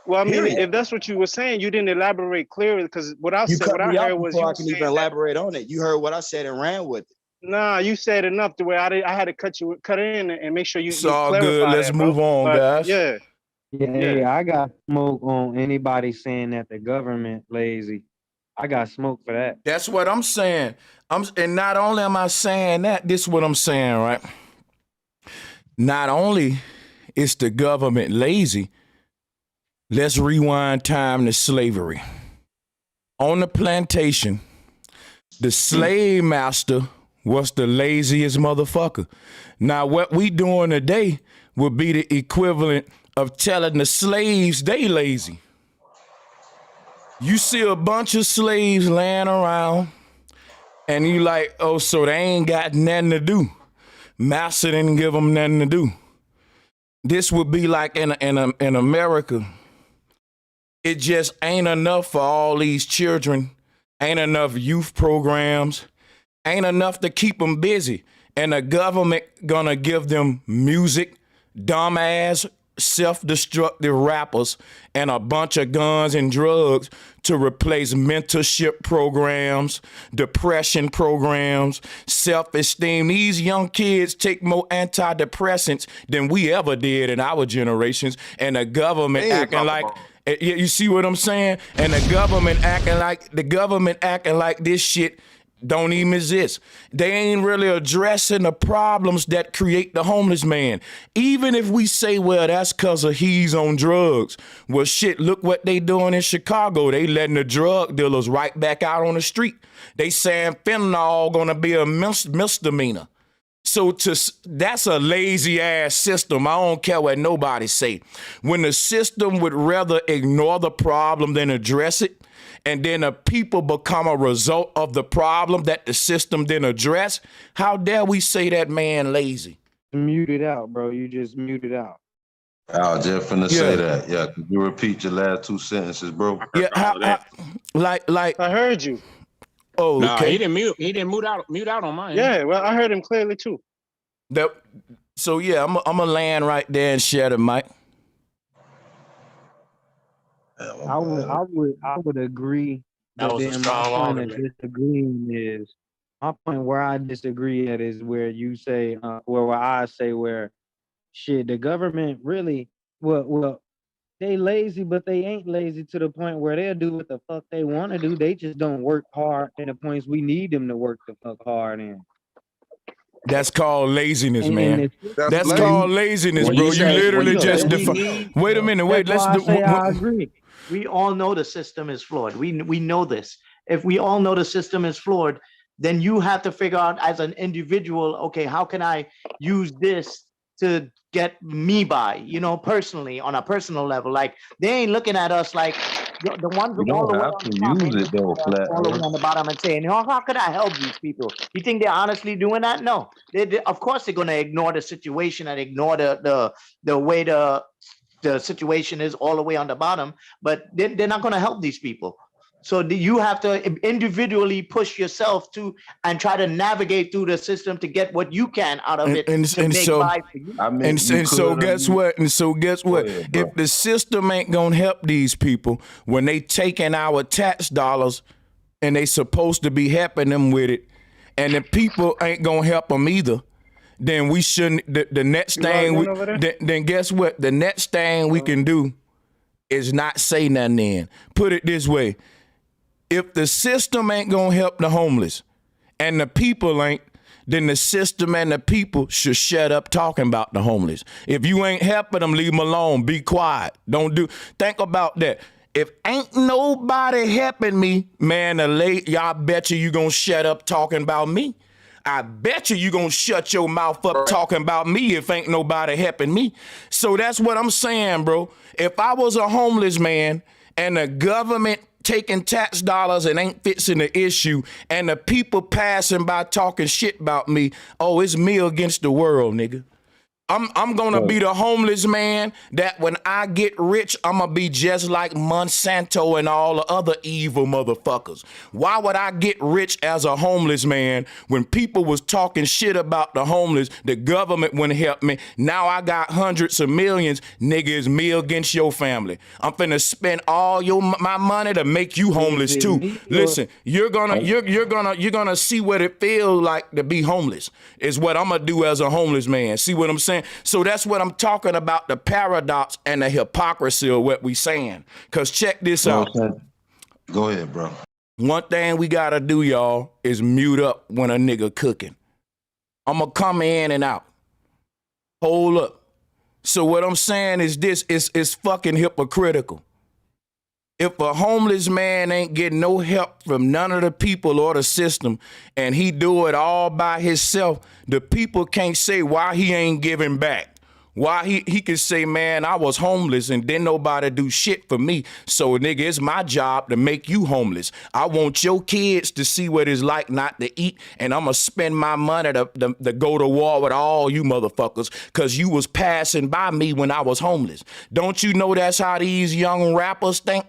S8: Well, I mean,
S3: Period.
S8: if that's what you were saying, you didn't elaborate clearly because what I
S3: You
S8: said,
S3: cut
S8: what I
S3: me
S8: heard
S3: off
S8: was
S3: before
S8: you
S3: I can even
S8: saying that,
S3: elaborate on it. You heard what I said and ran with it.
S8: nah, you said enough to where I had to cut in and make sure you
S1: It's all
S8: clarify
S1: good. Let's
S8: that, bro.
S1: move on,
S8: But
S1: guys.
S8: yeah,
S12: Yeah, I got smoke on anybody saying that the government lazy. I got smoke for that.
S1: That's what I'm saying. And not only am I saying that, this is what I'm saying, right? Not only is the government lazy, let's rewind time to slavery. On the plantation, the slave master was the laziest motherfucker. Now, what we doing today would be the equivalent of telling the slaves they lazy. You see a bunch of slaves laying around, and you like, oh, so they ain't got nothing to do. Master didn't give them nothing to do. This would be like in America. It just ain't enough for all these children. Ain't enough youth programs. Ain't enough to keep them busy. And the government gonna give them music, dumbass, self-destructive rappers, and a bunch of guns and drugs to replace mentorship programs, depression programs, self-esteem. These young kids take more antidepressants than we ever did in our generations, and the government acting like, you see what I'm saying? And the government acting like this shit don't even exist. They ain't really addressing the problems that create the homeless man. Even if we say, well, that's because of he's on drugs. Well, shit, look what they doing in Chicago. They letting the drug dealers right back out on the street. They saying fentanyl gonna be a misdemeanor. So that's a lazy ass system. I don't care what nobody say. When the system would rather ignore the problem than address it, and then the people become a result of the problem that the system didn't address, how dare we say that man lazy?
S12: Mute it out, bro. You just muted out.
S14: I was just finna say that. Yeah, could you repeat your last two sentences, bro?
S1: Yeah, like
S8: I heard you.
S1: Oh,
S5: Nah,
S1: okay.
S5: he didn't mute out on mine.
S8: Yeah, well, I heard him clearly too.
S1: So yeah, I'm gonna land right there and share the mic.
S12: I would agree,
S19: That
S12: but
S19: was a
S12: then my
S19: strong
S12: point of
S19: argument.
S12: disagreeing is my point where I disagree at is where you say where I say where shit the government really well they lazy, but they ain't lazy to the point where they'll do what the fuck they want to do. They just don't work hard in the points we need them to work the fuck hard in.
S1: That's called laziness,
S12: And
S1: man. That's
S12: when
S1: called laziness,
S5: When
S1: bro.
S5: you
S1: You
S5: say
S1: literally just
S5: we
S1: define.
S5: need,
S1: Wait a minute. Wait.
S17: That's
S1: Let's
S17: why I
S1: do.
S17: say I agree. We all know the system is flawed. We know this. If we all know the system is flawed, then you have to figure out as an individual, okay, how can I use this to get me by, you know, personally, on a personal level? Like, they ain't looking at us like the ones
S20: You
S17: all the
S20: don't
S17: way
S20: have
S17: on
S20: to
S17: the top
S20: use
S17: ain't
S20: it
S17: looking
S20: though,
S17: at us
S20: flat
S17: all the way
S20: earth.
S17: on the bottom and saying, how could I help these people? You think they're honestly doing that? No. They of course they're gonna ignore the situation and ignore the way the situation is all the way on the bottom, but they're not going to help these people. So you have to individually push yourself to and try to navigate through the system to get what you can out of it to make life for you.
S20: I mean,
S1: And so guess what? And so guess what?
S20: ahead, bro.
S1: If the system ain't gonna help these people when they taking our tax dollars and they supposed to be helping them with it, and the people ain't gonna help them either, then we shouldn't. The next thing, then guess what? The next thing we can do is not say nothing. Then put it this way: if the system ain't gonna help the homeless, and the people ain't, then the system and the people should shut up talking about the homeless. If you ain't helping them, leave them alone. Be quiet. Don't do. Think about that. If ain't nobody helping me, man, y'all bet you gonna shut up talking about me. I bet you gonna shut your mouth up talking about me if ain't nobody helping me. So that's what I'm saying, bro. If I was a homeless man and the government taking tax dollars and ain't fixing the issue, and the people passing by talking shit about me, oh, it's me against the world, nigga. I'm gonna be the homeless man that when I get rich, I'm gonna be just like Monsanto and all the other evil motherfuckers. Why would I get rich as a homeless man when people was talking shit about the homeless? The government wouldn't help me. Now I got hundreds of millions. Nigga, it's me against your family. I'm finna spend all my money to make you homeless too. Listen, you're gonna see what it feels like to be homeless. Is what I'm gonna do as a homeless man. See what I'm saying? So that's what I'm talking about, the paradox and the hypocrisy of what we saying. Because check this out.
S14: Go ahead, bro.
S1: One thing we got to do, y'all, is mute up when a nigga cooking. I'm going to come in and out. Hold up. So what I'm saying is this is fucking hypocritical. If a homeless man ain't getting no help from none of the people or the system, and he do it all by himself, the people can't say why he ain't giving back. Why he can say, man, I was homeless and didn't nobody do shit for me. So nigga, it's my job to make you homeless. I want your kids to see what it's like not to eat, and I'm gonna spend my money to go to war with all you motherfuckers because you was passing by me when I was homeless. Don't you know that's how these young rappers think?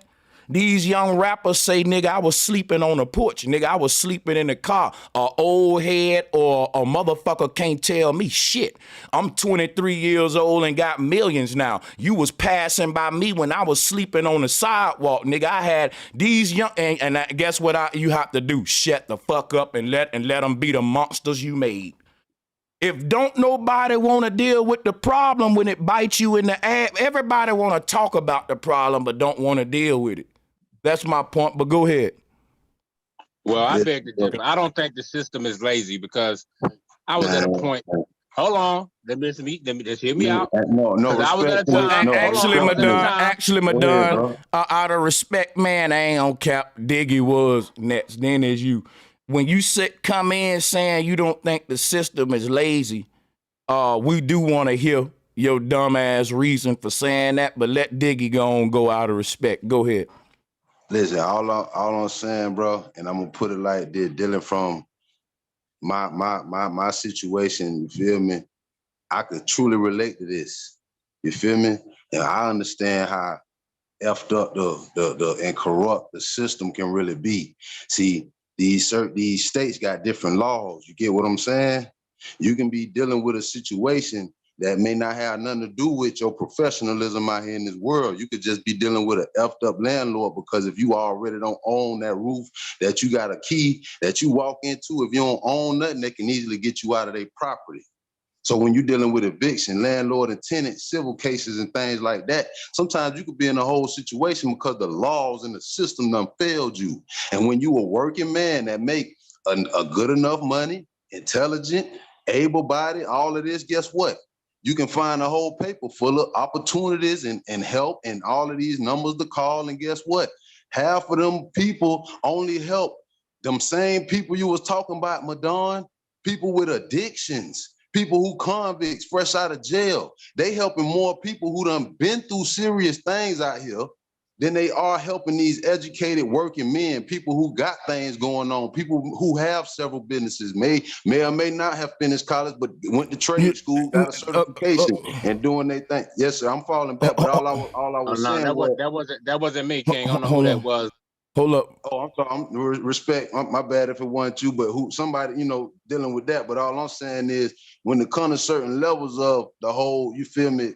S1: These young rappers say, nigga, I was sleeping on a porch. Nigga, I was sleeping in the car. A old head or a motherfucker can't tell me shit. I'm 23 years old and got millions now. You was passing by me when I was sleeping on the sidewalk. Nigga, I had these young, and guess what you have to do? Shut the fuck up and let them be the monsters you made. If don't nobody want to deal with the problem when it bites you in the ass, everybody want to talk about the problem but don't want to deal with it. That's my point, but go ahead.
S5: Well, I beg to differ. I don't think the system is lazy because I was at a point. Hold on, let me just hear me out.
S14: No,
S5: I was at a time.
S1: Actually, Madon, out of respect, man, I ain't on cap. Diggy was next. Then is you. When you come in saying you don't think the system is lazy, we do want to hear your dumb ass reason for saying that, but let Diggy go out of respect. Go ahead.
S14: Listen, all I'm saying, bro, and I'm gonna put it like this, dealing from my situation, you feel me? I could truly relate to this. You feel me? And I understand how effed up the and corrupt the system can really be. See, these states got different laws. You get what I'm saying? You can be dealing with a situation that may not have nothing to do with your professionalism out here in this world. You could just be dealing with an effed up landlord, because if you already don't own that roof, that you got a key that you walk into, if you don't own nothing, they can easily get you out of their property. So when you're dealing with eviction, landlord and tenant, civil cases and things like that, sometimes you could be in a whole situation because the laws and the system done failed you. And when you a working man that make a good enough money, intelligent, able-bodied, all of this, guess what? You can find a whole paper full of opportunities and help and all of these numbers to call. And guess what? Half of them people only help them same people you was talking about, Madon, people with addictions, people who convicts fresh out of jail. They helping more people who done been through serious things out here than they are helping these educated working men, people who got things going on, people who have several businesses, may or may not have finished college, but went to trade school, got a certification, and doing their thing. Yes, sir, I'm falling back, but all I was saying
S5: that wasn't me, King. I don't know who that was.
S1: Hold up.
S14: Oh, I'm sorry. Respect. My bad if it wasn't you, but somebody, dealing with that. But all I'm saying is, when it comes to certain levels of the whole, you feel me,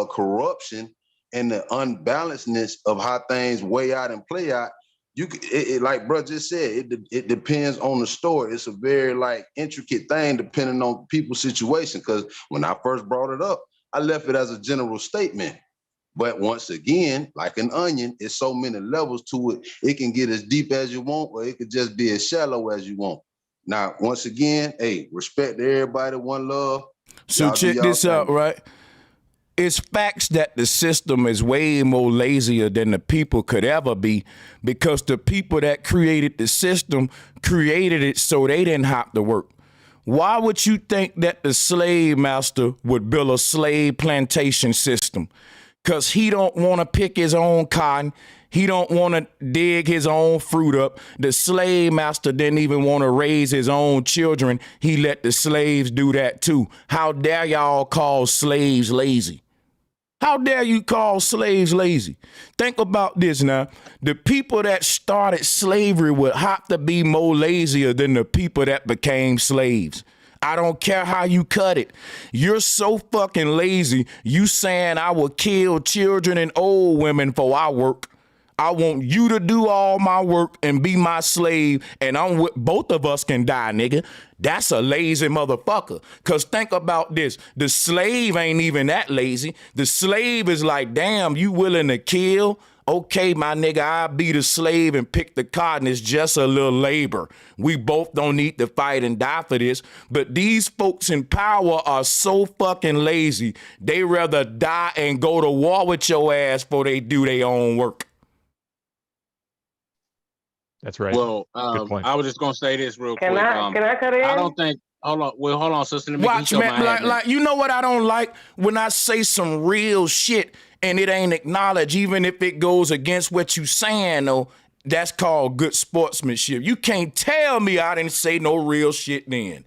S14: corruption and the unbalancedness of how things weigh out and play out, like bro just said, it depends on the story. It's a very intricate thing depending on people's situation. Because when I first brought it up, I left it as a general statement. But once again, like an onion, it's so many levels to it. It can get as deep as you want, or it could just be as shallow as you want. Now, once again, hey, respect to everybody, one love.
S1: So check this out, right? It's facts that the system is way more lazier than the people could ever be, because the people that created the system created it so they didn't have to work. Why would you think that the slave master would build a slave plantation system? Because he don't want to pick his own cotton. He don't want to dig his own fruit up. The slave master didn't even want to raise his own children. He let the slaves do that too. How dare y'all call slaves lazy? How dare you call slaves lazy? Think about this now. The people that started slavery would have to be more lazier than the people that became slaves. I don't care how you cut it. You're so fucking lazy. You saying I will kill children and old women for our work. I want you to do all my work and be my slave, and both of us can die, nigga. That's a lazy motherfucker. Cause think about this. The slave ain't even that lazy. The slave is like, damn, you willing to kill? Okay, my nigga, I'll be the slave and pick the cotton. It's just a little labor. We both don't need to fight and die for this. But these folks in power are so fucking lazy. They rather die and go to war with your ass before they do their own work.
S18: That's right.
S5: Well, I was just gonna say this real quick.
S2: Can I cut in?
S5: I don't think. Hold on, sister. Let me
S1: watch, man. Like you know what I don't like? When I say some real shit and it ain't acknowledged, even if it goes against what you saying, though. That's called good sportsmanship. You can't tell me I didn't say no real shit then.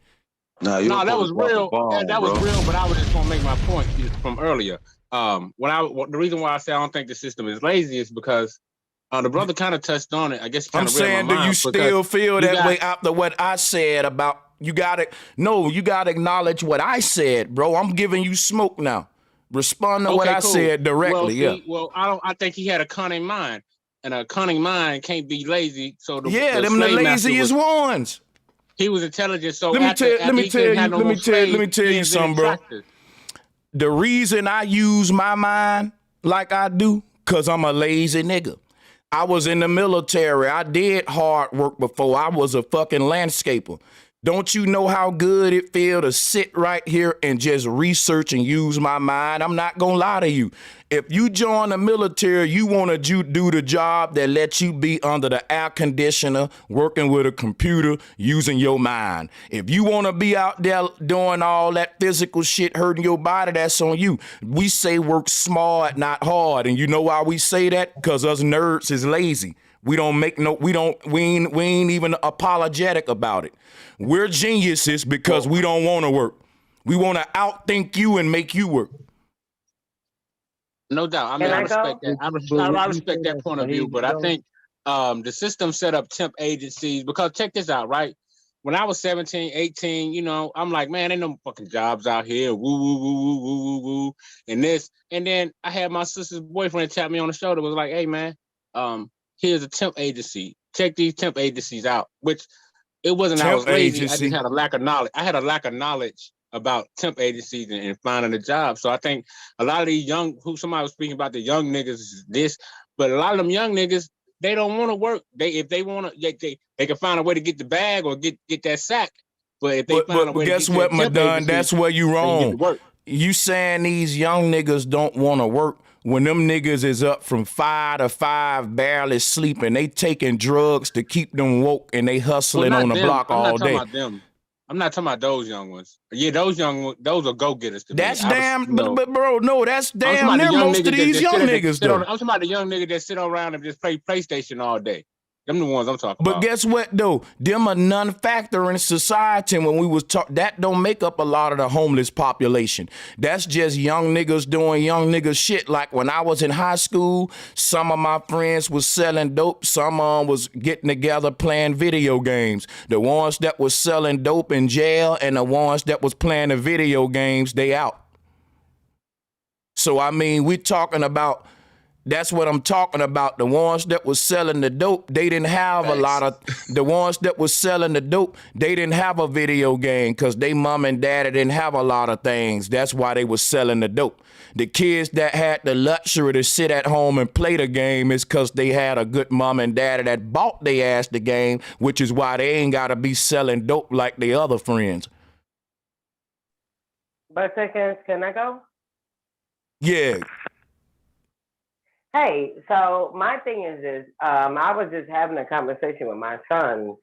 S5: No, that was real. That was real. But I was just gonna make my point from earlier. The reason why I say I don't think the system is lazy is because. The brother kind of touched on it. I guess
S1: I'm saying, do you still feel that way after what I said about you gotta acknowledge what I said, bro. I'm giving you smoke now. Respond to what I said directly.
S5: I think he had a cunning mind, and a cunning mind can't be lazy. So the
S1: laziest ones.
S5: He was intelligent. So
S1: let me tell you something, bro. The reason I use my mind like I do, cause I'm a lazy nigga. I was in the military. I did hard work before. I was a fucking landscaper. Don't you know how good it feel to sit right here and just research and use my mind? I'm not gonna lie to you. If you join the military, you want to do the job that lets you be under the air conditioner, working with a computer, using your mind. If you want to be out there doing all that physical shit, hurting your body, that's on you. We say work smart, not hard. And you know why we say that? Because us nerds is lazy. We ain't even apologetic about it. We're geniuses because we don't want to work. We want to outthink you and make you work.
S5: No doubt. I mean, I respect that. I respect that point of view, but I think the system set up temp agencies because check this out, right? When I was 17, 18, you know, I'm like, man, ain't no fucking jobs out here. Woo, woo, woo, woo, woo, woo, woo. And this. And then I had my sister's boyfriend tap me on the shoulder, was like, hey, man, here's a temp agency. Check these temp agencies out. Which it wasn't I was
S1: Temp
S5: lazy. I
S1: agency.
S5: just had a lack of knowledge. I had a lack of knowledge about temp agencies and finding a job. So I think a lot of these somebody was speaking about the young niggas, this, but a lot of them young niggas, they don't want to work. If they want to, they can find a way to get the bag or get that sack. But if they find a way
S1: guess
S5: to get
S1: what,
S5: to that temp
S1: Madon?
S5: agency,
S1: That's where you
S5: they can get
S1: wrong.
S5: to work.
S1: You saying these young niggas don't want to work when them niggas is up from 5 to 5 barely sleeping. They taking drugs to keep them woke and they hustling on the block all day.
S5: I'm not talking about them. I'm not talking about those young ones. Yeah, those are go-getters to
S1: That's
S5: me.
S1: damn, but bro, no, that's damn near
S5: the young
S1: most of these young niggas though.
S5: I'm talking about the young niggas that sit around and just play PlayStation all day. Them the ones I'm talking
S1: But
S5: about.
S1: guess what though? Them a non-factor in society. When we was that don't make up a lot of the homeless population. That's just young niggas doing young niggas shit. Like when I was in high school, some of my friends was selling dope. Some was getting together playing video games. The ones that was selling dope in jail and the ones that was playing the video games, they out. So I mean, we talking about. That's what I'm talking about. The ones that was selling the dope, they didn't have a lot of, the ones that was selling the dope, they didn't have a video game because they mom and daddy didn't have a lot of things. That's why they was selling the dope. The kids that had the luxury to sit at home and play the game is because they had a good mom and daddy that bought their ass the game, which is why they ain't got to be selling dope like the other friends.
S2: But seconds, can I go?
S1: Yeah.
S2: Hey, so my thing is this. I was just having a conversation with my sons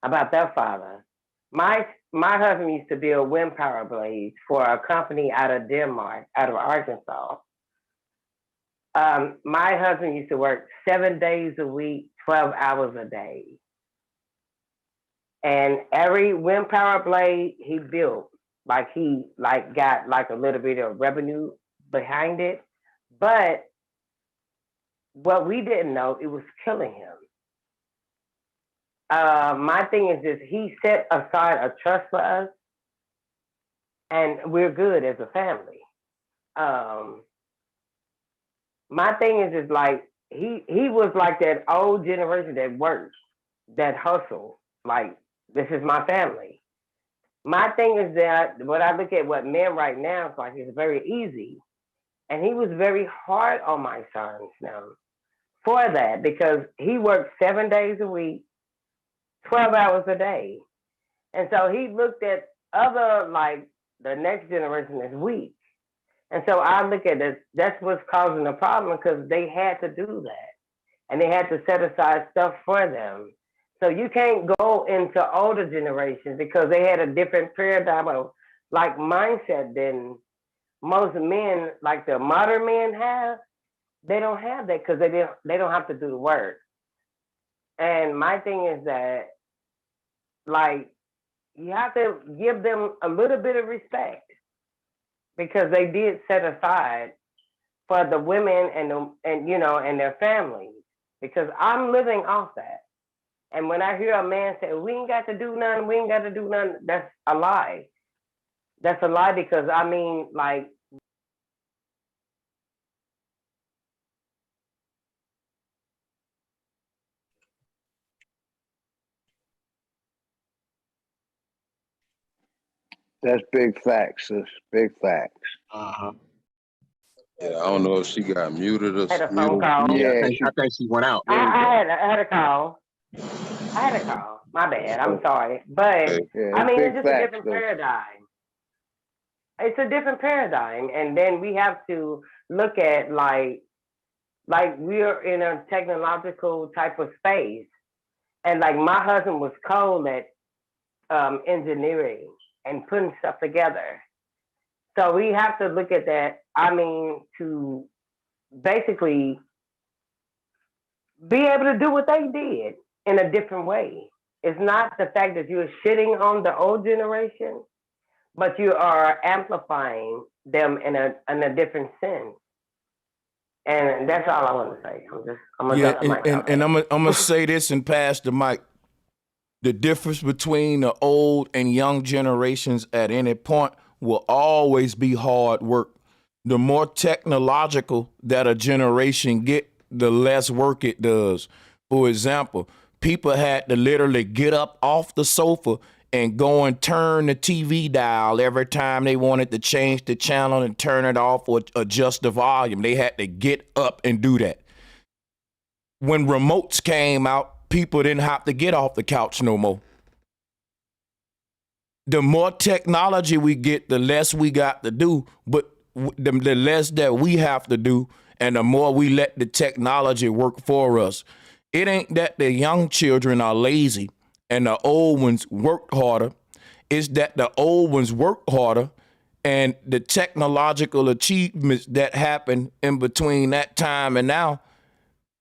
S2: about their father. My husband used to build wind power blades for a company out of Denmark, out of Arkansas. My husband used to work 7 days a week, 12 hours a day. And every wind power blade he built, he got like a little bit of revenue behind it. But what we didn't know, it was killing him. My thing is this, he set aside a trust for us and we're good as a family. My thing is just like, he was like that old generation that works, that hustle, like, this is my family. My thing is that when I look at what men right now, it's like it's very easy. And he was very hard on my sons now. For that, because he worked 7 days a week, 12 hours a day. And so he looked at other, like the next generation is weak. And so I look at this, that's what's causing the problem because they had to do that. And they had to set aside stuff for them. So you can't go into older generations because they had a different paradigm of like mindset than most men, like the modern men have. They don't have that because they don't have to do the work. And my thing is that, like, you have to give them a little bit of respect because they did set aside for the women and their families. Because I'm living off that. And when I hear a man say, we ain't got to do nothing, that's a lie. That's a lie because I mean, like,
S6: That's big facts, sis. Big facts.
S5: Uh-huh.
S14: Yeah, I don't know if she got muted or
S2: had a phone call.
S6: Yeah,
S5: I think she went out.
S2: I had a call. My bad. I'm sorry. But I mean, it's just a different paradigm. It's a different paradigm. And then we have to look at like we're in a technological type of space. And like my husband was cold at engineering and putting stuff together. So we have to look at that. I mean, to basically be able to do what they did in a different way. It's not the fact that you're shitting on the old generation, but you are amplifying them in a different sense. And that's all I want to say. I'm gonna
S1: Yeah,
S2: drop the mic out.
S1: and I'm gonna say this and pass the mic. The difference between the old and young generations at any point will always be hard work. The more technological that a generation get, the less work it does. For example, people had to literally get up off the sofa and go and turn the TV dial every time they wanted to change the channel and turn it off or adjust the volume. They had to get up and do that. When remotes came out, people didn't have to get off the couch no more. The more technology we get, the less we got to do, but the less that we have to do, and the more we let the technology work for us. It ain't that the young children are lazy and the old ones work harder. It's that the old ones work harder, and the technological achievements that happen in between that time and now,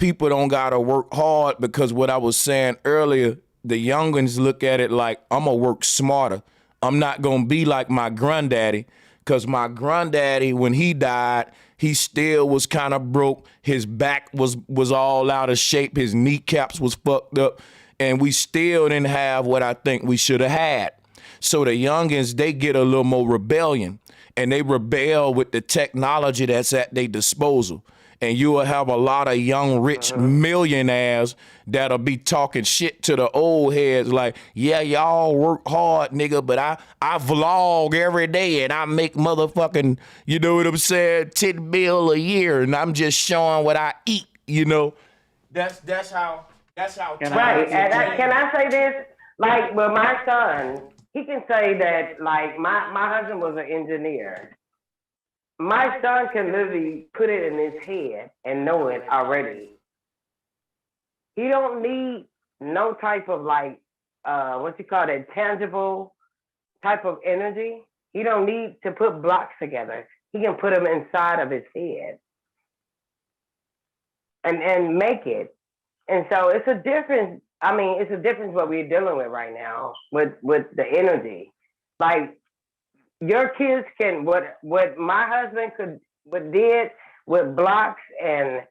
S1: people don't gotta work hard, because what I was saying earlier, the young ones look at it like, I'm gonna work smarter. I'm not gonna be like my granddaddy, because my granddaddy, when he died, he still was kind of broke. His back was all out of shape. His kneecaps was fucked up. And we still didn't have what I think we should have had. So the youngins, they get a little more rebellion, and they rebel with the technology that's at their disposal. And you will have a lot of young, rich millionaires that'll be talking shit to the old heads like, yeah, y'all work hard, nigga, but I vlog every day and I make motherfucking, you know what I'm saying, 10 mil a year, and I'm just showing what I eat, you know. That's how
S2: Right. And can I say this? Like, with my son, he can say that, like, my husband was an engineer. My son can literally put it in his head and know it already. He don't need no type of, like, what you call that, tangible type of energy. He don't need to put blocks together. He can put them inside of his head and make it. And so it's a difference. I mean, it's a difference what we're dealing with right now with the energy. Like, your kids can, what my husband did with blocks and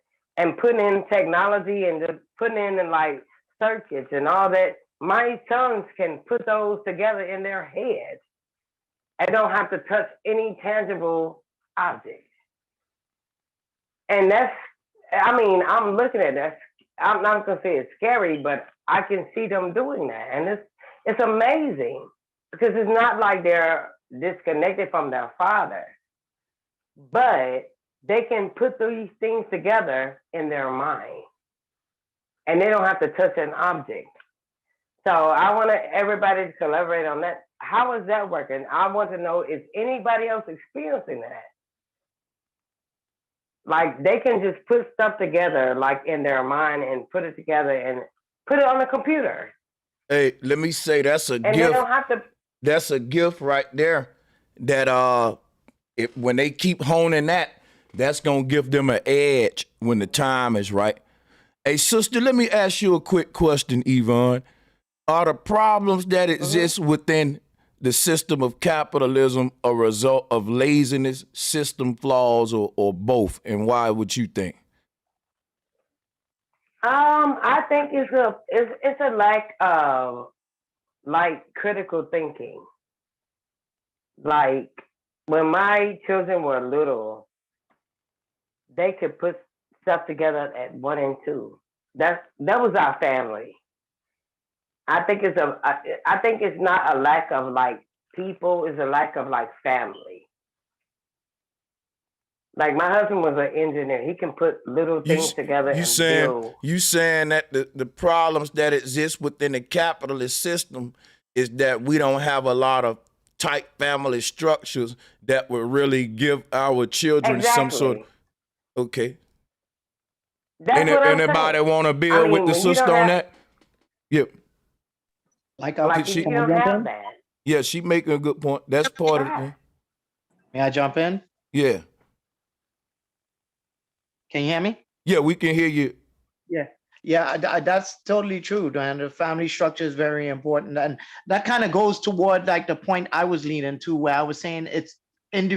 S2: putting in technology and just putting in like circuits and all that, my sons can put those together in their heads and don't have to touch any tangible object. And that's, I mean, I'm looking at that. I'm not gonna say it's scary, but I can see them doing that, and it's amazing, because it's not like they're disconnected from their father, but they can put these things together in their mind, and they don't have to touch an object. So I want everybody to collaborate on that. How is that working? I want to know, is anybody else experiencing that? Like, they can just put stuff together, like, in their mind and put it together and put it on the computer.
S1: Hey, let me say, that's a gift.
S2: They don't have to.
S1: That's a gift right there. That when they keep honing that, that's gonna give them an edge when the time is right. Hey, sister, let me ask you a quick question, Yvonne. Are the problems that exist within the system of capitalism a result of laziness, system flaws, or both? And why would you think?
S2: I think it's a lack of, like, critical thinking. Like, when my children were little, they could put stuff together at 1 and 2. That was our family. I think it's not a lack of, like, people, it's a lack of, like, family. Like, my husband was an engineer. He can put little things together and build.
S1: You saying that the problems that exist within the capitalist system is that we don't have a lot of tight family structures that would really give our children some sort of, okay. Anybody want to build with the sister on that? Yep.
S17: Like
S2: you don't have that.
S1: Yeah, she making a good point. That's part of it.
S17: May I jump in?
S1: Yeah.
S17: Can you hear me?
S1: Yeah, we can hear you.
S17: Yeah, that's totally true. And the family structure is very important. And that kind of goes toward, like, the point I was leaning to, where I was saying it's an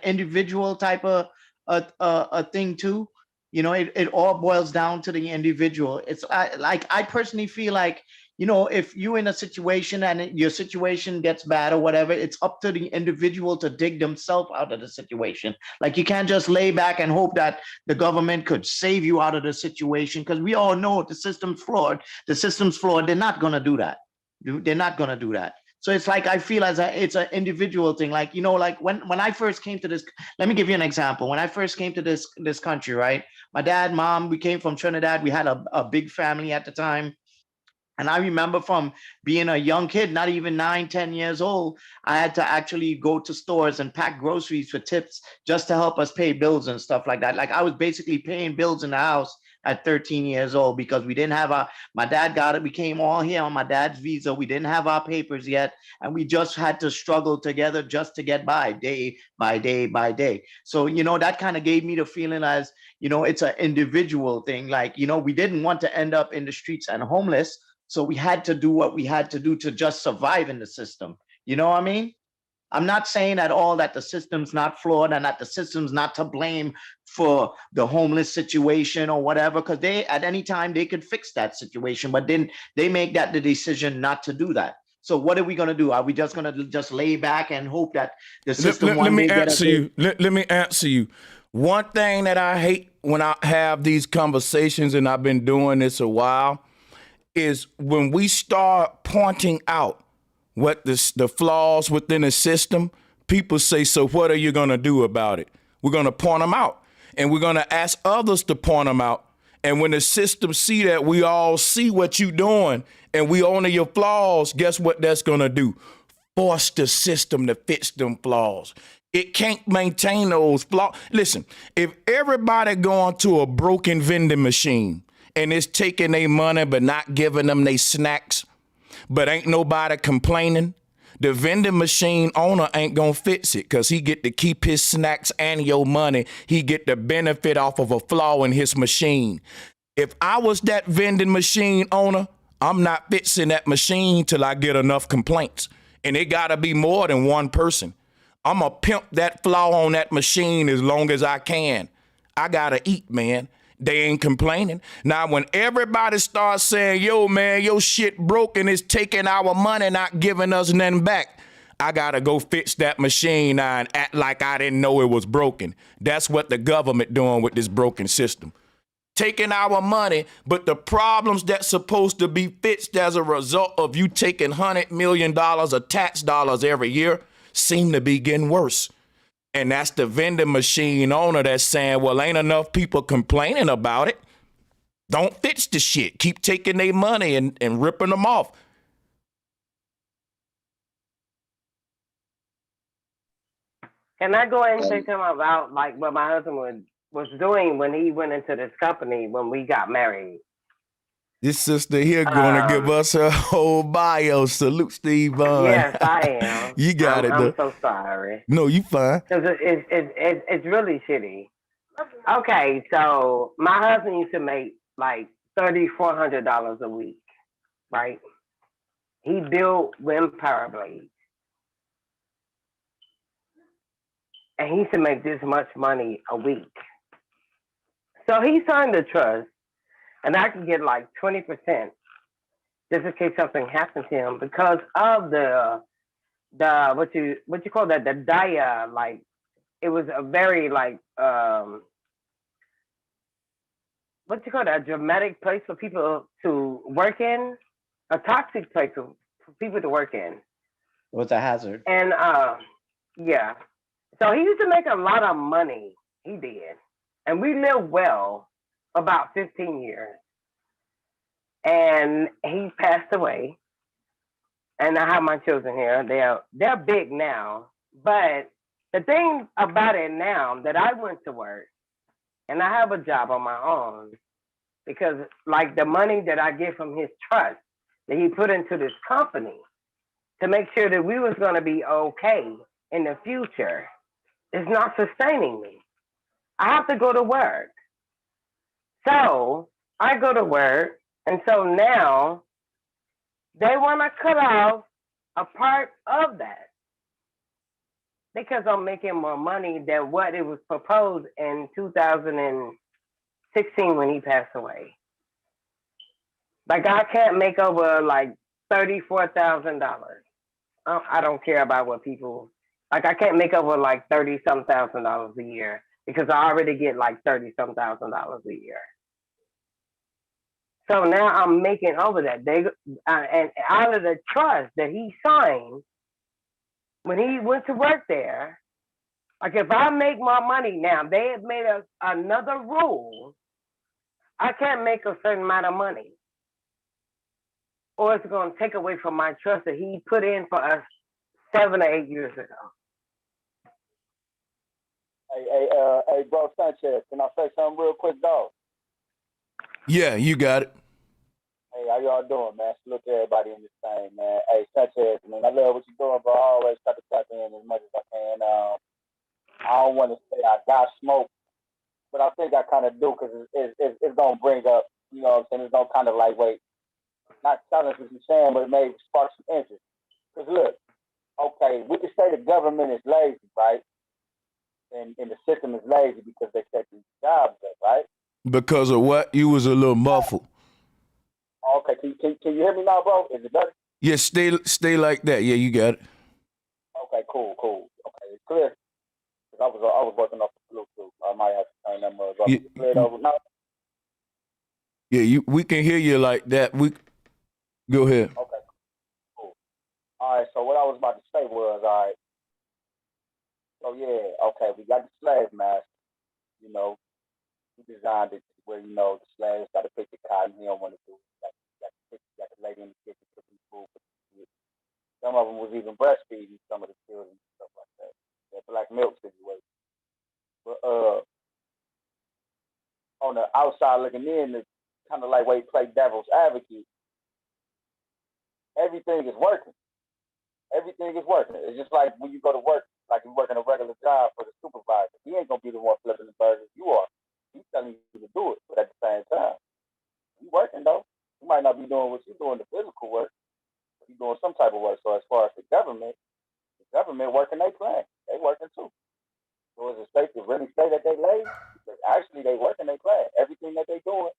S17: individual type of a thing too. You know, it all boils down to the individual. I personally feel like, you know, if you're in a situation and your situation gets bad or whatever, it's up to the individual to dig themselves out of the situation. Like, you can't just lay back and hope that the government could save you out of the situation, because we all know the system's flawed. The system's flawed. They're not going to do that. They're not going to do that. So it's like, I feel it's an individual thing. Like, you know, like when I first came to this, let me give you an example. When I first came to this country, right? My dad, mom, we came from Trinidad. We had a big family at the time. And I remember from being a young kid, not even 9, 10 years old, I had to actually go to stores and pack groceries for tips just to help us pay bills and stuff like that. Like, I was basically paying bills in the house at 13 years old, because we didn't have my dad got it. We came all here on my dad's visa. We didn't have our papers yet. And we just had to struggle together just to get by day by day by day. So, you know, that kind of gave me the feeling as, you know, it's an individual thing. Like, you know, we didn't want to end up in the streets and homeless. So we had to do what we had to do to just survive in the system. You know what I mean? I'm not saying at all that the system's not flawed and that the system's not to blame for the homeless situation or whatever, because they, at any time, they could fix that situation, but then they make that the decision not to do that. So what are we going to do? Are we just going to just lay back and hope that the system
S1: Let me answer you. Let me answer you. One thing that I hate when I have these conversations, and I've been doing this a while, is when we start pointing out what the flaws within the system, people say, so what are you going to do about it? We're going to point them out, and we're going to ask others to point them out. And when the system see that, we all see what you're doing, and we own your flaws, guess what that's going to do? Force the system to fix them flaws. It can't maintain those flaws. Listen, if everybody going to a broken vending machine and it's taking their money but not giving them their snacks, but ain't nobody complaining, the vending machine owner ain't gonna fix it, because he get to keep his snacks and your money. He get the benefit off of a flaw in his machine. If I was that vending machine owner, I'm not fixing that machine till I get enough complaints. And it gotta be more than one person. I'm gonna pimp that flaw on that machine as long as I can. I gotta eat, man. They ain't complaining. Now, when everybody starts saying, yo, man, your shit broke and it's taking our money, not giving us nothing back, I gotta go fix that machine now and act like I didn't know it was broken. That's what the government doing with this broken system. Taking our money, but the problems that's supposed to be fixed as a result of you taking $100 million of tax dollars every year seem to be getting worse. And that's the vending machine owner that's saying, well, ain't enough people complaining about it. Don't fix the shit. Keep taking their money and ripping them off.
S2: Can I go ahead and say something about like what my husband was doing when he went into this company when we got married?
S1: This sister here going to give us her whole bio. Salute, Steve Vaughn.
S2: Yes, I am.
S1: You got it, though.
S2: I'm so sorry.
S1: No, you fine.
S2: Because it's really shitty. Okay, so my husband used to make like $3,400 a week, right? He built wind power blades. And he used to make this much money a week. So he signed the trust, and I could get like 20% just in case something happened to him because of the what you call that, the dia, like it was a very like what you call that, a dramatic place for people to work in, a toxic place for people to work in.
S17: It was a hazard.
S2: And yeah. So he used to make a lot of money. He did. And we lived well about 15 years. And he passed away. And I have my children here. They're big now. But the thing about it now that I went to work and I have a job on my own, because like the money that I get from his trust that he put into this company to make sure that we was going to be okay in the future is not sustaining me. I have to go to work. So I go to work. And so now they want to cut off a part of that. because I'm making more money than what it was proposed in 2016 when he passed away. Like I can't make over like $34,000. I don't care about what people like. I can't make over like $30-some thousand a year because I already get like $30-some thousand a year. So now I'm making over that. And out of the trust that he signed when he went to work there, like if I make more money now, they have made another rule. I can't make a certain amount of money, or it's going to take away from my trust that he put in for us 7 or 8 years ago.
S9: Hey, bro, Sanchez, can I say something real quick, dog?
S1: Yeah, you got it.
S9: Hey, how y'all doing, man? Salute to everybody in this thing, man. Hey, Sanchez, man, I love what you're doing, bro. I always try to tap in as much as I can. I don't want to say I got smoke, but I think I kind of do because it's going to bring up, you know what I'm saying? It's going to kind of lightweight, not challenge what you're saying, but it may spark some interest. Because look, okay, we can say the government is lazy, right? And the system is lazy because they set these jobs up, right?
S1: Because of what? You was a little muffled.
S9: Okay, can you hear me now, bro? Is it better?
S1: Yeah, stay like that. Yeah, you got it.
S9: Okay, cool. Okay, it's clear. I was working off the Bluetooth. I might have to turn that mug up.
S1: Yeah.
S9: Clear it over now.
S1: Yeah, we can hear you like that. Go ahead.
S9: Okay, cool. All right, so what I was about to say was, all right. So yeah, okay, we got the slave master. You know, he designed it where the slaves got to pick the cotton. He don't want to do it. Got the lady in the kitchen cooking food. Some of them was even breastfeeding some of the children and stuff like that. That black milk situation. But on the outside looking in, it's kind of like where you play devil's advocate. Everything is working. Everything is working. It's just like when you go to work, like you're working a regular job for the supervisor. He ain't gonna be the one flipping the burgers. You are. He's telling you to do it, but at the same time, you working though. You might not be doing what you're doing, the physical work, but you're doing some type of work. So as far as the government working their plan. They working too. So is it safe to really say that they lazy? Because actually they working their plan. Everything that they doing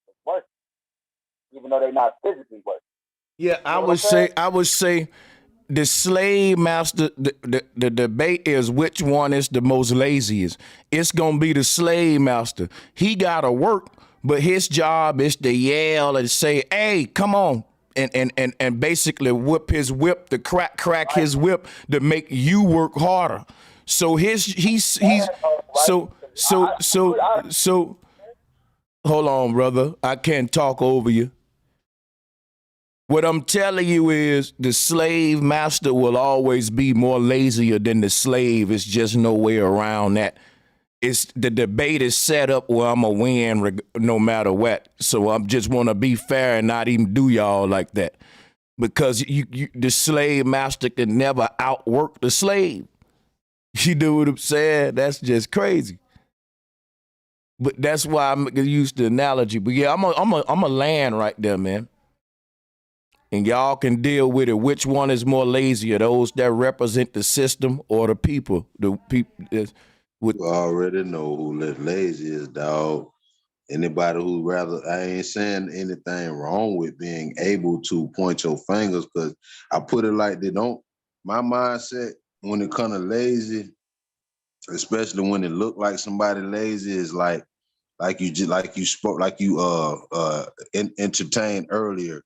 S9: is working, even though they're not physically working.
S1: Yeah, I would say the slave master, the debate is which one is the most laziest. It's gonna be the slave master. He gotta work, but his job is to yell and say, "Hey, come on." And basically whip his whip, to crack his whip to make you work harder. So so hold on, brother. I can't talk over you. What I'm telling you is the slave master will always be more lazier than the slave. It's just no way around that. It's the debate is set up where I'm a win no matter what. So I just want to be fair and not even do y'all like that, because the slave master can never outwork the slave. You know what I'm saying? That's just crazy. But that's why I'm gonna use the analogy. But yeah, I'm a land right there, man. And y'all can deal with it. Which one is more lazy? Those that represent the system or the people? The people.
S14: You already know who lazy is, dog. Anybody who rather, I ain't saying anything wrong with being able to point your fingers, because I put it like they don't. My mindset when it comes to lazy, especially when it look like somebody lazy, is like you spoke, like you entertained earlier,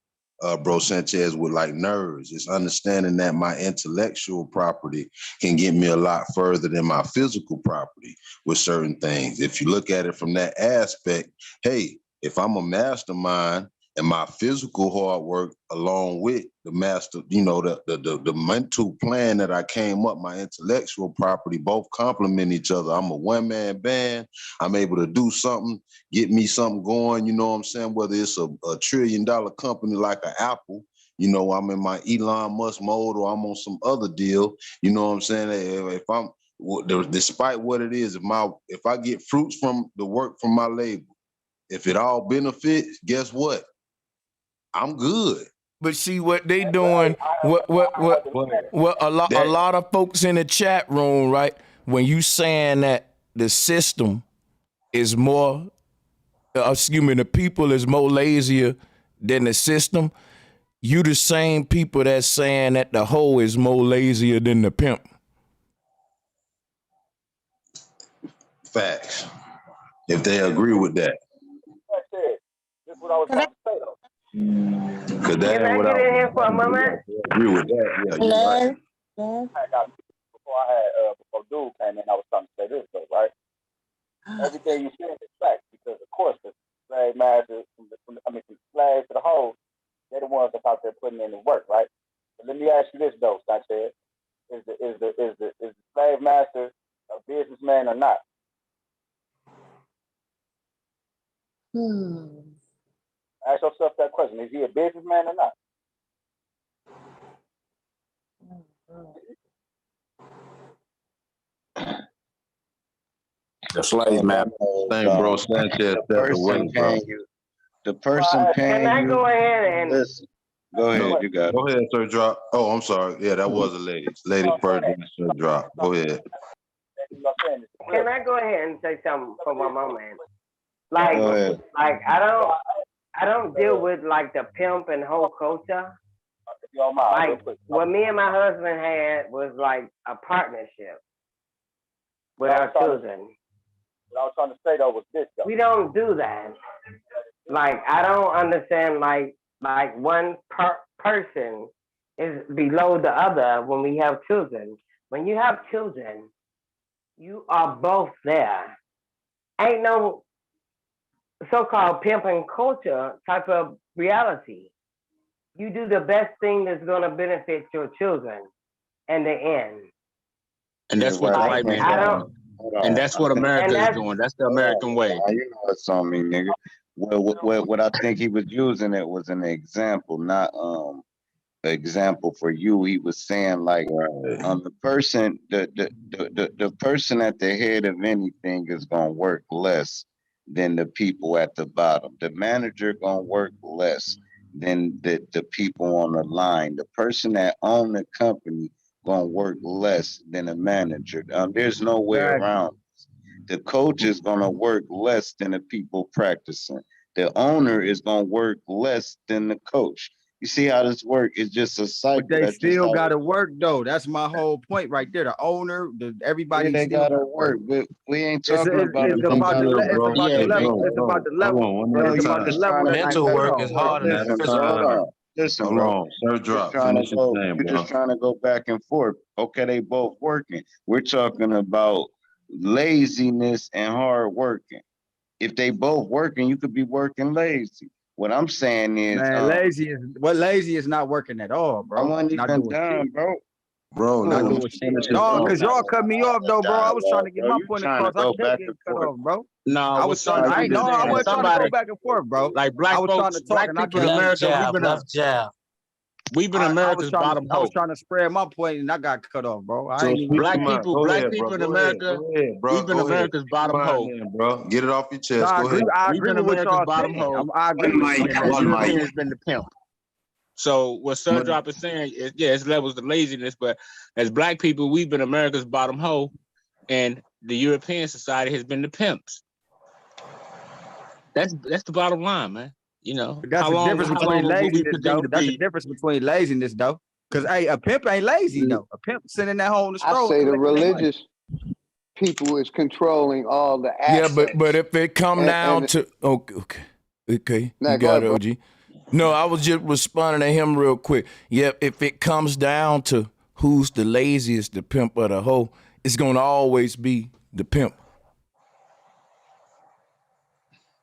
S14: bro Sanchez, with like nerves. It's understanding that my intellectual property can get me a lot further than my physical property with certain things. If you look at it from that aspect, hey, if I'm a mastermind and my physical hard work along with the master, the mental plan that I came up, my intellectual property, both complement each other. I'm a one-man band. I'm able to do something, get me something going, you know what I'm saying? Whether it's a $1 trillion company like an Apple, I'm in my Elon Musk mode, or I'm on some other deal, you know what I'm saying? If I'm, despite what it is, if I get fruits from the work from my label, if it all benefits, guess what? I'm good.
S1: But see what they doing, what a lot of folks in the chat room, right? When you saying that the system is more, the people is more lazier than the system, you the same people that's saying that the hoe is more lazier than the pimp.
S14: Facts. If they agree with that.
S9: That's what I was trying to say though.
S14: Cause that
S2: Can I get in here for a moment?
S14: agree with that. Yeah, you're right.
S9: Before dude came in, I was trying to say this though, right? Everything you said is fact because of course the slave masters, from slaves to the hoes, they're the ones that's out there putting in the work, right? But let me ask you this though, Sanchez. Is the slave master a businessman or not? Ask yourself that question. Is he a businessman or not?
S14: The slave man thing, bro. Sanchez stepped away, bro.
S15: The person paying
S2: Can I
S15: you.
S2: go ahead and
S15: Listen. Go ahead, you got it.
S14: Go ahead, Sir Drop. Oh, I'm sorry. Yeah, that was a lady. Lady first, Sir Drop. Go ahead.
S2: can I go ahead and say something for my mom, man?
S15: Go ahead.
S2: Like I don't deal with like the pimp and hoe culture. Like what me and my husband had was like a partnership with our children.
S9: What I was trying to say though was this though.
S2: We don't do that. Like I don't understand like one person is below the other when we have children. When you have children, you are both there. Ain't no so-called pimping culture type of reality. You do the best thing that's going to benefit your children in the end.
S5: And that's what the white man doing. And that's what America is doing. That's the American way.
S15: You know what's on me, nigga. Well, what I think he was using it was an example, not an example for you. He was saying like the person, the person at the head of anything is gonna work less than the people at the bottom. The manager gonna work less than the people on the line. The person that own the company gonna work less than a manager. There's no way around it. The coach is gonna work less than the people practicing. The owner is gonna work less than the coach. You see how this works? It's just a cycle.
S4: But they still gotta work though. That's my whole point right there. The owner, everybody
S15: they
S4: still
S15: gotta work. But we ain't talking about
S4: it's about the level. It's about the level. It's about the level.
S19: Mental work is harder than physical work.
S15: Listen,
S14: Hold
S15: bro.
S14: on, Sir Drop.
S15: You're just trying to go back and forth. Okay, they both working. We're talking about laziness and hard working. If they both working, you could be working lazy. What I'm saying is,
S4: man, lazy is not working at all, bro.
S15: I wasn't even done, bro.
S14: Bro,
S4: not doing shit. No, because y'all cut me off though, bro. I was trying to get my point across. I kept getting cut off, bro.
S5: No,
S4: I was trying. I wasn't trying to go back and forth, bro.
S5: Like black
S4: I was
S5: folks,
S4: trying to talk,
S5: black people in America, we've been America's bottom hoe.
S4: I was trying to spread my point and I got cut off, bro.
S5: Black people in America, we've been America's bottom hoe.
S14: Bro, get it off your chest. Go ahead.
S5: We've been America's bottom hoe.
S4: I agree with you.
S5: European has been the pimp. So what Sir Drop is saying is, it's levels of laziness, but as black people, we've been America's bottom hoe, and the European society has been the pimps. That's the bottom line, man. You know,
S4: that's the difference between laziness, though. That's the difference between laziness, though. Because a pimp ain't lazy, though. A pimp sitting at home on the stroll.
S6: I say the religious people is controlling all the assets.
S1: Yeah, but if it come down to okay, you got it, OG. No, I was just responding to him real quick. Yeah, if it comes down to who's the laziest, the pimp or the hoe, it's gonna always be the pimp.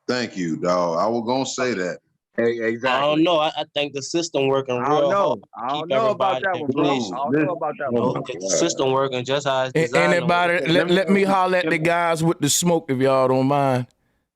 S14: Thank you, dog. I was gonna say that.
S5: Hey, exactly.
S19: I don't know. I think the system working real hard.
S4: I don't know about that one, bro. I don't know about that one.
S19: The system working just how it's designed.
S1: Anybody, let me holler at the guys with the smoke if y'all don't mind.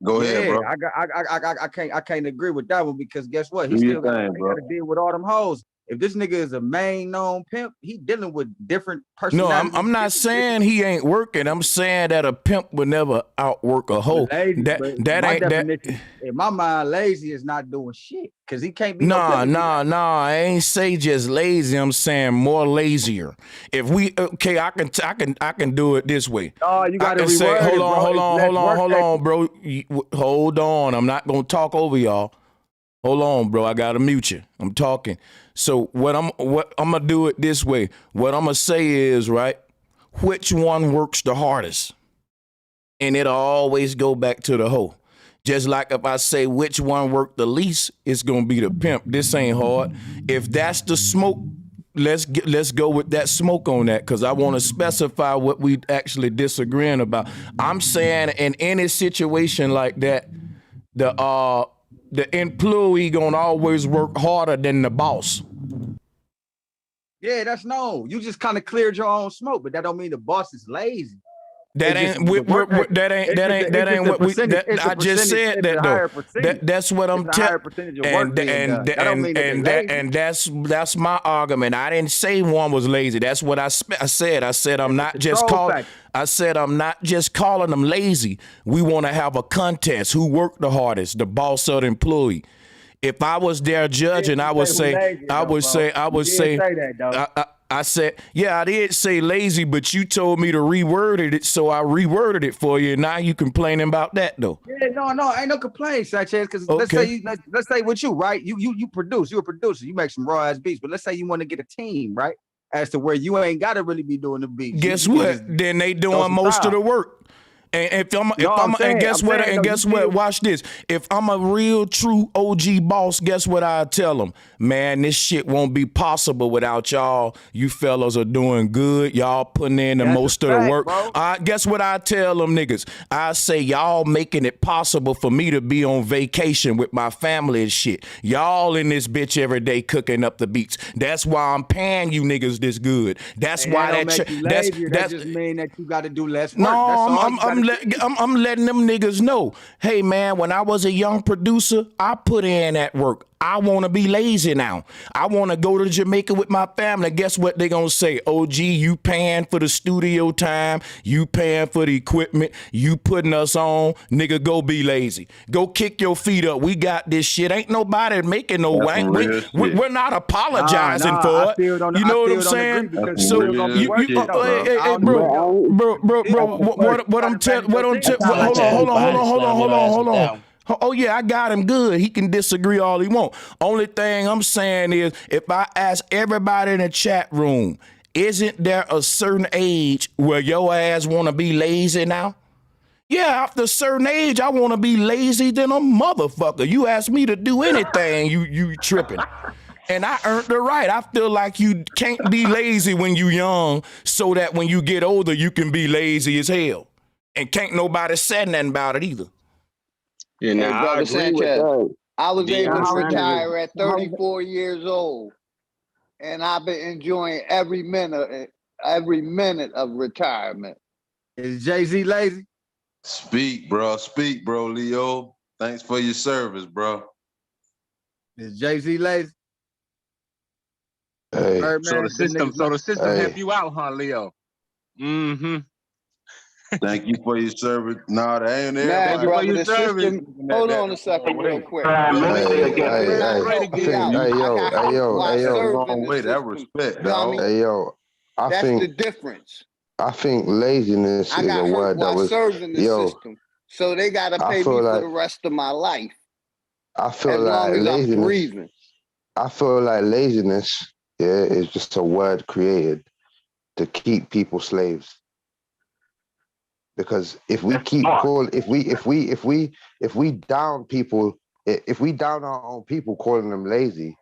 S14: Go ahead, bro.
S4: I can't agree with that one because guess what? He still got to deal with all them hoes. If this nigga is a main known pimp, he dealing with different
S1: No,
S4: personalities.
S1: I'm not saying he ain't working. I'm saying that a pimp would never outwork a hoe.
S4: Lazy,
S1: That
S4: my
S1: ain't that.
S4: definition, in my mind, lazy is not doing shit because he can't be no pimp.
S1: Nah. I ain't say just lazy. I'm saying more lazier. If we I can do it this way.
S4: Oh, you got to
S1: say,
S4: reword
S1: hold
S4: it,
S1: on,
S4: bro.
S1: hold on, bro. Hold on. I'm not gonna talk over y'all. Hold on, bro. I gotta mute you. I'm talking. So what I'm gonna do it this way. What I'm gonna say is, right, which one works the hardest? And it'll always go back to the hoe. Just like if I say which one worked the least, it's gonna be the pimp. This ain't hard. If that's the smoke, let's go with that smoke on that, because I want to specify what we actually disagreeing about. I'm saying in any situation like that, the employee gonna always work harder than the boss.
S4: Yeah, that's known. You just kind of cleared your own smoke, but that don't mean the boss is lazy.
S1: That ain't what we. I just said that though. That's what I'm telling. And that's my argument. I didn't say one was lazy. That's what I said. I said I'm not just calling. I said I'm not just calling them lazy. We want to have a contest. Who worked the hardest, the boss or the employee? If I was there judging, I would say, I said, yeah, I did say lazy, but you told me to reword it, so I reworded it for you. And now you complaining about that though.
S4: Yeah, no, ain't no complaint, Sanchez. Because let's say with you, right? You produce, you're a producer, you make some raw ass beats. But let's say you want to get a team, right? As to where you ain't got to really be doing the beats.
S1: Guess what? Then they doing most of the work. And guess what? Watch this. If I'm a real true OG boss, guess what I tell them? Man, this shit won't be possible without y'all. You fellas are doing good. Y'all putting in the most of the work. Guess what I tell them niggas? I say y'all making it possible for me to be on vacation with my family and shit. Y'all in this bitch every day cooking up the beats. That's why I'm paying you niggas this good. That's why that
S4: just mean that you got to do less work.
S1: No, I'm letting them niggas know. Hey man, when I was a young producer, I put in that work. I want to be lazy now. I want to go to Jamaica with my family. Guess what they gonna say? OG, you paying for the studio time. You paying for the equipment. You putting us on. Nigga, go be lazy. Go kick your feet up. We got this shit. Ain't nobody making no wank. We're not apologizing for it. You know what I'm saying? So hold on. Oh yeah, I got him good. He can disagree all he want. Only thing I'm saying is, if I ask everybody in the chat room, isn't there a certain age where your ass want to be lazy now? Yeah, after a certain age, I want to be lazy than a motherfucker. You ask me to do anything, you tripping. And I earned the right. I feel like you can't be lazy when you young, so that when you get older, you can be lazy as hell. And can't nobody say nothing about it either.
S15: Yeah,
S6: Hey,
S15: now
S6: brother
S15: I agree
S6: Sanchez,
S15: with that.
S6: I was able to retire at 34 years old, and I've been enjoying every minute of retirement.
S4: Is Jay-Z lazy?
S14: Speak, bro, Leo. Thanks for your service, bro.
S4: Is Jay-Z lazy?
S20: Hey,
S5: so the system help you out, huh, Leo? Mm-hmm.
S14: Thank you for your service. No, that ain't
S6: Nah,
S14: everybody.
S6: brother, the system. Hold on a second, real quick.
S14: That respect, dog.
S20: Hey, yo,
S6: that's the difference.
S20: I think laziness is a word that was
S6: serving the system, so they gotta pay me for the rest of my life.
S20: I feel like laziness. I feel like laziness, is just a word created to keep people slaves. Because if we if we down people, if we down our own people calling them lazy,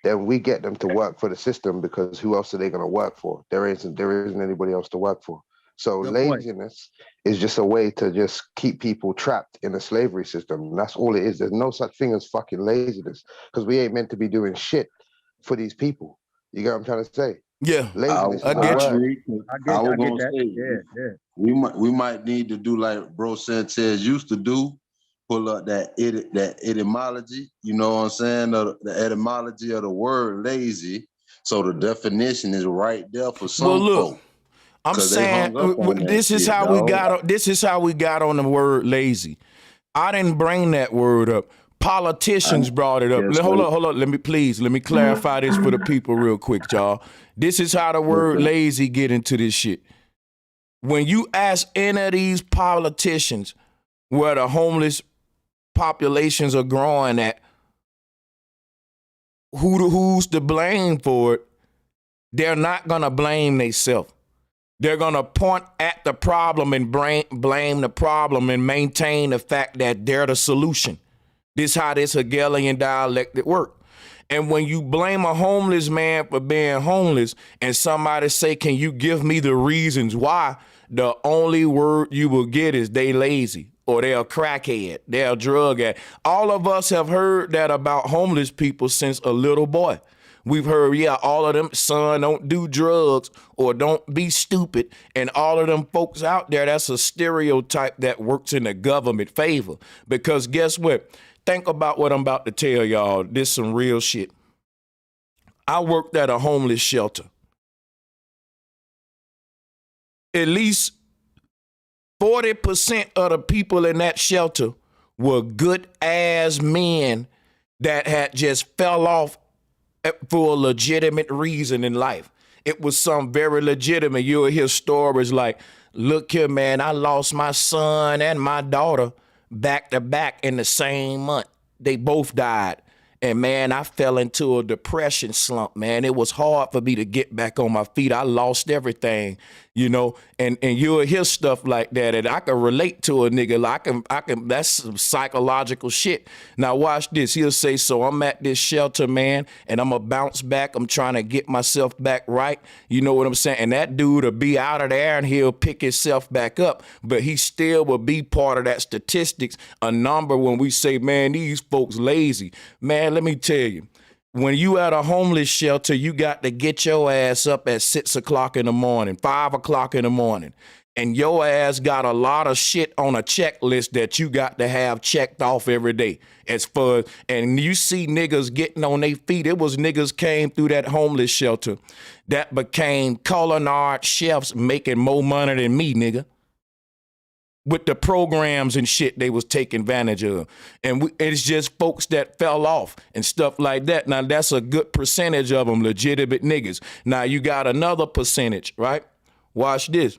S20: then we get them to work for the system, because who else are they going to work for? There isn't anybody else to work for. So laziness is just a way to just keep people trapped in a slavery system. That's all it is. There's no such thing as fucking laziness, because we ain't meant to be doing shit for these people. You get what I'm trying to say?
S1: Yeah,
S20: laziness.
S14: I was gonna say, we might need to do like Bro Sanchez used to do, pull up that etymology, you know what I'm saying? The etymology of the word lazy. So the definition is right there for some
S1: Well, look,
S14: folk.
S1: I'm
S14: Cause they
S1: saying
S14: hung up on that
S1: this is
S14: shit,
S1: how we
S14: dog.
S1: got. This is how we got on the word lazy. I didn't bring that word up. Politicians brought it up. Hold up. Let me clarify this for the people real quick, y'all. This is how the word lazy get into this shit. When you ask any of these politicians where the homeless populations are growing at, who's to blame for it, they're not gonna blame themselves. They're gonna point at the problem and blame the problem and maintain the fact that they're the solution. This how this Hegelian dialectic work. And when you blame a homeless man for being homeless and somebody say, can you give me the reasons why? The only word you will get is they lazy or they're a crackhead, they're a drug addict. All of us have heard that about homeless people since a little boy. We've heard, yeah, all of them, son, don't do drugs or don't be stupid. And all of them folks out there, that's a stereotype that works in the government favor. Because guess what? Think about what I'm about to tell y'all. This is some real shit. I worked at a homeless shelter. At least 40% of the people in that shelter were good ass men that had just fell off for a legitimate reason in life. It was some very legitimate. You'll hear stories like, look here, man, I lost my son and my daughter back to back in the same month. They both died. And man, I fell into a depression slump, man. It was hard for me to get back on my feet. I lost everything, you know, and you'll hear stuff like that. And I can relate to a nigga. I can, that's some psychological shit. Now watch this. He'll say, so I'm at this shelter, man, and I'm gonna bounce back. I'm trying to get myself back right. You know what I'm saying? And that dude will be out of there and he'll pick himself back up, but he still will be part of that statistics, a number when we say, man, these folks lazy. Man, let me tell you, when you at a homeless shelter, you got to get your ass up at 6 o'clock in the morning, 5 o'clock in the morning. And your ass got a lot of shit on a checklist that you got to have checked off every day. And you see niggas getting on their feet. It was niggas came through that homeless shelter that became culinary chefs making more money than me, nigga, with the programs and shit they was taking advantage of. And it's just folks that fell off and stuff like that. Now, that's a good percentage of them, legitimate niggas. Now, you got another percentage, right? Watch this.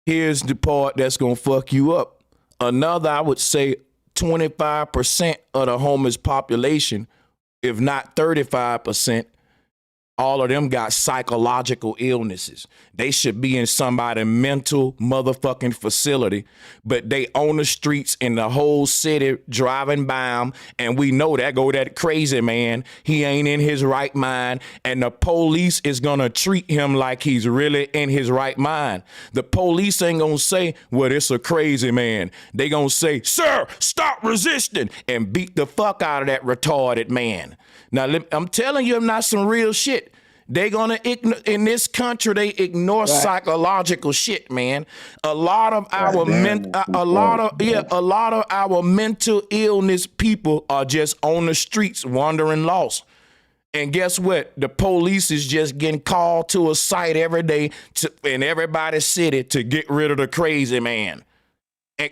S1: Here's the part that's going to fuck you up. Another, I would say, 25% of the homeless population, if not 35%, all of them got psychological illnesses. They should be in somebody's mental motherfucking facility, but they on the streets in the whole city driving by them, and we know that crazy man. He ain't in his right mind, and the police is gonna treat him like he's really in his right mind. The police ain't gonna say, well, it's a crazy man. They gonna say, sir, stop resisting, and beat the fuck out of that retarded man. Now, I'm telling you, I'm not some real shit. They gonna ignore, in this country, they ignore psychological shit, man. A lot of our mental illness people are just on the streets wandering lost. And guess what? The police is just getting called to a site every day in everybody's city to get rid of the crazy man.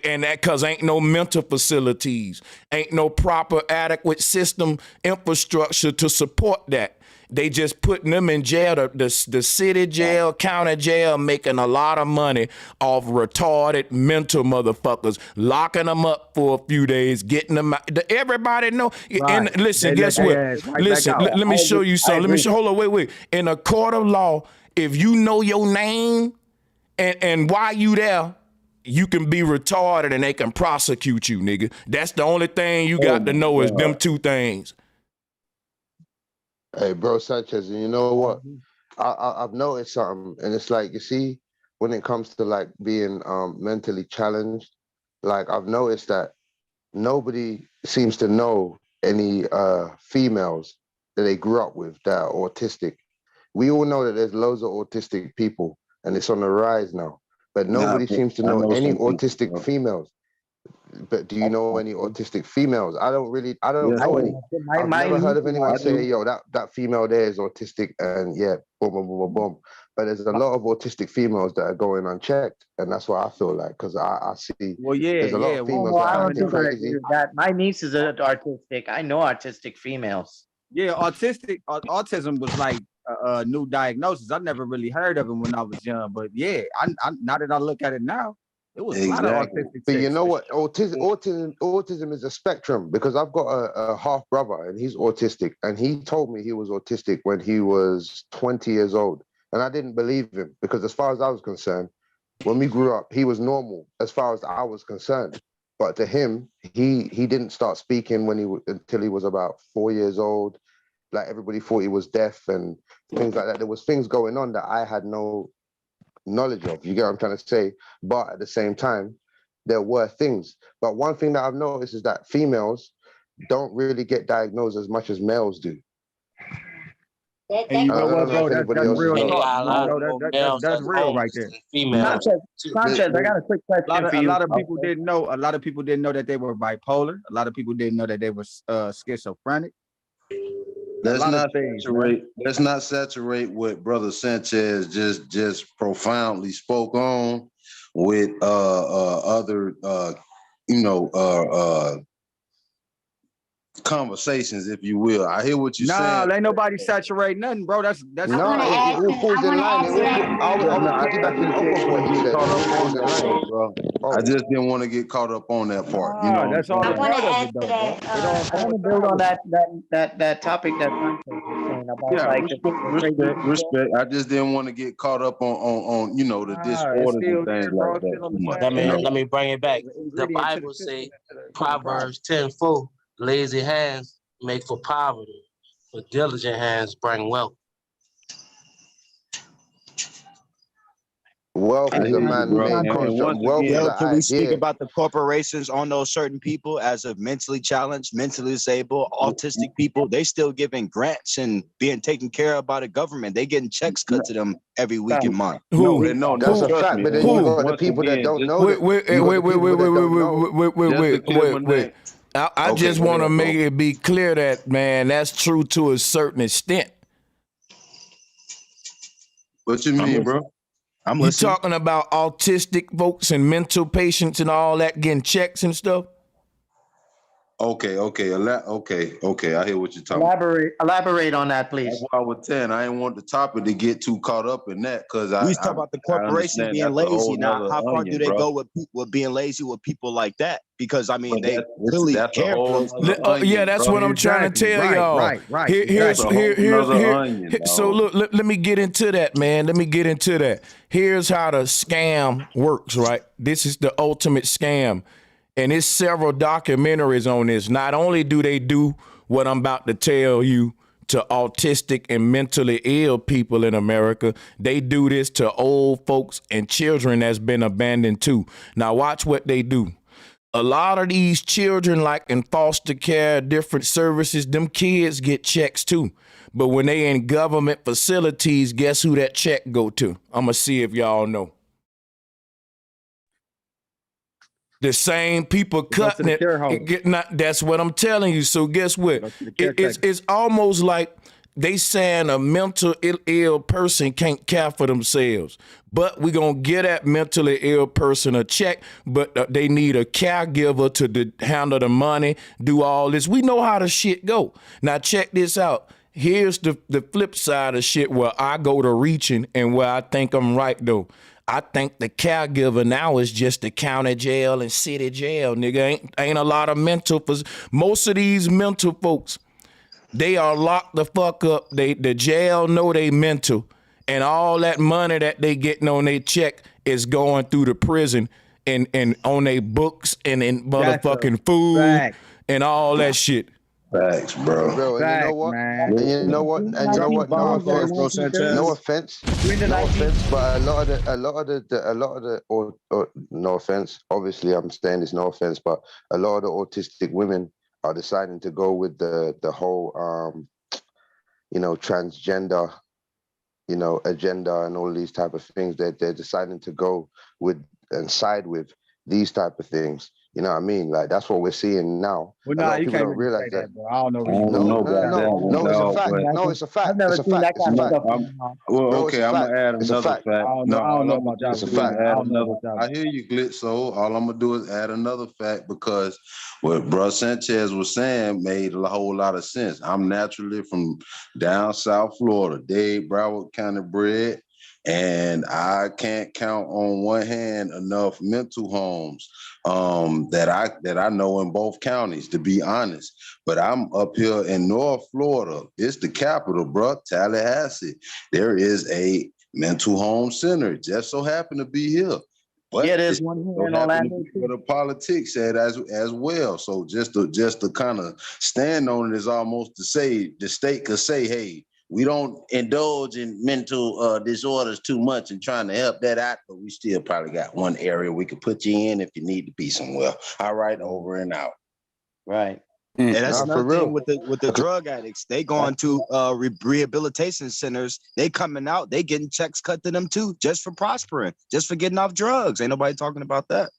S1: And that because ain't no mental facilities, ain't no proper adequate system infrastructure to support that. They just putting them in jail, the city jail, county jail, making a lot of money off retarded mental motherfuckers, locking them up for a few days, getting them out. Everybody know. Right. And listen, guess what? Listen, let me show you something. Let me show. Hold on, wait. In a court of law, if you know your name and why you there, you can be retarded and they can prosecute you, nigga. That's the only thing you got to know is them two things.
S20: Hey, bro, Sanchez, and you know what? I've noticed something, and it's like, you see, when it comes to like being mentally challenged, like I've noticed that nobody seems to know any females that they grew up with that are autistic. We all know that there's loads of autistic people, and it's on the rise now. But nobody seems to know any autistic females. But do you know any autistic females? I don't
S3: Yes,
S20: know
S3: sir.
S20: any. I've never heard of anyone say, yo, that female there is autistic, and yeah, boom, boom, boom, boom, boom. But there's a lot of autistic females that are going unchecked, and that's what I feel like, because I see
S4: Well, yeah,
S20: there's a lot
S4: yeah.
S20: of
S17: Oh,
S20: females
S17: no,
S20: that
S17: I
S20: are
S17: don't
S20: acting
S17: think I agree
S20: crazy.
S17: with that. My niece is artistic. I know artistic females.
S4: Yeah, autism was like a new diagnosis. I never really heard of it when I was young, but yeah, I now that I look at it now, it was a lot of
S3: Exactly.
S4: autistic.
S20: But you
S4: chicks,
S20: know
S4: for
S20: what?
S4: sure.
S20: Autism is a spectrum, because I've got a half brother and he's autistic, and he told me he was autistic when he was 20 years old. And I didn't believe him, because as far as I was concerned, when we grew up, he was normal as far as I was concerned. But to him, he didn't start speaking until he was about 4 years old. Like, everybody thought he was deaf and things like that. There was things going on that I had no knowledge of. You get what I'm trying to say? But at the same time, there were things. But one thing that I've noticed is that females don't really get diagnosed as much as males do.
S4: And you know what, bro? That's real
S19: And they
S4: talk.
S19: got a lot of more males
S4: That's real right there.
S19: females.
S17: Sanchez, I got a quick question for
S4: A
S17: you.
S4: lot of people didn't know. A lot of people didn't know that they were bipolar. A lot of people didn't know that they were schizophrenic.
S14: Let's not saturate what Brother Sanchez just profoundly spoke on with other conversations, if you will. I hear what you're saying.
S4: Nah, ain't nobody saturate nothing, bro. That's
S20: No, it all falls in line. I was piggybacking off of what he said. It all falls in line.
S14: Bro. I just didn't want to get caught up on that part. You
S4: Nah,
S14: know,
S4: that's all
S14: what
S4: a
S14: I'm
S4: part
S14: saying?
S4: of it, though, bro. It all
S17: I want to build on that topic that Sanchez was saying about
S14: Yeah,
S17: like
S14: respect. I just didn't want to get caught up on the disorders and things like that too much.
S19: Let me bring it back. The Bible say Proverbs 10:4, lazy hands make for poverty, but diligent hands bring wealth.
S20: Wealth is a man-made construct. Wealth is an
S16: Can we speak
S20: idea.
S16: about the corporations on those certain people as of mentally challenged, mentally disabled, autistic people? They still giving grants and being taken care of by the government. They getting checks cut to them every week and month.
S20: That's a fact. But then you got the people that don't know that.
S1: Wait. I just want to make it be clear that, man, that's true to a certain extent.
S14: What you mean, bro?
S1: You talking about autistic folks and mental patients and all that getting checks and stuff?
S14: Okay. I hear what you're talking about.
S17: Elaborate on that, please.
S14: That's why I was saying I didn't want the topic to get too caught up in that, because
S16: We talk about the corporations being lazy. Now, how far do they go with being lazy with people like that? Because I mean, they clearly care for those.
S1: Yeah, that's what I'm trying to tell y'all. So look, let me get into that, man. Let me get into that. Here's how the scam works, right? This is the ultimate scam. And there's several documentaries on this. Not only do they do what I'm about to tell you to autistic and mentally ill people in America, they do this to old folks and children that's been abandoned too. Now watch what they do. A lot of these children, like in foster care, different services, them kids get checks too. But when they in government facilities, guess who that check go to? I'm gonna see if y'all know. The same people cutting it. That's what I'm telling you. So guess what? It's almost like they saying a mental ill person can't care for themselves. But we're going to get that mentally ill person a check, but they need a caregiver to handle the money, do all this. We know how the shit go. Now check this out. Here's the flip side of shit where I go to reaching and where I think I'm right though. I think the caregiver now is just the county jail and city jail, nigga. Ain't a lot of mental for most of these mental folks. They are locked the fuck up. The jail know they mental, and all that money that they getting on their check is going through the prison and on their books and in motherfucking food and all that shit.
S14: Facts, bro.
S20: And you know what? And you know what? And you know what? No offense, but a lot of the, or no offense. Obviously, I'm saying this, no offense, but a lot of the autistic women are deciding to go with the whole, transgender, agenda and all these type of things. They're deciding to go with and side with these type of things. You know what I mean? Like that's what we're seeing now.
S4: Well,
S20: A lot
S4: nah,
S20: of
S4: you
S20: people
S4: can't
S20: don't
S4: really
S20: realize
S4: say
S20: that.
S4: that, bro. I don't know
S3: I
S4: who you
S3: don't
S4: talking
S3: know
S4: about.
S3: about that one,
S20: No, it's a
S3: dog.
S20: fact.
S3: But
S20: No, it's a fact.
S2: I've never
S20: It's a
S2: seen
S20: fact.
S2: that
S20: It's a
S2: kind of
S20: fact.
S2: stuff.
S3: well,
S20: Bro, it's
S3: okay,
S20: a
S3: I'm
S20: fact.
S3: gonna add
S20: It's a
S3: another
S20: fact.
S3: fact.
S4: I don't
S3: No,
S4: know. I don't
S3: all
S4: know
S3: I'm gonna
S4: about
S3: do
S4: y'all
S20: It's a
S3: is
S20: fact.
S4: I
S3: add
S4: don't know
S3: another.
S4: about y'all.
S3: I hear you, Glitzo. All I'm gonna do is add another fact because what bro Sanchez was saying made a whole lot of sense. I'm naturally from down South Florida, Dade, Broward County bred. And I can't count on one hand enough mental homes that I know in both counties, to be honest. But I'm up here in North Florida. It's the capital, bro, Tallahassee. There is a mental home center. It just so happened to be here. But
S2: Yeah, there's
S3: it
S2: one here
S3: so
S2: in
S3: happened to
S2: Orlando
S3: be where
S2: too.
S3: the politics at as well. So just to kind of stand on it is almost to say the state could say, hey, we don't indulge in mental disorders too much and trying to help that out, but we still probably got one area we could put you in if you need to be somewhere. All right, over and out.
S2: Right.
S16: And that's
S20: Nah, for
S16: another thing
S20: real.
S16: with the drug addicts. They going to rehabilitation centers. They coming out. They getting checks cut to them too, just for prospering, just for getting off drugs. Ain't nobody talking about that.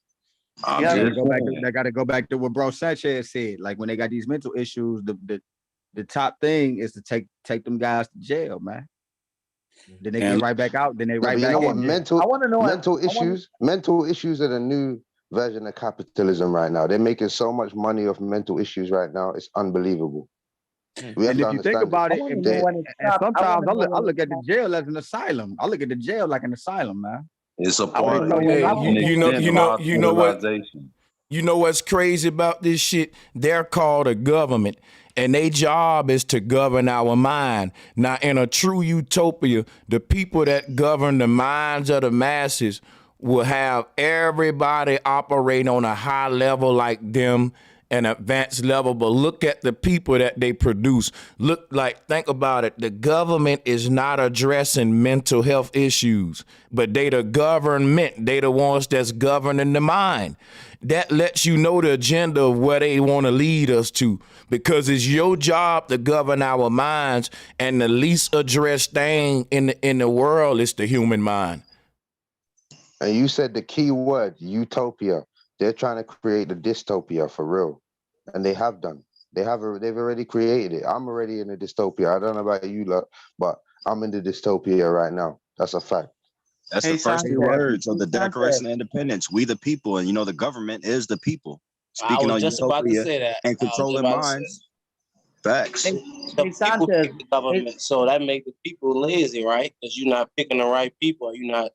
S3: I'm
S4: They
S3: just
S4: gotta go back to what bro Sanchez said. Like when they got these mental issues, the top thing is to take them guys to jail, man. Then they get right back out. Then they
S20: No,
S4: right
S20: but you
S4: back
S20: know what?
S4: in jail.
S2: I want to know.
S20: Mental issues are the new version of capitalism right now. They're making so much money off mental issues right now. It's unbelievable. We have
S4: And
S20: to
S4: if you think
S20: understand
S4: about
S20: it.
S4: it, and
S20: They-
S4: sometimes I look at the jail as an asylum. I look at the jail like an asylum, man.
S3: It's a
S2: I want
S3: part
S2: to know when
S1: Hey,
S2: my
S3: an
S1: you know what?
S3: hospitalization.
S1: You know what's crazy about this shit? They're called a government, and their job is to govern our mind. Now, in a true utopia, the people that govern the minds of the masses will have everybody operate on a high level like them, an advanced level. But look at the people that they produce. Think about it. The government is not addressing mental health issues, but they the government. They the ones that's governing the mind. That lets you know the agenda of where they want to lead us to, because it's your job to govern our minds, and the least addressed thing in the world is the human mind.
S20: And you said the key word, utopia. They're trying to create the dystopia for real. And they have done. They've already created it. I'm already in a dystopia. I don't know about you lot, but I'm in the dystopia right now. That's a fact.
S16: That's
S2: Hey,
S16: the first three
S2: Sanchez.
S16: words of the
S2: Sanchez.
S16: Declaration of Independence. We the people, and the government is the people.
S19: I
S16: Speaking
S19: was
S16: on
S19: just about to
S16: utopia
S19: say that.
S16: and
S19: I was just
S16: controlling
S19: about to say
S16: minds. Facts.
S2: Hey,
S19: the
S2: hey,
S19: people
S2: Sanchez.
S19: pick the government, so that make the people lazy, right? Because you're not picking the right people. You're not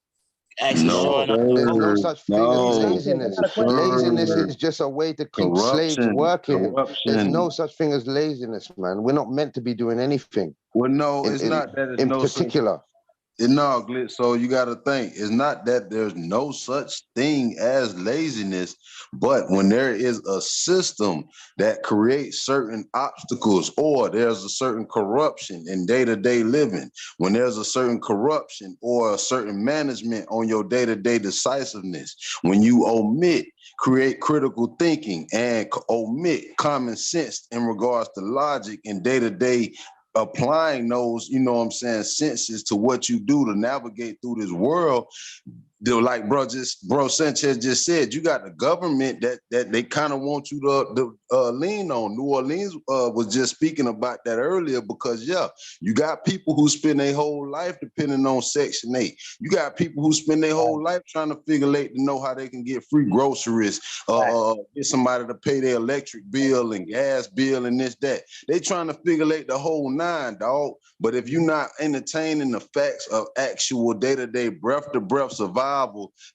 S19: actually
S3: No,
S19: showing up to
S20: There's no
S19: vote.
S20: such thing as
S3: no,
S20: laziness.
S2: I got a question.
S20: Laziness is just a way to keep slaves working. There's no
S3: corruption.
S20: such thing as laziness, man. We're not meant to be doing anything.
S3: Well, no, it's not that it's
S20: in
S3: no such.
S20: particular.
S3: No, Glitz. So you got to think. It's not that there's no such thing as laziness, but when there is a system that creates certain obstacles, or there's a certain corruption in day-to-day living, when there's a certain corruption or a certain management on your day-to-day decisiveness, when you create critical thinking and omit common sense in regards to logic and day-to-day applying those, senses to what you do to navigate through this world. Like bro Sanchez just said, you got the government that they kind of want you to lean on. New Orleans was just speaking about that earlier, because you got people who spend their whole life depending on Section 8. You got people who spend their whole life trying to figure out to know how they can get free groceries, get somebody to pay their electric bill and gas bill and this, that. They trying to figure out the whole nine, dog. But if you're not entertaining the facts of actual day-to-day, breath-to-breath survival,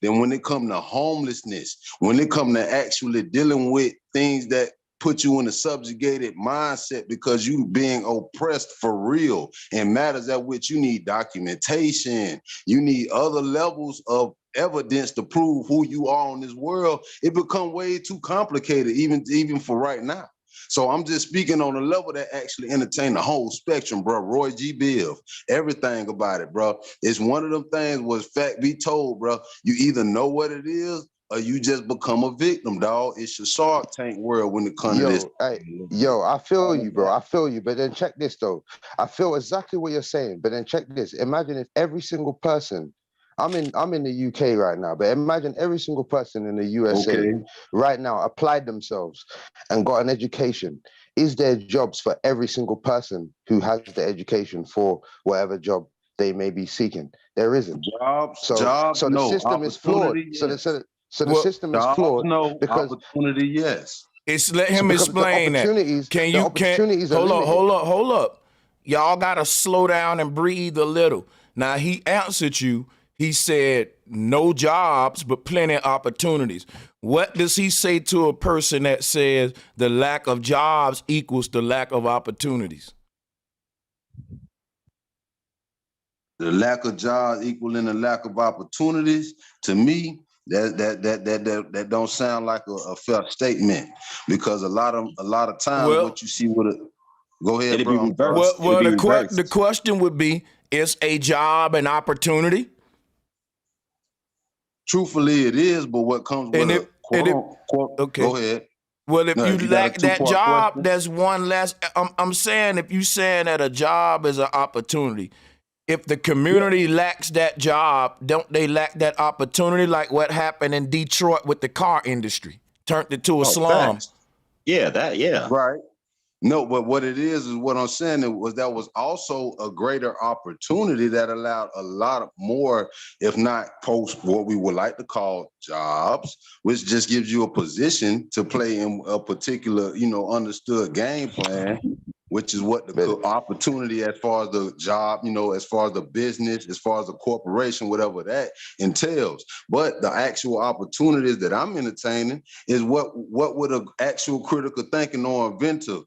S3: then when it comes to homelessness, when it comes to actually dealing with things that put you in a subjugated mindset because you being oppressed for real, and matters at which you need documentation, you need other levels of evidence to prove who you are in this world, it become way too complicated, even for right now. So I'm just speaking on a level that actually entertain the whole spectrum, bro. Roy G. Biv, everything about it, bro. It's one of them things was fact be told, bro. You either know what it is or you just become a victim, dog. It's your Shark Tank world when it comes to this.
S20: I feel you, bro. I feel you. But then check this, though. I feel exactly what you're saying. But then check this. Imagine if every single person I'm in the UK right now, but imagine every single person in the USA right now applied themselves and got an education. Is there jobs for every single person who has the education for whatever job they may be seeking? There isn't. So the
S14: no.
S20: system is flawed.
S14: Opportunity,
S20: So
S14: yes.
S20: the system is
S14: Jobs,
S20: flawed
S14: no.
S20: because
S14: Opportunity, yes.
S1: Let him
S20: because the
S1: explain that.
S20: opportunities,
S1: Can
S20: the
S1: you
S20: opportunities are limited.
S1: hold up. Y'all gotta slow down and breathe a little. Now he answered you. He said no jobs, but plenty of opportunities. What does he say to a person that says the lack of jobs equals the lack of opportunities?
S14: The lack of jobs equaling the lack of opportunities, to me, that don't sound like a fair statement, because a lot of times what you see with a go ahead,
S3: It'd
S14: bro.
S3: be reversed.
S1: Well,
S3: It'd be reversed.
S1: the question would be: is a job an opportunity?
S14: Truthfully, it is, but what comes with a quote?
S1: Okay.
S14: Go ahead.
S1: Well, if
S14: No,
S1: you
S14: you got a
S1: lack that
S14: two-part
S1: job,
S14: question?
S1: there's one less. I'm saying if you saying that a job is an opportunity, if the community lacks that job, don't they lack that opportunity? Like what happened in Detroit with the car industry, turned it to a slum.
S3: Facts. Yeah.
S14: Right. No, but what it is what I'm saying that was also a greater opportunity that allowed a lot of more, if not post what we would like to call jobs, which just gives you a position to play in a particular, understood game plan, which is what the opportunity as far as the job, as far as the business, as far as the corporation, whatever that entails. But the actual opportunities that I'm entertaining is what would an actual critical thinking or inventor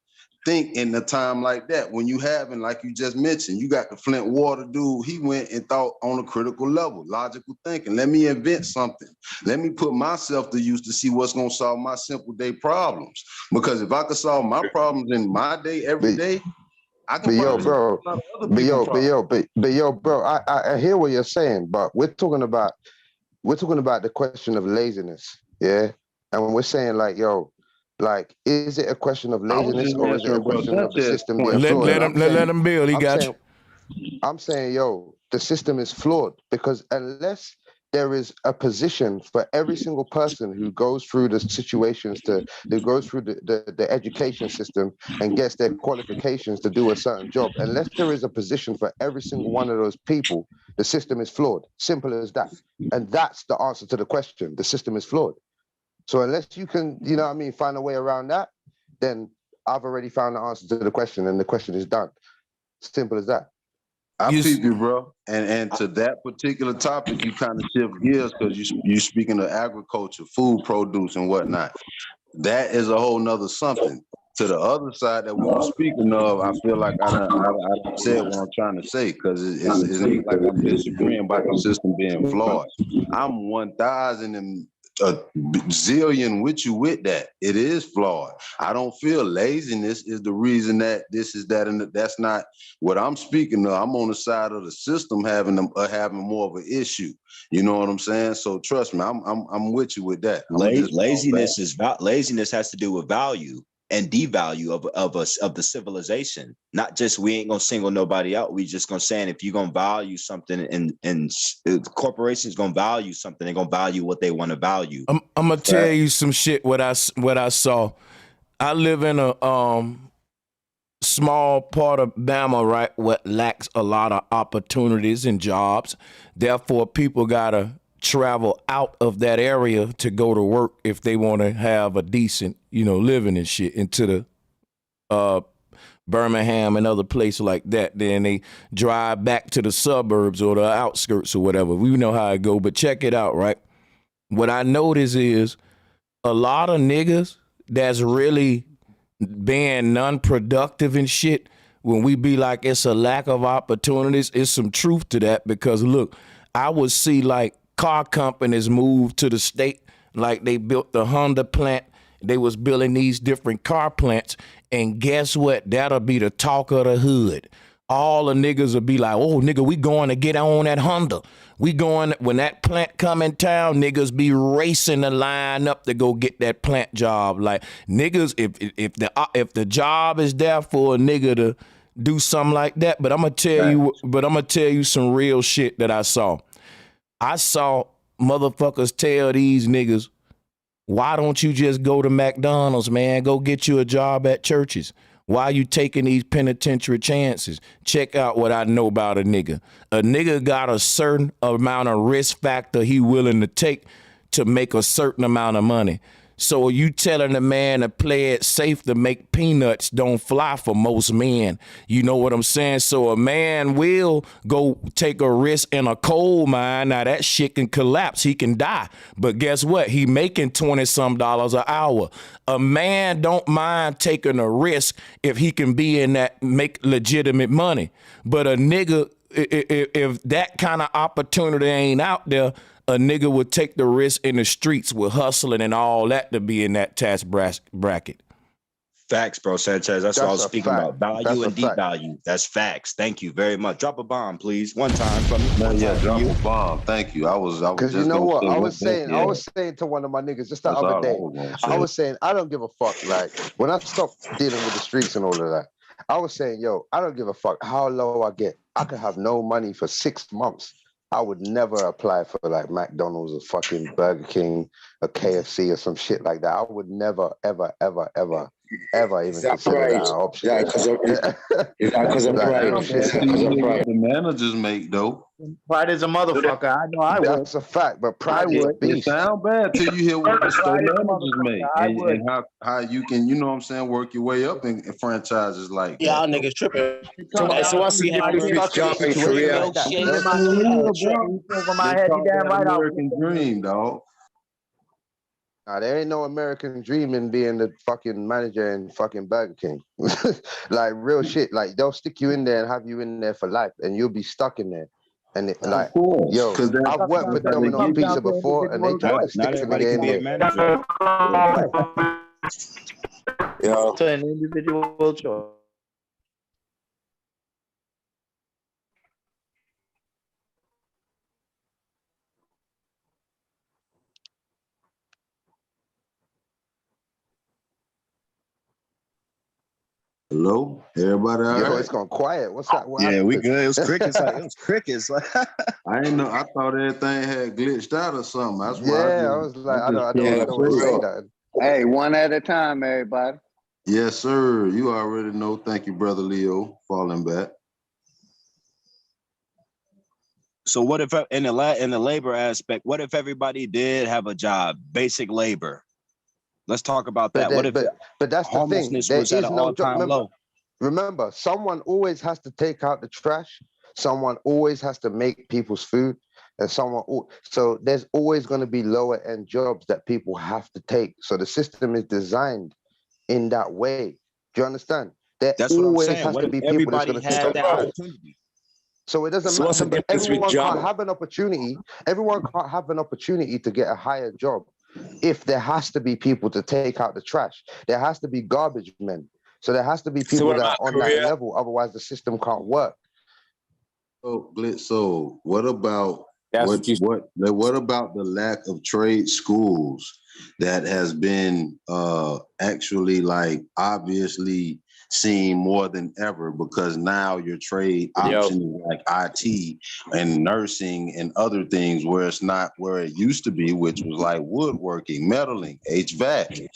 S14: think in a time like that, when you having, like you just mentioned, you got the Flint water dude, he went and thought on a critical level, logical thinking. Let me invent something. Let me put myself to use to see what's going to solve my simple day problems. Because if I could solve my problems in my day, every day, I can probably solve a lot of other people's problems.
S20: Bro, I hear what you're saying, but we're talking about the question of laziness, yeah? And we're saying is it a question of laziness or is it a question of the system being flawed?
S1: Let him build. He got you.
S20: I'm saying, the system is flawed because unless there is a position for every single person who goes through the situations who goes through the education system and gets their qualifications to do a certain job, unless there is a position for every single one of those people, the system is flawed. Simple as that. And that's the answer to the question. The system is flawed. So unless you can, find a way around that, then I've already found the answer to the question and the question is done. Simple as that.
S14: I peep you, bro. And to that particular topic, you kind of shift gears because you speaking of agriculture, food produce and whatnot. That is a whole nother something. To the other side that we were speaking of, I feel like I said what I'm trying to say, because it's not like I'm disagreeing about the system being flawed. I'm 1,000 and a zillion with you with that. It is flawed. I don't feel laziness is the reason that this is that, and that's not what I'm speaking of. I'm on the side of the system having more of an issue. You know what I'm saying? So trust me, I'm with you with that.
S3: Laziness has to do with value and devalue of the civilization. Not just we ain't gonna single nobody out. We just gonna say, if you're gonna value something and corporations gonna value something, they're gonna value what they want to value.
S1: I'm gonna tell you some shit what I saw. I live in a small part of Bama, right, what lacks a lot of opportunities and jobs. Therefore, people gotta travel out of that area to go to work if they want to have a decent, living and shit, into the Birmingham and other places like that. Then they drive back to the suburbs or the outskirts or whatever. We know how it go, but check it out, right? What I notice is a lot of niggas that's really being non-productive and shit, when we be like it's a lack of opportunities, it's some truth to that, because look, I would see like car companies move to the state, like they built the Honda plant, they was building these different car plants, and guess what? That'll be the talk of the hood. All the niggas will be like, oh, nigga, we going to get on that Honda. We going, when that plant come in town, niggas be racing the line up to go get that plant job. Like, niggas, if the job is there for a nigga to do something like that, but I'm gonna tell you some real shit that I saw. I saw motherfuckers tell these niggas, why don't you just go to McDonald's, man? Go get you a job at churches. Why are you taking these penitentiary chances? Check out what I know about a nigga. A nigga got a certain amount of risk factor he willing to take to make a certain amount of money. So you telling a man to play it safe to make peanuts don't fly for most men. You know what I'm saying? So a man will go take a risk in a coal mine. Now that shit can collapse. He can die. But guess what? He making $20-some an hour. A man don't mind taking a risk if he can be in that, make legitimate money. But a nigga, if that kind of opportunity ain't out there, a nigga would take the risk in the streets with hustling and all that to be in that tax bracket.
S16: Facts, bro, Sanchez. That's what I was speaking
S20: fact.
S16: about. Value and deep value. That's facts. Thank you very much. Drop a bomb, please. One time from me.
S14: Drop a bomb. Thank you. I was
S20: Because you know what? I was saying to one of my niggas just the other day. I was saying, I don't give a fuck. Like, when I stopped dealing with the streets and all of that, I was saying, yo, I don't give a fuck how low I get. I could have no money for 6 months. I would never apply for like McDonald's or fucking Burger King or KFC or some shit like that. I would never, ever, ever, ever, ever even consider that an option.
S14: Because of pride. The managers make though.
S17: Pride is a motherfucker. I know I would.
S20: That's a fact, but pride is a
S14: It
S20: beast.
S14: sounds bad till you hear what the store managers make and how you can, you know what I'm saying, work your way up in franchises like that.
S19: Y'all niggas tripping. So I see hypocrites
S14: job in Korea.
S20: Over my head, you damn right.
S14: American dream, dog.
S20: Nah, there ain't no American dream in being the fucking manager in fucking Burger King. Like real shit. Like they'll stick you in there and have you in there for life, and you'll be stuck in there. And it, like, yo, I've worked for Domino's Pizza before, and they tried to stick me in there.
S17: Yo, to an individual choice.
S14: Hello, everybody. All
S20: Yo,
S14: right?
S20: it's gone quiet. What's that? What
S16: Yeah,
S20: happened?
S16: we good. It was crickets. It was crickets.
S14: I didn't know. I thought everything had glitched out or something. That's why.
S20: Yeah, I was like, I don't know what to say that.
S6: Hey, one at a time, everybody.
S14: Yes, sir. You already know. Thank you, brother Leo, falling back.
S16: So what if in the labor aspect, what if everybody did have a job, basic labor? Let's talk about that.
S20: But that's the thing.
S16: Homelessness
S20: There
S16: was at
S20: is
S16: an
S20: no
S16: all-time
S20: job.
S16: low?
S20: Remember, someone always has to take out the trash. Someone always has to make people's food, and so there's always going to be lower end jobs that people have to take. So the system is designed in that way. Do you understand? There
S16: That's what I'm
S20: always
S16: saying.
S20: has
S16: What
S20: to
S16: if
S20: be people that's going to
S16: everybody
S20: take
S16: had
S20: out the
S16: that
S20: trash.
S16: opportunity?
S20: So it doesn't matter. But everyone can't have an opportunity. Everyone can't have an opportunity to get a higher job if there has to be people to take out the trash. There has to be garbage men. So there has to be people that are on that level. Otherwise, the system can't work.
S14: So, Glitz, so what about what about the lack of trade schools that has been actually like obviously seen more than ever, because now your trade option is like IT and nursing and other things where it's not where it used to be, which was like woodworking, metaling, HVAC.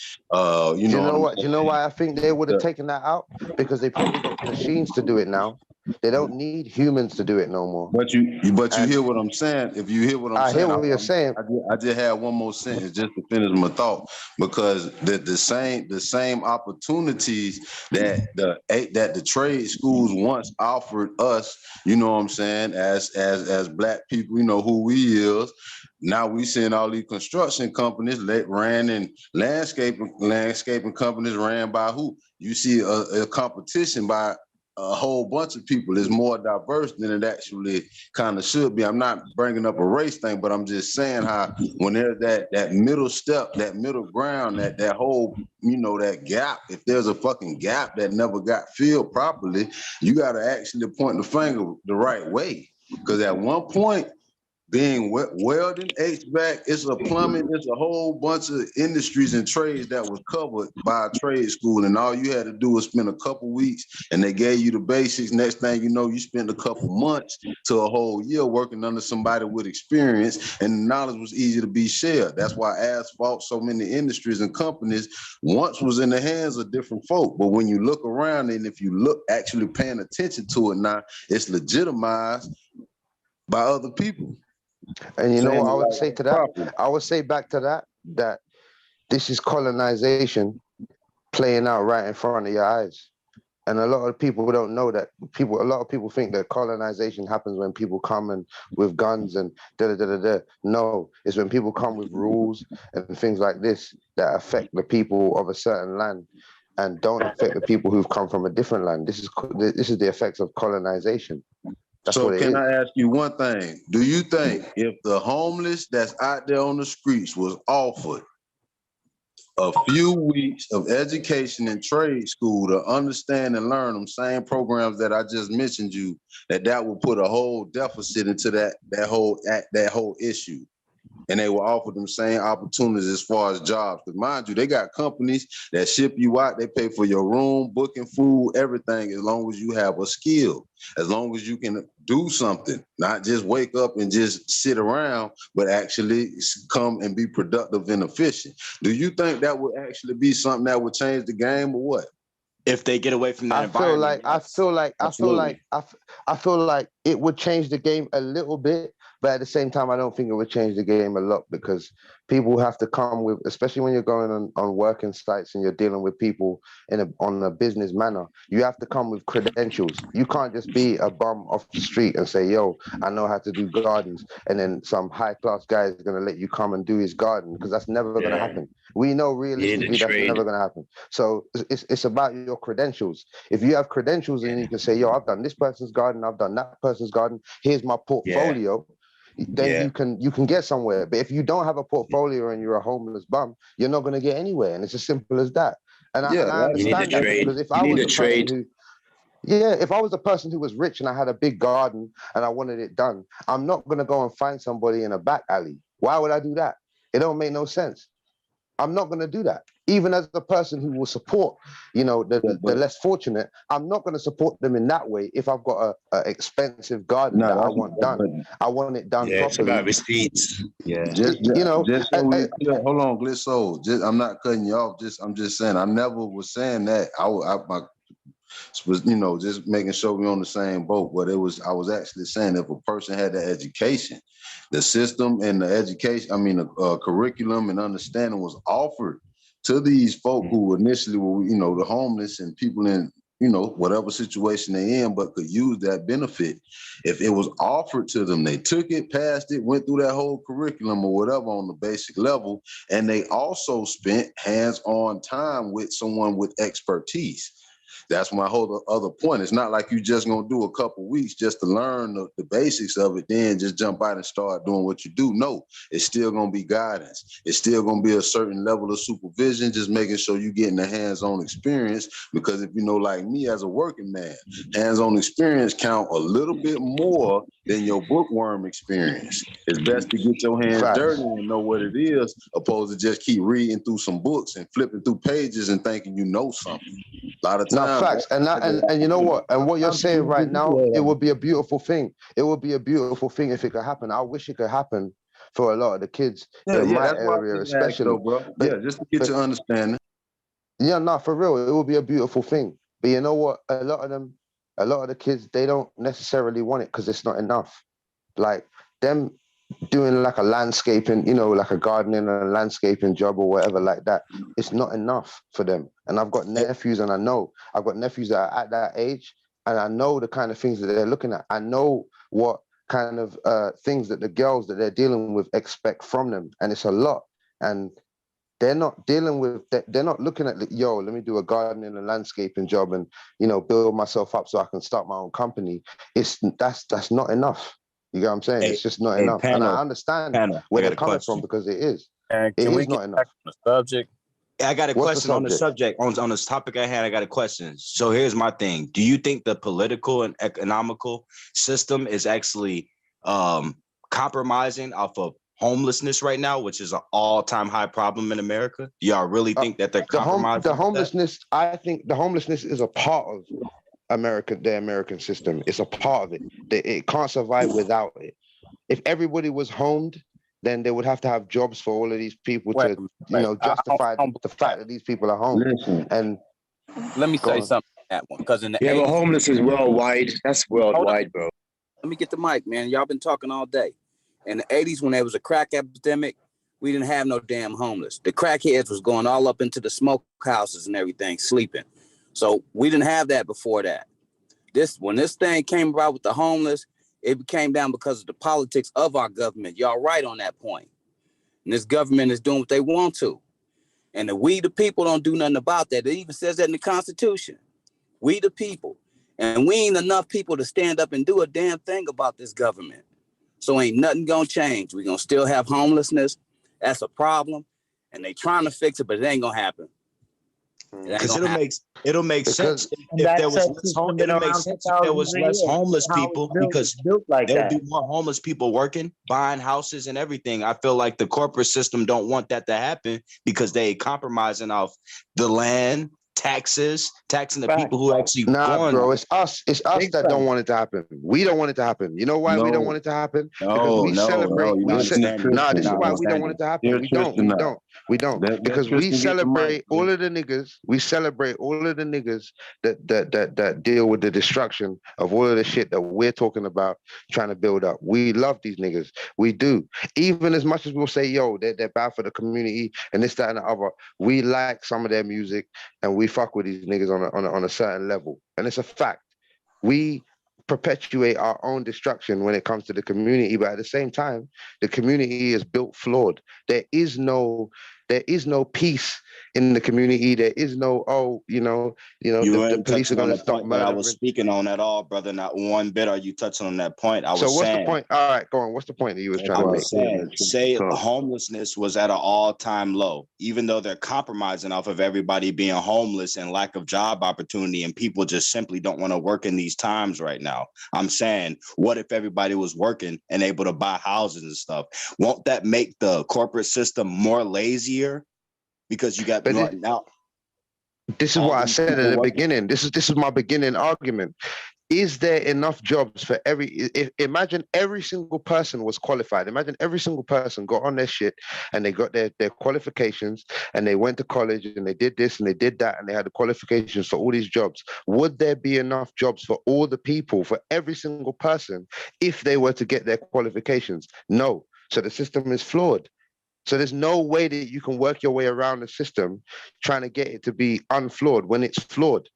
S14: You know
S20: what? You know why I think they would have taken that out? Because they probably got machines to do it now. They don't need humans to do it no more.
S14: But you hear what I'm saying? If you hear what I'm saying,
S20: I hear what you're saying.
S14: I just had one more sentence just to finish my thought, because the same opportunities that the trade schools once offered us, you know what I'm saying, as black people, you know who we is. Now we seeing all these construction companies ran and landscaping companies ran by who? You see a competition by a whole bunch of people. Is more diverse than it actually kind of should be. I'm not bringing up a race thing, but I'm just saying how when there's that middle step, that middle ground, that whole, you know, that gap, if there's a fucking gap that never got filled properly, you got to actually point the finger the right way. Because at one point, being welding, HVAC, it's a plumbing, it's a whole bunch of industries and trades that was covered by a trade school. And all you had to do was spend a couple weeks and they gave you the basics. Next thing you know, you spent a couple months to a whole year working under somebody with experience, and the knowledge was easy to be shared. That's why asphalt, so many industries and companies once was in the hands of different folk. But when you look around and if you look actually paying attention to it now, it's legitimized by other people.
S20: And you know what I would say to that? I would say back to that this is colonization playing out right in front of your eyes. And a lot of people don't know that. A lot of people think that colonization happens when people come and with guns and da-da-da-da-da. No, it's when people come with rules and things like this that affect the people of a certain land and don't affect the people who've come from a different land. This is the effects of colonization. That's
S14: so
S20: what it
S14: can
S20: is.
S14: I ask you one thing? Do you think if the homeless that's out there on the streets was offered a few weeks of education and trade school to understand and learn them same programs that I just mentioned you, that will put a whole deficit into that whole issue? And they will offer them same opportunities as far as jobs. Because mind you, they got companies that ship you out. They pay for your room, booking, food, everything, as long as you have a skill, as long as you can do something, not just wake up and just sit around, but actually come and be productive and efficient. Do you think that would actually be something that would change the game or what?
S16: If they get away from that environment.
S20: I feel like it would change the game a little bit, but at the same time, I don't think it would change the game a lot, because people have to come with, especially when you're going on working sites and you're dealing with people on a business manner, you have to come with credentials. You can't just be a bum off the street and say, yo, I know how to do gardens, and then some high class guy is going to let you come and do his garden, because that's never going to happen. We know realistically that's never going to happen. So it's about your credentials. If you have credentials and you can say, yo, I've done this person's garden, I've done that person's garden, here's my portfolio, then you can get somewhere. But if you don't have a portfolio and you're a homeless bum, you're not going to get anywhere. And it's as simple as that. And I understand that, because if I was a person if I was a person who was rich and I had a big garden and I wanted it done, I'm not going to go and find somebody in a back alley. Why would I do that? It don't make no sense. I'm not going to do that. Even as a person who will support, the less fortunate, I'm not going to support them in that way. If I've got a expensive garden that I want done, I want it done properly.
S16: It's about receipts. Yeah.
S14: Just so we clear, hold on, Glitzo. I'm not cutting you off. I'm just saying, I never was saying that. I was, just making sure we're on the same boat. But I was actually saying, if a person had the education, the system and the education, the curriculum and understanding was offered to these folk who initially were, the homeless and people in, whatever situation they're in, but could use that benefit. If it was offered to them, they took it, passed it, went through that whole curriculum or whatever on the basic level, and they also spent hands-on time with someone with expertise. That's my whole other point. It's not like you just gonna do a couple weeks just to learn the basics of it, then just jump out and start doing what you do. No, it's still gonna be guidance. It's still gonna be a certain level of supervision, just making sure you're getting the hands-on experience. Because if like me as a working man, hands-on experience count a little bit more than your bookworm experience. It's best to get your hands dirty and know what it is, opposed to just keep reading through some books and flipping through pages and thinking you know something. A lot of times.
S20: Facts. And you know what? And what you're saying right now, it would be a beautiful thing. It would be a beautiful thing if it could happen. I wish it could happen for a lot of the kids in my area, especially.
S14: Just to get your understanding.
S20: Yeah, no, for real, it would be a beautiful thing. But you know what? A lot of the kids, they don't necessarily want it because it's not enough. Like them doing like a landscaping, like a gardening or a landscaping job or whatever like that, it's not enough for them. And I've got nephews, and I've got nephews that are at that age, and I know the kind of things that they're looking at. I know what kind of things that the girls that they're dealing with expect from them, and it's a lot. And they're not dealing with, they're not looking at, let me do a gardening and landscaping job and, build myself up so I can start my own company. That's not enough. You get what I'm saying? It's just not enough. And I understand where they're coming from, because it is. It is not enough.
S16: Subject? I got a question on the subject. On this topic I had, I got a question. So here's my thing. Do you think the political and economical system is actually compromising off of homelessness right now, which is an all-time high problem in America? Do y'all really think that they're compromising?
S20: The homelessness, I think the homelessness is a part of the American system. It's a part of it. It can't survive without it. If everybody was homed, then they would have to have jobs for all of these people to, justify the fact that these people are home.
S11: Listen,
S20: and
S11: let me say something on that one, because in the 80s,
S22: but homeless is worldwide. That's worldwide, bro.
S11: Let me get the mic, man. Y'all been talking all day. In the 80s, when there was a crack epidemic, we didn't have no damn homeless. The crackheads was going all up into the smoke houses and everything, sleeping. So we didn't have that before that. When this thing came about with the homeless, it came down because of the politics of our government. Y'all right on that point. And this government is doing what they want to. And we, the people, don't do nothing about that. It even says that in the Constitution. We, the people. And we ain't enough people to stand up and do a damn thing about this government. So ain't nothing gonna change. We're gonna still have homelessness. That's a problem. And they trying to fix it, but it ain't gonna happen.
S16: Because it'll make sense if there was less homeless people, because there'll be more homeless people working, buying houses and everything. I feel like the corporate system don't want that to happen because they compromising off the land, taxing the people who actually
S20: bro, it's us that don't want it to happen. We don't want it to happen. You know why we don't want it to happen? Because we celebrate. This is why we don't want it to happen. We don't. Because we celebrate all of the niggas. We celebrate all of the niggas that deal with the destruction of all of the shit that we're talking about, trying to build up. We love these niggas. We do. Even as much as we'll say, yo, they're bad for the community and this, that, and the other. We like some of their music and we fuck with these niggas on a certain level. And it's a fact. We perpetuate our own destruction when it comes to the community, but at the same time, the community is built flawed. There is no peace in the community. There is no, the police are going to stop murdering.
S16: I was speaking on at all, brother. Not one bit are you touching on that point.
S20: So what's the point? All right, go on. What's the point that you was trying to make?
S16: Say homelessness was at an all-time low, even though they're compromising off of everybody being homeless and lack of job opportunity, and people just simply don't want to work in these times right now. I'm saying, what if everybody was working and able to buy houses and stuff? Won't that make the corporate system more lazier? Because you got now.
S20: This is what I said at the beginning. This is my beginning argument. Is there enough jobs for imagine every single person was qualified. Imagine every single person got on their shit and they got their qualifications and they went to college and they did this and they did that and they had the qualifications for all these jobs. Would there be enough jobs for all the people, for every single person, if they were to get their qualifications? No. So the system is flawed. So there's no way that you can work your way around the system trying to get it to be unflawed when it's flawed.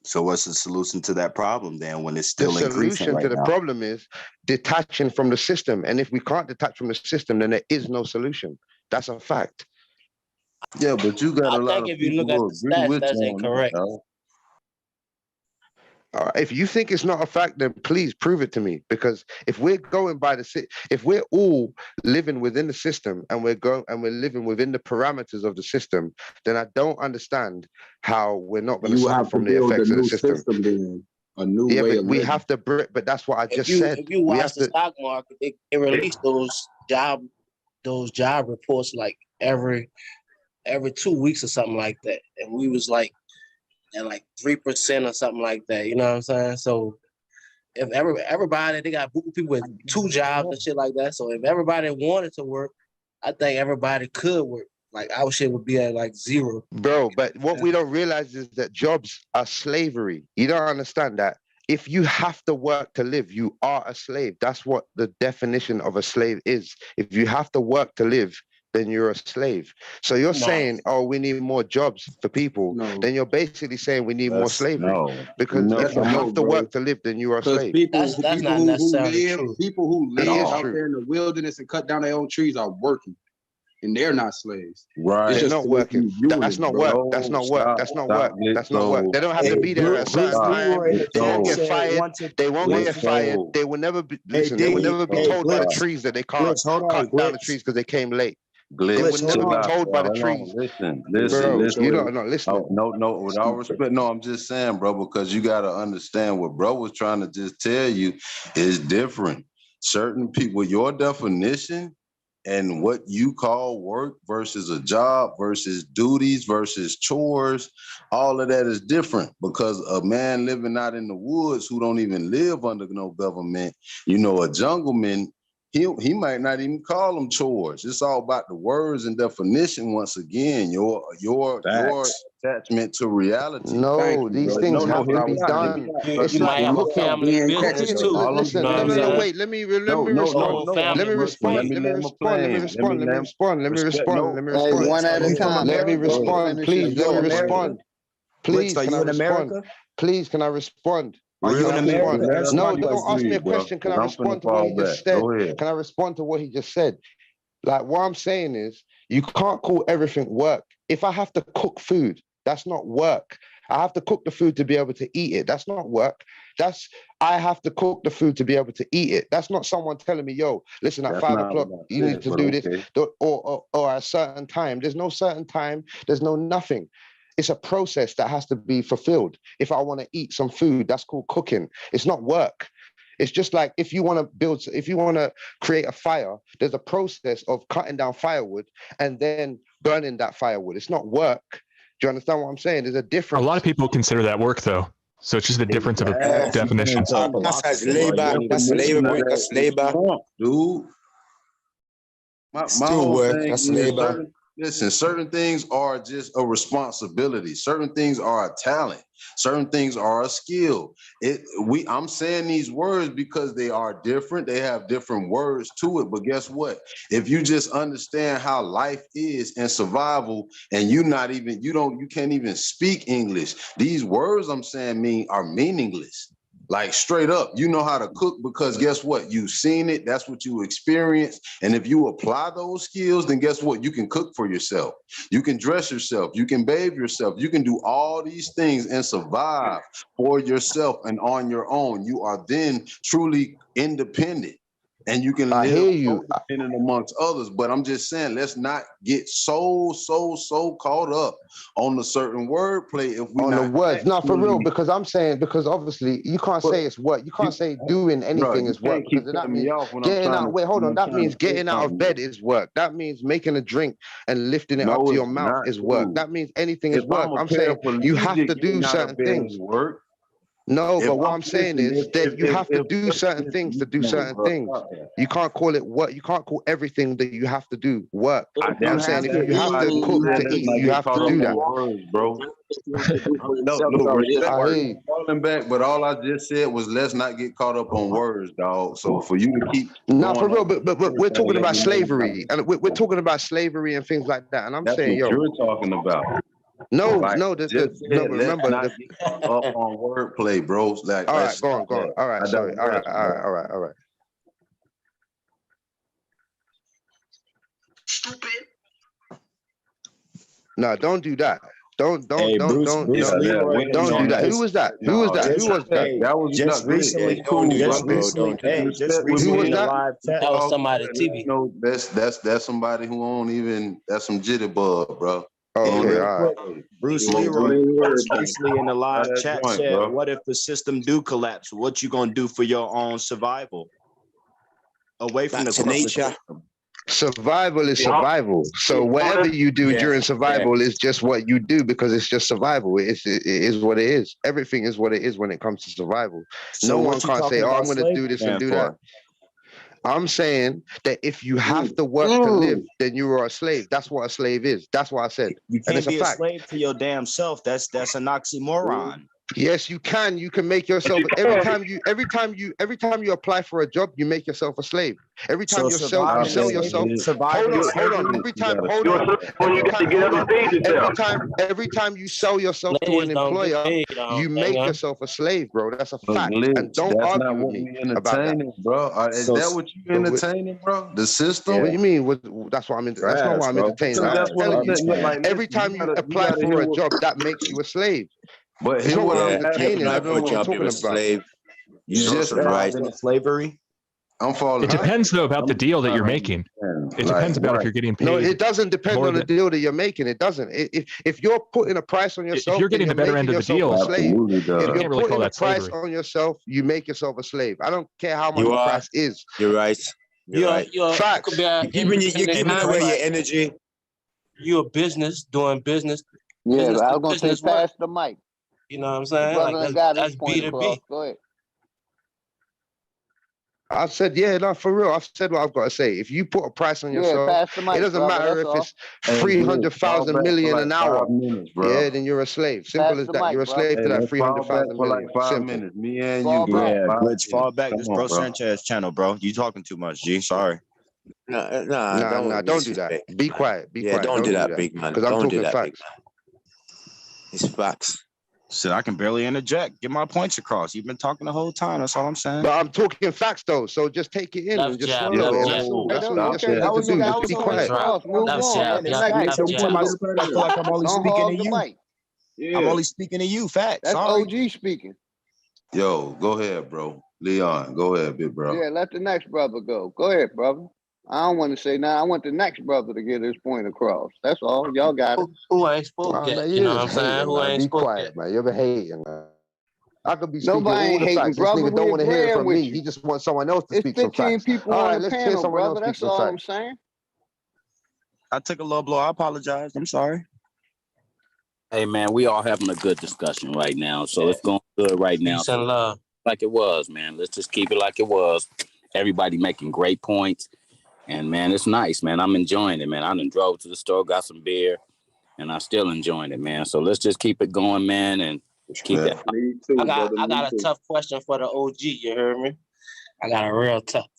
S16: So what's the solution to that problem then when it's still increasing?
S20: The solution to the problem is detaching from the system. And if we can't detach from the system, then there is no solution. That's a fact.
S14: Yeah, but you got a lot of people. I think if you look at the stats,
S19: that's incorrect.
S20: If you think it's not a fact, then please prove it to me. Because if we're going by if we're all living within the system and we're living within the parameters of the system, then I don't understand how we're not going to suffer from the effects of the system.
S14: A new way of
S20: we
S14: living.
S20: have to, but that's what I just said.
S19: If you watch the stock market, it released those job reports like every 2 weeks or something like that, and we was like at like 3% or something like that. You know what I'm saying? So if everybody, they got people with 2 jobs and shit like that. So if everybody wanted to work, I think everybody could work. Like our shit would be at like 0.
S20: Bro, but what we don't realize is that jobs are slavery. You don't understand that. If you have to work to live, you are a slave. That's what the definition of a slave is. If you have to work to live, then you're a slave. So you're saying, oh, we need more jobs for people. Then you're basically saying we need more slavery. Because if you have to work to live, then you are a slave.
S19: That's not necessarily true.
S23: People who live out there in the wilderness and cut down their own trees are working. And they're not slaves.
S14: Right.
S20: They're not working. That's not work. That's not work. That's not work. That's not work. They don't have to be there at a certain time. They won't get fired. They won't get fired. They will never be, listen, they will never be told by the trees that they can't cut down the trees because they came late. They would never be told by the trees.
S14: Listen.
S20: You don't listen.
S14: No. With all respect, no. I'm just saying, bro, because you got to understand what bro was trying to just tell you is different. certain people, your definition and what you call work versus a job versus duties versus chores, all of that is different, because a man living out in the woods who don't even live under no government, you know, a jungleman, he might not even call them chores. It's all about the words and definition. Once again, your attachment to reality.
S20: No, these things have to be done. It's
S19: You might
S20: like
S19: have a
S20: cooking.
S19: family business too.
S20: Listen,
S19: You know what I'm saying?
S20: wait. Let me respond.
S19: Let
S20: Me respond.
S6: Hey, one at a time.
S20: Let me respond, please. Let me respond. Please,
S10: are
S20: can
S10: you
S20: I
S10: in
S20: respond?
S10: America?
S20: Please, can I respond?
S10: Are you in America?
S20: No, don't ask me a question. Can I respond to what he just said? Can I respond to what he just said? Like, what I'm saying is, you can't call everything work. If I have to cook food, that's not work. I have to cook the food to be able to eat it. That's not work. I have to cook the food to be able to eat it. That's not someone telling me, yo, listen, at 5 o'clock, you need to do this, or at a certain time. There's no certain time. There's no nothing. It's a process that has to be fulfilled. If I want to eat some food, that's called cooking. It's not work. It's just like if you want to create a fire, there's a process of cutting down firewood and then burning that firewood. It's not work. Do you understand what I'm saying? There's a difference.
S18: A lot of people consider that work, though. So it's just a difference of definitions.
S10: That's labor. That's labor. That's labor.
S14: Dude. My
S10: Still work. That's labor.
S14: Certain things are just a responsibility. Certain things are a talent. Certain things are a skill. I'm saying these words because they are different. They have different words to it. But guess what? If you just understand how life is and survival, and you can't even speak English, these words I'm saying are meaningless. Like straight up, you know how to cook because guess what? You've seen it. That's what you experienced. And if you apply those skills, then guess what? You can cook for yourself. You can dress yourself. You can bathe yourself. You can do all these things and survive for yourself and on your own. You are then truly independent. And you can live independent amongst others. But I'm just saying, let's not get so caught up on the certain wordplay if we
S20: on the words. Not for real, because I'm saying, because obviously you can't say it's work. You can't say doing anything is work, because that means getting out. Wait, hold on. That means getting out of bed is work. That means making a drink and lifting it up to your mouth is work. That means anything is work. I'm saying you have to do certain things. No, but what I'm saying is that you have to do certain things to do certain things. You can't call it work. You can't call everything that you have to do work. I'm saying if you have to cook to eat, you have to do that.
S14: Bro. Falling back, but all I just said was let's not get caught up on words, dog. So for you to keep
S20: not for real, but we're talking about slavery, and we're talking about slavery and things like that. And I'm saying, yo,
S14: you're talking about.
S20: No,
S14: like,
S20: no, remember
S14: not up on wordplay, bro. Like,
S20: all right, go on. All right, sorry. All right. Stupid. No, don't do that. Don't do that. Who was that? Who was that?
S14: That was
S10: just recently. Who was that?
S19: That was somebody TV.
S14: No, that's somebody who won't even. That's some jitterbug, bro.
S20: Okay, all right.
S10: Bruce Leroy recently in the live chat said, "What if the system do collapse? What you gonna do for your own survival? Away from the nature."
S20: Survival is survival. So whatever you do during survival is just what you do because it's just survival. It is what it is. Everything is what it is when it comes to survival. No one can't say, "Oh, I'm going to do this and do that." I'm saying that if you have to work to live, then you are a slave. That's what a slave is. That's what I said.
S10: You can't be a slave to your damn self. That's an oxymoron.
S20: Yes, you can. You can make yourself every time you apply for a job, you make yourself a slave. Every time you sell yourself. Hold on. Every time you sell yourself to an employer, you make yourself a slave, bro. That's a fact. And don't argue with me about that,
S14: bro. Is that what you entertaining, bro? The system?
S20: What do you mean? That's what I'm into. That's not what I'm entertaining. I'm telling you, every time you apply for a job, that makes you a slave.
S14: But
S20: here's what I'm
S10: entertaining.
S20: I don't know what I'm talking about.
S10: You just arrived into slavery.
S14: I'm falling.
S18: It depends though about the deal that you're making. It depends about if you're getting paid.
S20: No, it doesn't depend
S18: more
S20: on the
S18: than-
S20: deal that you're making. It doesn't. If you're putting a price on yourself,
S18: you're getting
S20: then
S18: the better
S20: making
S18: end of the
S20: yourself
S18: deal,
S20: a slave.
S14: Absolutely
S20: If
S14: does.
S20: you're
S18: can't really call
S20: putting a
S18: that
S20: price
S18: slavery.
S20: on yourself, you make yourself a slave. I don't care how much
S7: You
S20: the
S7: are.
S20: price is.
S7: You're right. You're right.
S17: You
S20: Facts.
S17: could be an
S7: You're giving
S17: independent
S7: away your
S17: contractor.
S7: energy.
S17: You're a business doing business.
S6: Yeah,
S17: Business
S6: but I
S17: to
S6: was gonna say
S17: business work.
S6: pass the mic.
S17: You know what I'm
S6: The
S17: saying?
S6: brother
S17: Like
S6: that got his
S17: that's
S6: point across.
S17: B2B.
S6: Go ahead.
S20: I said, yeah, no, for real. I've said what I've got to say. If you put a price on
S6: Yeah,
S20: yourself,
S6: pass the mic,
S20: it doesn't
S6: brother.
S20: matter
S6: That's
S20: if
S6: all.
S20: it's
S14: Hey,
S20: 300,000
S14: fall back
S20: million
S14: for
S20: an
S14: like
S20: hour.
S14: 5 minutes, bro.
S20: Yeah, then you're a slave. Simple
S6: Pass
S20: as
S6: the
S20: that.
S6: mic,
S20: You're a
S6: brother.
S20: slave
S14: Hey,
S20: to that
S14: let's fall
S20: 300,000
S14: back for like
S20: million.
S14: 5
S20: Simple.
S14: minutes. Me and
S6: Fall
S14: you,
S6: back.
S14: bro.
S3: Yeah,
S14: 5
S3: Glitch, fall
S14: minutes.
S3: back.
S14: Come
S3: This
S14: on,
S3: Bro
S14: bro.
S3: Sanchez channel, bro. You talking too much, G. Sorry.
S7: Nah,
S20: Nah, don't do that. Be quiet. Be
S7: Yeah,
S20: quiet.
S7: don't do
S20: Don't do
S7: that,
S20: that.
S7: big man.
S20: Because I'm
S7: Don't do
S20: talking
S7: that, big
S20: facts.
S7: man. It's facts.
S3: Shit, I can barely interject. Get my points across. You've been talking the whole time. That's all I'm saying.
S20: But I'm talking facts though, so just take it in
S17: Left
S20: and just
S17: jab,
S20: swallow
S17: left
S20: it.
S17: jab.
S20: That's all. That's all you
S14: Stop
S20: just
S14: that.
S20: need
S6: That
S20: to
S6: was
S20: do.
S6: that
S20: Just
S6: was
S20: be
S6: on
S20: quiet.
S6: cross. Move
S17: Left
S6: on.
S17: jab,
S6: The
S17: left
S6: next.
S3: Every time I speak, I feel like I'm only
S6: Don't
S3: speaking to
S6: hog the
S3: you.
S6: mic.
S3: I'm only speaking to you. Facts.
S6: That's
S3: Sorry.
S6: OG speaking.
S14: Yo, go ahead, bro. Leon, go ahead, big bro.
S6: Yeah, let the next brother go. Go ahead, brother. I don't want to say now. I want the next brother to get his point across. That's all. Y'all got it.
S17: Who ain't spoke
S20: Oh,
S17: yet?
S20: man,
S17: You know
S20: you're
S17: what I'm
S20: just
S17: saying?
S20: hating,
S17: Who
S20: man.
S17: ain't
S20: Be
S17: spoke
S20: quiet,
S17: yet?
S20: man. You're hating, man. I could be speaking
S6: Nobody
S20: all
S6: ain't
S20: the
S6: hating,
S20: facts. This
S6: brother.
S20: nigga
S6: We
S20: don't want to hear it
S6: agreeing
S20: from
S6: with
S20: me.
S6: you.
S20: He just wants someone else to
S6: It's
S20: speak some
S6: 15
S20: facts.
S6: people
S20: All
S6: on
S20: right,
S6: the
S20: let's hear
S6: panel,
S20: someone else
S6: brother.
S20: speak
S6: That's
S20: some
S6: all I'm
S20: facts.
S6: saying.
S3: I took a low blow. I apologize. I'm sorry.
S11: Hey man, we all having a good discussion right now, so it's going good right now.
S17: Peace and love.
S11: Like it was, man. Let's just keep it like it was. Everybody making great points, and man, it's nice, man. I'm enjoying it, man. I done drove to the store, got some beer, and I still enjoying it, man. So let's just keep it going, man, and keep that.
S14: Me too,
S17: I got a tough question for the OG. You heard me? I got a real tough.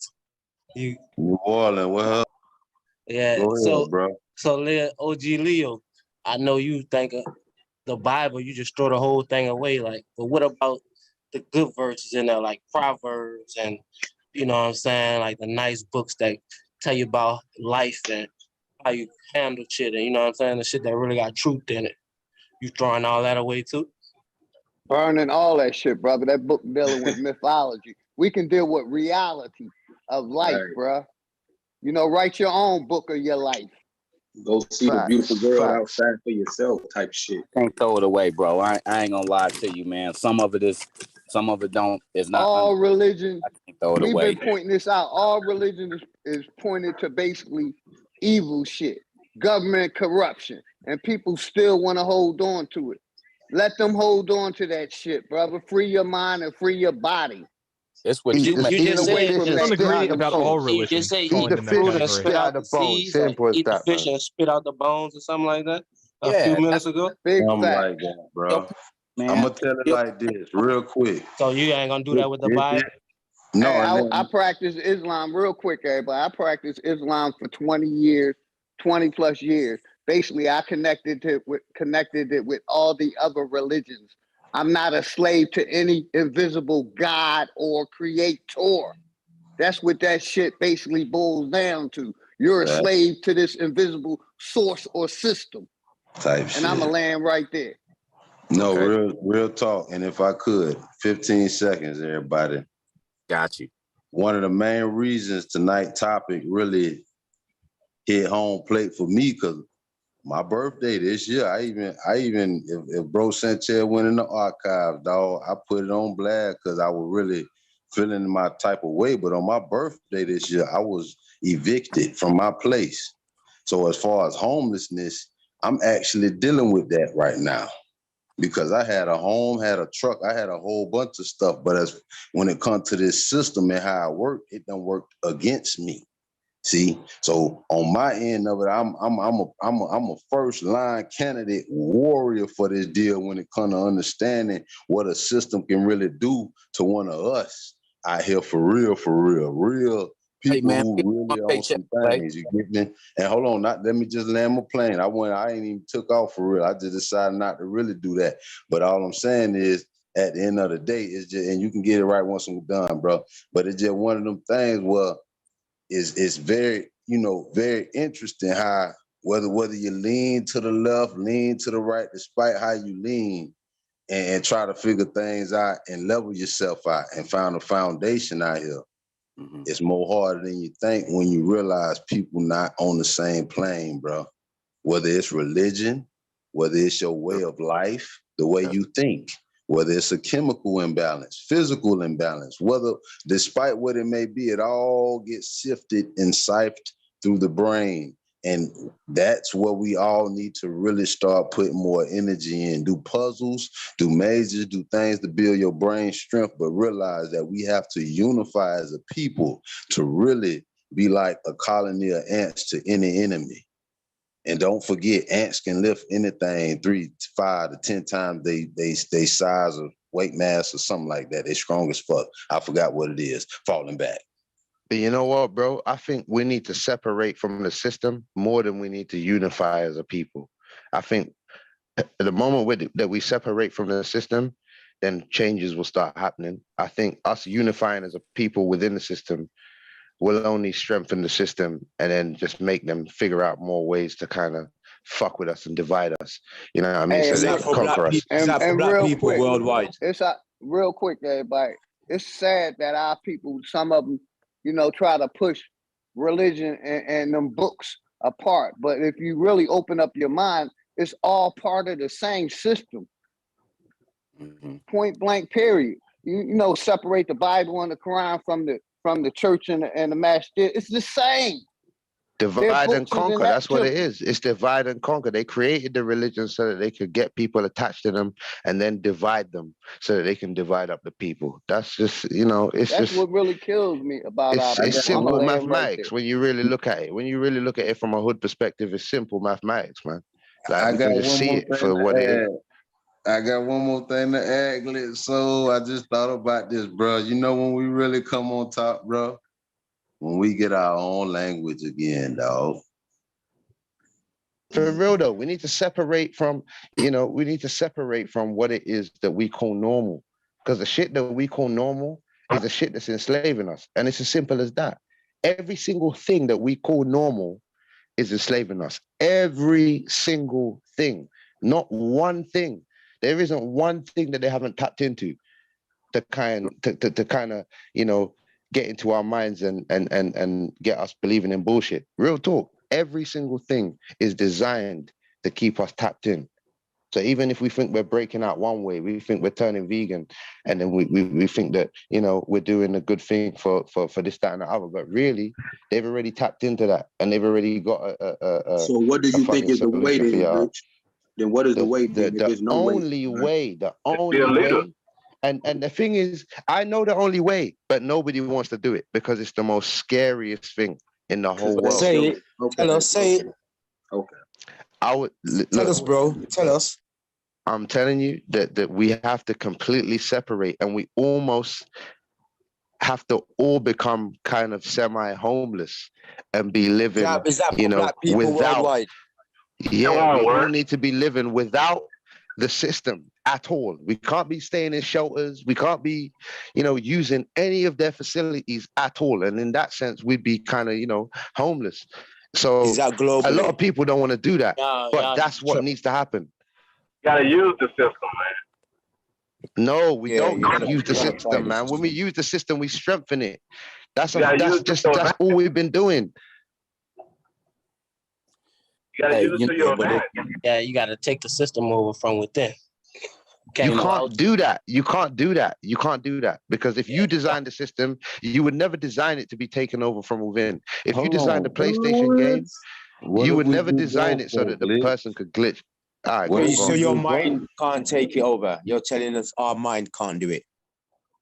S17: You
S14: New Orleans, what up?
S17: yeah.
S14: Go ahead, bro.
S17: So OG Leo, I know you think of the Bible, you just throw the whole thing away. Like, but what about the good verses in there, like Proverbs and you know what I'm saying, like the nice books that tell you about life and how you handle shit, and you know what I'm saying, the shit that really got truth in it. You throwing all that away too?
S6: Burning all that shit, brother. That book dealing with mythology. We can deal with reality of life, bruh. You know, write your own book of your life.
S23: Go see the beautiful girl outside for yourself type shit.
S11: Can't throw it away, bro. I ain't gonna lie to you, man. Some of it don't. It's not.
S6: All religions.
S11: I can't throw it
S6: We've
S11: away.
S6: been pointing this out. All religion is pointed to basically evil shit, government corruption, and people still want to hold on to it. Let them hold on to that shit, brother. Free your mind and free your body.
S11: It's what you
S6: Just get away from that.
S18: I don't agree about all
S17: You
S18: religions
S17: just say
S18: falling
S17: eat
S18: in
S17: the
S18: that
S17: fish and
S18: category.
S17: spit out the seeds, like eat the fish and spit out the bones or something like that a few minutes ago.
S6: Big
S14: I'm
S6: fact.
S14: like that, bro.
S11: Man.
S14: I'm gonna tell it like this, real quick.
S17: So you ain't gonna do that with the Bible?
S14: No,
S6: Hey,
S14: and
S6: I practice Islam real quick, everybody. I practiced Islam for 20 years, 20 plus years. Basically, I connected it with all the other religions. I'm not a slave to any invisible God or creator. That's what that shit basically boils down to. You're a slave to this invisible source or system.
S14: Type
S6: and
S14: shit.
S6: I'm a land right there.
S14: No, real talk. And if I could, 15 seconds, everybody.
S11: Got you.
S14: One of the main reasons tonight's topic really hit home plate for me, because my birthday this year, I even if Bro Sanchez went in the archives, dog, I put it on blast because I was really feeling my type of way. But on my birthday this year, I was evicted from my place. So as far as homelessness, I'm actually dealing with that right now. Because I had a home, had a truck, I had a whole bunch of stuff. But when it comes to this system and how I work, it done worked against me. See, so on my end of it, I'm a first line candidate warrior for this deal when it comes to understanding what a system can really do to one of us out here for real, real people who really on some things. You get me? And hold on, let me just land my plane. I ain't even took off for real. I just decided not to really do that. But all I'm saying is, at the end of the day, it's just, and you can get it right once I'm done, bro. But it's just one of them things where it's very, very interesting how whether you lean to the left, lean to the right, despite how you lean, and try to figure things out and level yourself out and find a foundation out here. It's more harder than you think when you realize people not on the same plane, bro. Whether it's religion, whether it's your way of life, the way you think, whether it's a chemical imbalance, physical imbalance, whether, despite what it may be, it all gets sifted and siphoned through the brain. And that's where we all need to really start putting more energy in. Do puzzles, do mazes, do things to build your brain strength, but realize that we have to unify as a people to really be like a colony of ants to any enemy. And don't forget, ants can lift anything 3 to 5 to 10 times they size or weight mass or something like that. They're strong as fuck. I forgot what it is. Falling back.
S20: But you know what, bro? I think we need to separate from the system more than we need to unify as a people. I think at the moment that we separate from the system, then changes will start happening. I think us unifying as a people within the system will only strengthen the system and then just make them figure out more ways to kind of fuck with us and divide us. You know what I mean?
S22: Hey,
S20: so they can conquer us.
S22: And black
S6: real
S22: people
S6: quick,
S22: worldwide.
S6: It's real quick, everybody. It's sad that our people, some of them, you know, try to push religion and them books apart. But if you really open up your mind, it's all part of the same system. Point blank, period. You know, separate the Bible and the Quran from the church and the masjid. It's the same.
S20: Divide and conquer. That's what it is. It's divide and conquer. They created the religion so that they could get people attached to them and then divide them so that they can divide up the people. That's just, you know, that's
S6: what really kills me about
S20: it's simple mathematics when you really look at it. When you really look at it from a hood perspective, it's simple mathematics, man. Like,
S14: I
S20: we
S14: got
S20: can just
S14: one
S20: see
S14: more
S20: it
S14: thing
S20: for what
S14: to
S20: it is.
S14: add. I got one more thing to add, Glitch. So I just thought about this, bro. You know when we really come on top, bro? When we get our own language again, dog.
S20: For real though, we need to separate from, we need to separate from what it is that we call normal. Because the shit that we call normal is the shit that's enslaving us. And it's as simple as that. Every single thing that we call normal is enslaving us. Every single thing. Not one thing. There isn't one thing that they haven't tapped into to kind of, get into our minds and get us believing in bullshit. Real talk. Every single thing is designed to keep us tapped in. So even if we think we're breaking out one way, we think we're turning vegan, and then we think that, we're doing a good thing for this, that, and the other. But really, they've already tapped into that, and they've already got a
S23: So what do you think is the way then, bitch? Then what is the way then?
S20: The only way, and the thing is, I know the only way, but nobody wants to do it because it's the most scariest thing in the whole world.
S22: Say it. Tell us, say it.
S20: Okay. I would
S22: tell us, bro. Tell us.
S20: I'm telling you that we have to completely separate, and we almost have to all become kind of semi-homeless and be living,
S22: is that black people
S20: without.
S22: Worldwide?
S20: Yeah, we all need to be living without the system at all. We can't be staying in shelters. We can't be, using any of their facilities at all. And in that sense, we'd be kind of, homeless. So a lot of people don't want to do that, but that's what needs to happen.
S9: You gotta use the system, man.
S20: No, we don't use the system, man. When we use the system, we strengthen it. That's all we've been doing.
S9: You gotta use it to your advantage.
S19: Yeah, you gotta take the system over from within.
S20: You can't do that. You can't do that. You can't do that. Because if you design the system, you would never design it to be taken over from within. If you designed a PlayStation game, you would never design it so that the person could glitch. All right,
S7: So your mind can't take it over. You're telling us our mind can't do it.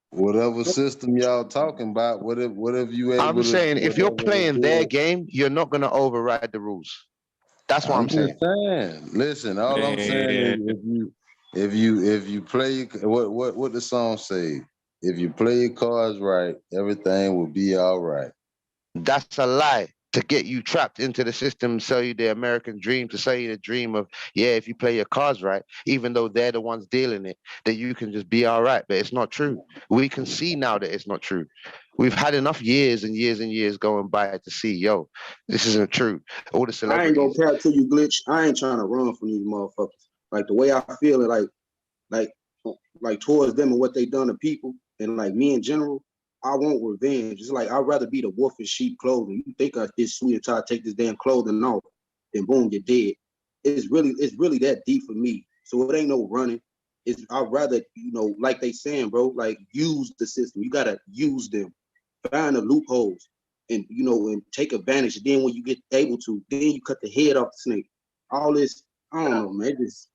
S14: Whatever system y'all talking about, whatever you able
S20: I'm saying if you're playing their game, you're not going to override the rules. That's what I'm saying.
S14: Listen, all I'm saying is if you play what the song say, if you play your cards right, everything will be all right.
S20: That's a lie to get you trapped into the system, sell you the American dream, to sell you the dream of, if you play your cards right, even though they're the ones dealing it, that you can just be all right. But it's not true. We can see now that it's not true. We've had enough years and years and years going by to see, this isn't true. All the celebrities.
S23: I ain't gonna cap to you, Glitch. I ain't trying to run from these motherfuckers. Like the way I feel it, like towards them and what they done to people, and like me in general, I want revenge. It's like I'd rather be the wolf in sheep clothing. You think I this sweet and try to take this damn clothing off, then boom, you're dead. It's really that deep for me. So it ain't no running. I'd rather, like they saying, bro, like use the system. You gotta use them, find the loopholes, and and take advantage. Then when you get able to, then you cut the head off the snake. All this, I don't know, man. It just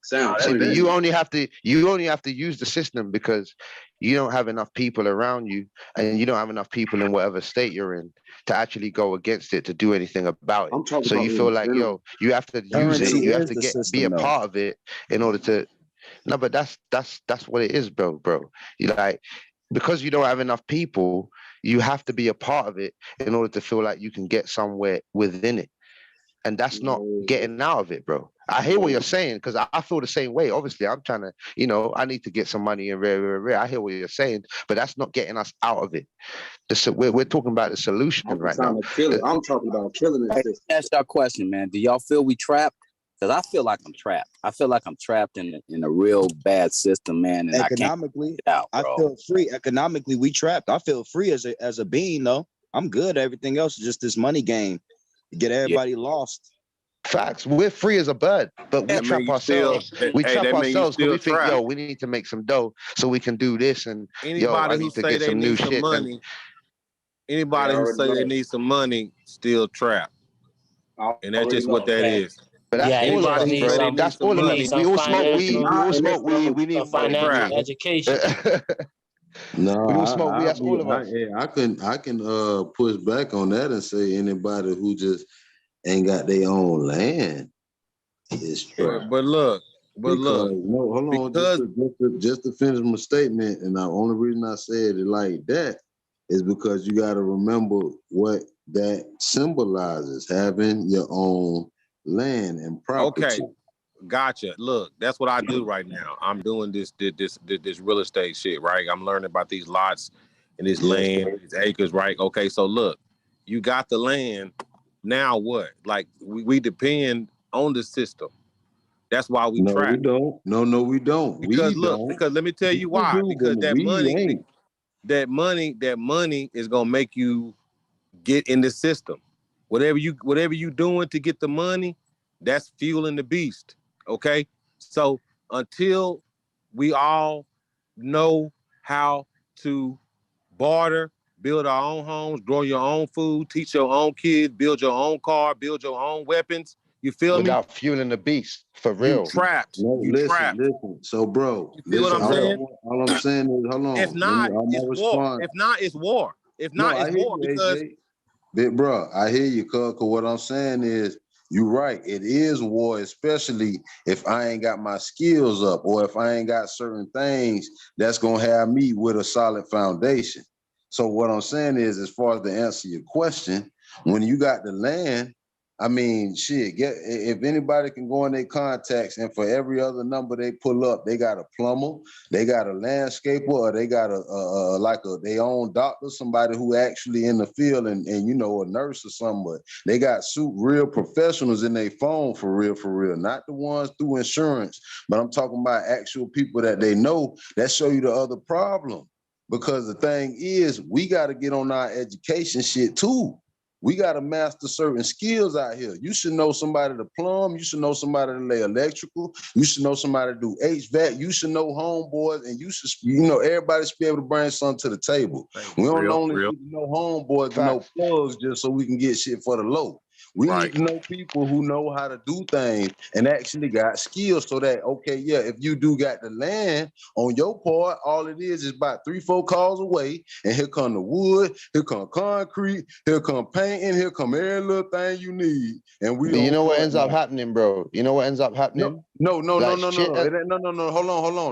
S23: sounds.
S20: See, but you only have to use the system because you don't have enough people around you, and you don't have enough people in whatever state you're in to actually go against it to do anything about it. So you feel like, you have to use it. You have to be a part of it in order to. No, but that's what it is, bro. You like, because you don't have enough people, you have to be a part of it in order to feel like you can get somewhere within it. And that's not getting out of it, bro. I hear what you're saying, because I feel the same way. Obviously, I'm trying to, I need to get some money and rare. I hear what you're saying, but that's not getting us out of it. We're talking about the solution right now.
S23: I'm talking about killing this system.
S11: Ask y'all a question, man. Do y'all feel we trapped? Because I feel like I'm trapped. I feel like I'm trapped in a real bad system, man. And
S16: economically,
S11: I can't get out, bro.
S16: I feel free. Economically, we trapped. I feel free as a being, though. I'm good. Everything else is just this money game. Get everybody lost.
S20: Facts. We're free as a bird, but we trap ourselves. We trap ourselves because we think, yo, we need to make some dough so we can do this. And
S8: anybody who say they need some money, anybody who say they need some money, still trapped. And that's just what that is.
S20: But that's all of us, bro. That's all of us. We all smoke weed. We all smoke weed. We need
S19: financial education.
S14: No,
S20: we all smoke weed. That's all of us.
S14: I can push back on that and say anybody who just ain't got their own land is trapped.
S8: But look.
S14: No, hold on. Just to finish my statement, and the only reason I said it like that is because you got to remember what that symbolizes: having your own land and property.
S8: Okay, gotcha. Look, that's what I do right now. I'm doing this real estate shit, right? I'm learning about these lots and this land, these acres, right? Okay, so look, you got the land. Now what? Like we depend on the system. That's why we track.
S14: We don't. No, we don't.
S8: Because because let me tell you why. Because that money is gonna make you get in the system. Whatever you doing to get the money, that's fueling the beast. Okay? So until we all know how to barter, build our own homes, grow your own food, teach your own kids, build your own car, build your own weapons, you feel me?
S20: Without fueling the beast, for real.
S8: You trapped.
S14: No, listen. So, bro,
S8: you feel what I'm saying?
S14: All I'm saying is, hold on.
S8: If not, it's war. If not, it's war. If not, it's war. Because
S14: Big bro, I hear you, cuz what I'm saying is, you're right. It is war, especially if I ain't got my skills up or if I ain't got certain things that's going to have me with a solid foundation. So what I'm saying is, as far as to answer your question, when you got the land, I mean, shit, if anybody can go in their contacts and for every other number they pull up, they got a plumber, they got a landscaper, or they got their own doctor, somebody who actually in the field and a nurse or something, but they got real professionals in their phone for real, not the ones through insurance, but I'm talking about actual people that they know that show you the other problem. Because the thing is, we got to get on our education shit too. We got to master certain skills out here. You should know somebody to plumb. You should know somebody to lay electrical. You should know somebody to do HVAC. You should know homeboys, and you should, everybody should be able to bring something to the table. We don't only need to know homeboys to know plugs just so we can get shit for the low. We need to know people who know how to do things and actually got skills so that, if you do got the land on your part, all it is about 3-4 calls away, and here come the wood, here come concrete, here come painting, here come every little thing you need. And
S20: you know what ends up happening, bro? You know what ends up happening?
S14: No. Hold on.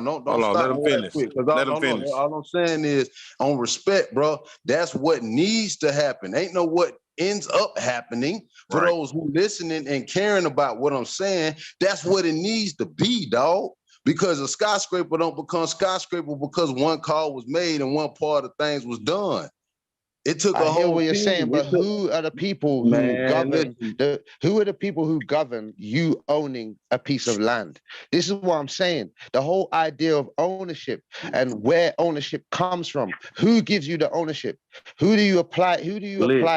S14: Don't stop.
S8: Let him finish. Let him finish.
S14: All I'm saying is, on respect, bro, that's what needs to happen. Ain't no what ends up happening. For those who listening and caring about what I'm saying, that's what it needs to be, dog. Because a skyscraper don't become skyscraper because one call was made and one part of things was done. It took
S20: I
S14: a
S20: hear
S14: whole
S20: what you're
S14: team.
S20: saying, but who are the people who govern who are the people who govern you owning a piece of land? This is what I'm saying. The whole idea of ownership and where ownership comes from. Who gives you the ownership? Who do you apply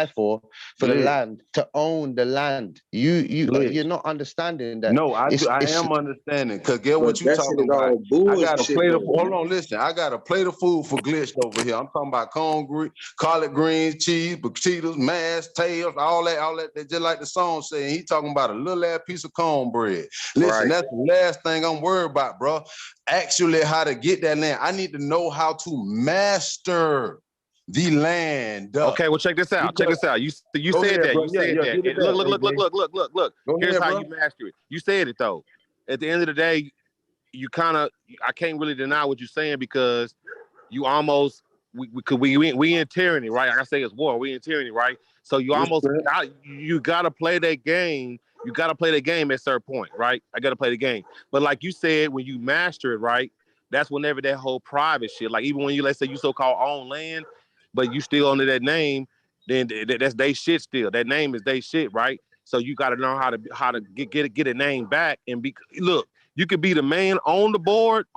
S20: for the land to own the land? You're not understanding that.
S14: No, I am understanding. Cause get what you talking about. I got a plate of hold on, listen. I got a plate of food for Glitch over here. I'm talking about collard greens, cheese, potatoes, mashed tails, all that. Just like the song saying, he talking about a little ass piece of cornbread. Listen, that's the last thing I'm worried about, bro. Actually, how to get that land. I need to know how to master the land.
S8: Okay, well, check this out. You said that. You said that. And look. Here's how you master it. You said it though. At the end of the day, I can't really deny what you're saying because you almost we in tyranny, right? Like I say, it's war. We in tyranny, right? So you gotta play that game. You gotta play the game at a certain point, right? I gotta play the game. But like you said, when you master it, right? That's whenever that whole private shit, like even when you, let's say you so-called own land, but you still under that name, then that's they shit still. That name is they shit, right? So you got to know how to get a name back and be. Look, you could be the man on the board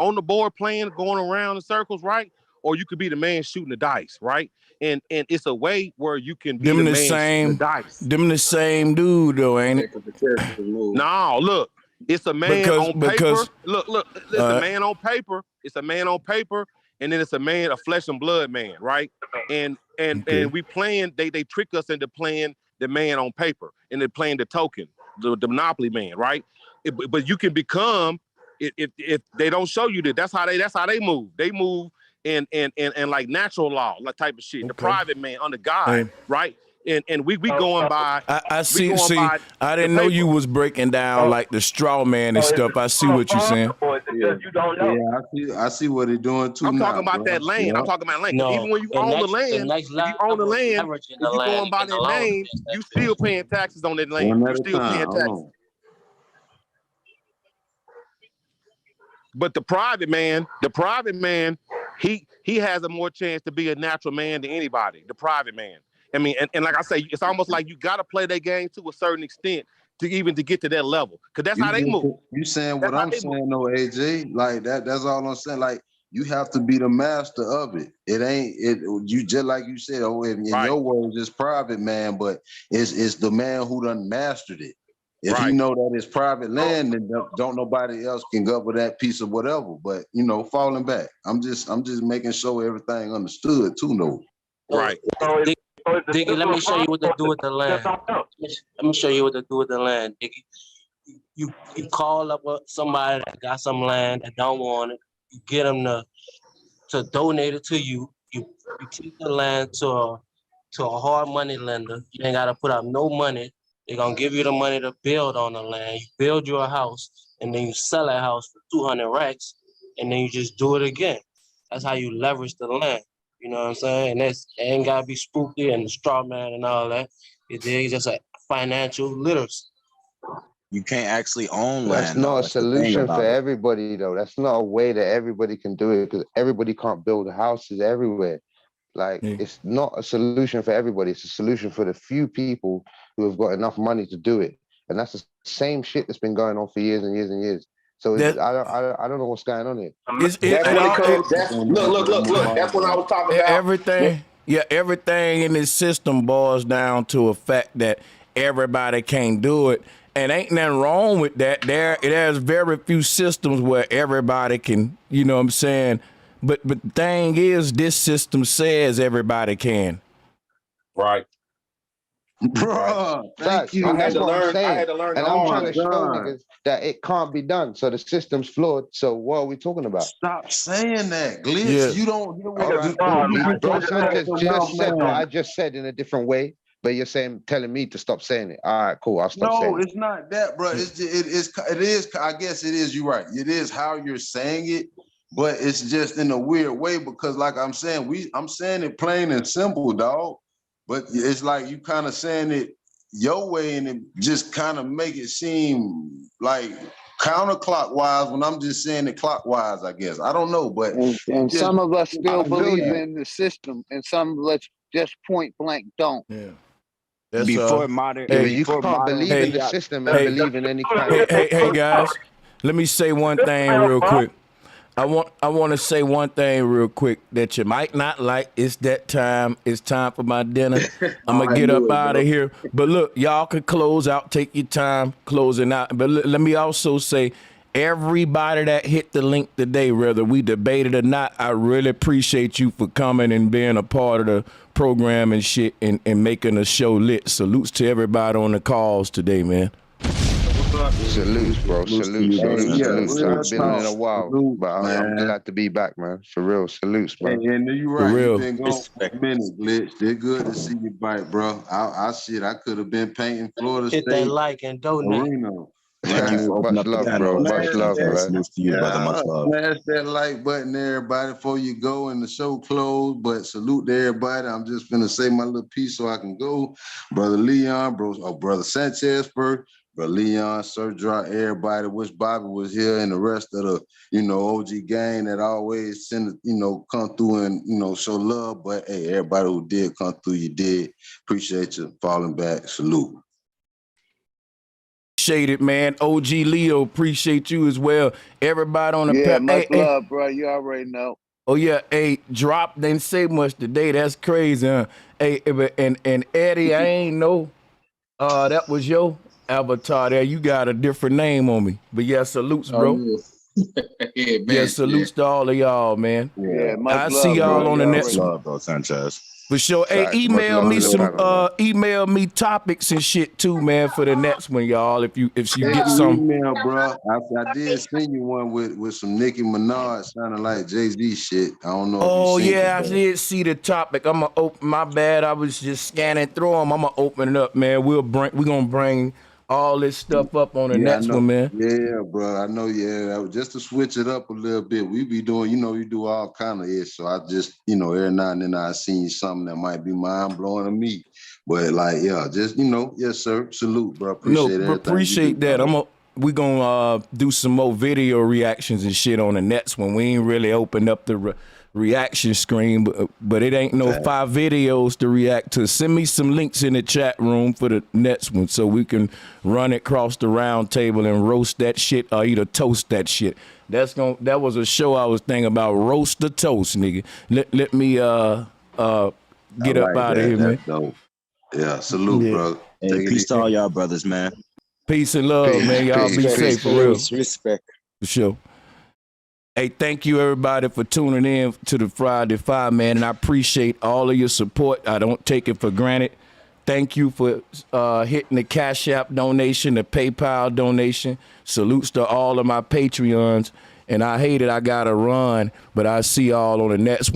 S8: playing, going around in circles, right? Or you could be the man shooting the dice, right? And it's a way where you can be the man shooting the dice.
S1: Them the same dude though, ain't it?
S8: No, look, it's a man on paper. Look, it's a man on paper. It's a man on paper. And then it's a flesh and blood man, right? And we playing, they trick us into playing the man on paper, and they're playing the token, the monopoly man, right? But you can become if they don't show you that. That's how they move. They move in like natural law, like type of shit. The private man under God, right? And we going by.
S1: I see. I didn't know you was breaking down like the straw man and stuff. I see what you're saying.
S2: You don't know.
S14: Yeah, I see what they're doing too.
S8: I'm talking about that land. Yeah. I'm talking about land. No, even when you own the land, if you own the land, if you going by that name, you still paying taxes on that land. You're still paying taxes. But the private man, he has a more chance to be a natural man than anybody. The private man. I mean, and like I say, it's almost like you got to play that game to a certain extent to get to that level, because that's how they move.
S14: You saying what I'm saying, though, AJ? Like that's all I'm saying. Like you have to be the master of it. It ain't it. You just like you said. Oh, in your words, it's private man, but it's the man who done mastered it. If he know that it's private land, then don't nobody else can govern that piece of whatever. But falling back, I'm just making sure everything understood too, though.
S8: Right.
S19: Diggy, let me show you what to do with the land. Let me show you what to do with the land, Diggy. You call up somebody that got some land that don't want it. You get them to donate it to you. You take the land to a hard money lender. You ain't gotta put up no money. They're gonna give you the money to build on the land. You build your house, and then you sell that house for 200 racks, and then you just do it again. That's how you leverage the land. You know what I'm saying? And it ain't gotta be spooky and straw man and all that. It's just a financial literacy.
S16: You can't actually own land.
S20: That's not a solution for everybody, though. That's not a way that everybody can do it, because everybody can't build houses everywhere. Like, it's not a solution for everybody. It's a solution for the few people who have got enough money to do it. And that's the same shit that's been going on for years and years and years. So I don't know what's going on here.
S1: Look.
S12: That's what I was talking about.
S1: Everything in this system boils down to a fact that everybody can't do it. And ain't nothing wrong with that. There's very few systems where everybody can, you know what I'm saying? But the thing is, this system says everybody can.
S8: Right.
S14: Bro,
S20: thank you. And that's what I'm saying. And I'm trying to show niggas that it can't be done. So the system's flawed. So what are we talking about?
S14: Stop saying that, Glitch. Yeah. You don't.
S20: Bro Sanchez just said what I just said in a different way, but you're telling me to stop saying it. All right, cool. I'll stop saying it.
S14: No, it's not that, bro. It is. I guess it is. You're right. It is how you're saying it, but it's just in a weird way because, like I'm saying, I'm saying it plain and simple, dog. But it's like you kind of saying it your way, and it just kind of make it seem like counterclockwise when I'm just saying it clockwise, I guess. I don't know, but
S6: and some of us still believe in the system, and some of us Just point blank, don't.
S1: Yeah. That's
S3: Before modern,
S20: Yeah, but
S1: hey,
S20: you
S3: before
S20: can't
S3: modern,
S20: believe in the system and believe in any kind of.
S1: hey, guys. Let me say one thing real quick. I want to say one thing real quick that you might not like. It's that time. It's time for my dinner. I'm gonna get up out of here. But look, y'all can close out. Take your time closing out. But let me also say, everybody that hit the link today, whether we debated or not, I really appreciate you for coming and being a part of the program and shit and making the show lit. Salutes to everybody on the calls today, man.
S20: Salutes, bro. Salutes. Salutes.
S14: Yeah,
S20: I've been in a while, but I'm glad to be back, man. For real. Salutes, man.
S14: And you're right.
S1: For real.
S14: You've been gone for a minute, Glitch. They're good to see you back, bro. I could have been painting Florida
S19: Hit
S14: State
S19: that like and donate.
S14: arena.
S3: thank you for opening up the panel.
S20: Much love, man.
S3: Salutes to you, brother. Much love.
S14: Smash that like button, everybody, before you go and the show closed. But salute to everybody. I'm just gonna say my little piece so I can go. Brother Leon, brother Sanchez first. Brother Leon, Sir Draw, everybody. Wish Bobby was here and the rest of the, OG gang that always send, come through and, show love. But hey, everybody who did come through, you did. Appreciate you falling back. Salute.
S1: Appreciate it, man. OG Leo, appreciate you as well. Everybody on the
S6: Much love, bro. You already know.
S1: Oh yeah, hey, Drop didn't say much today. That's crazy, huh? Hey, and Eddie, I ain't know that was your avatar there. You got a different name on me. But yeah, salutes, bro.
S3: Yeah,
S1: salutes to all of y'all, man.
S6: Yeah, much
S1: I
S6: love,
S1: see y'all
S6: bro.
S1: on the next one.
S3: Love, bro, Sanchez.
S1: For sure. Hey, email me email me topics and shit too, man, for the next one, y'all. If you get some
S14: email, bro. I did send you one with some Nicki Minaj sounding like Jay-Z shit. I don't know.
S1: Oh
S14: if you
S1: yeah, I did see the topic. I'm gonna open. My bad. I was just scanning through them. I'm gonna open it up, man. We're gonna bring all this stuff up on the next one, man.
S14: Yeah, bro. I know. Yeah, just to switch it up a little bit. We be doing, you do all kind of it. So I just, every now and then I seen something that might be mind blowing to me. But like, yeah, just yes, sir. Salute, bro.
S1: Appreciate that. We gonna do some more video reactions and shit on the next one. We ain't really opened up the reaction screen, but it ain't no 5 videos to react to. Send me some links in the chat room for the next one so we can run it across the round table and roast that shit or either toast that shit. That was a show I was thinking about, roast the toast, nigga. Let me get up out of here, man.
S14: Dope. Yeah, salute, bro.
S3: Hey, peace to all y'all brothers, man.
S1: Peace and love, man. Y'all be safe, for real.
S22: Respect.
S1: For sure. Hey, thank you everybody for tuning in to the Friday 5, man, and I appreciate all of your support. I don't take it for granted. Thank you for hitting the Cash App donation, the PayPal donation. Salutes to all of my Patreons, and I hate it. I gotta run, but I see y'all on the next one.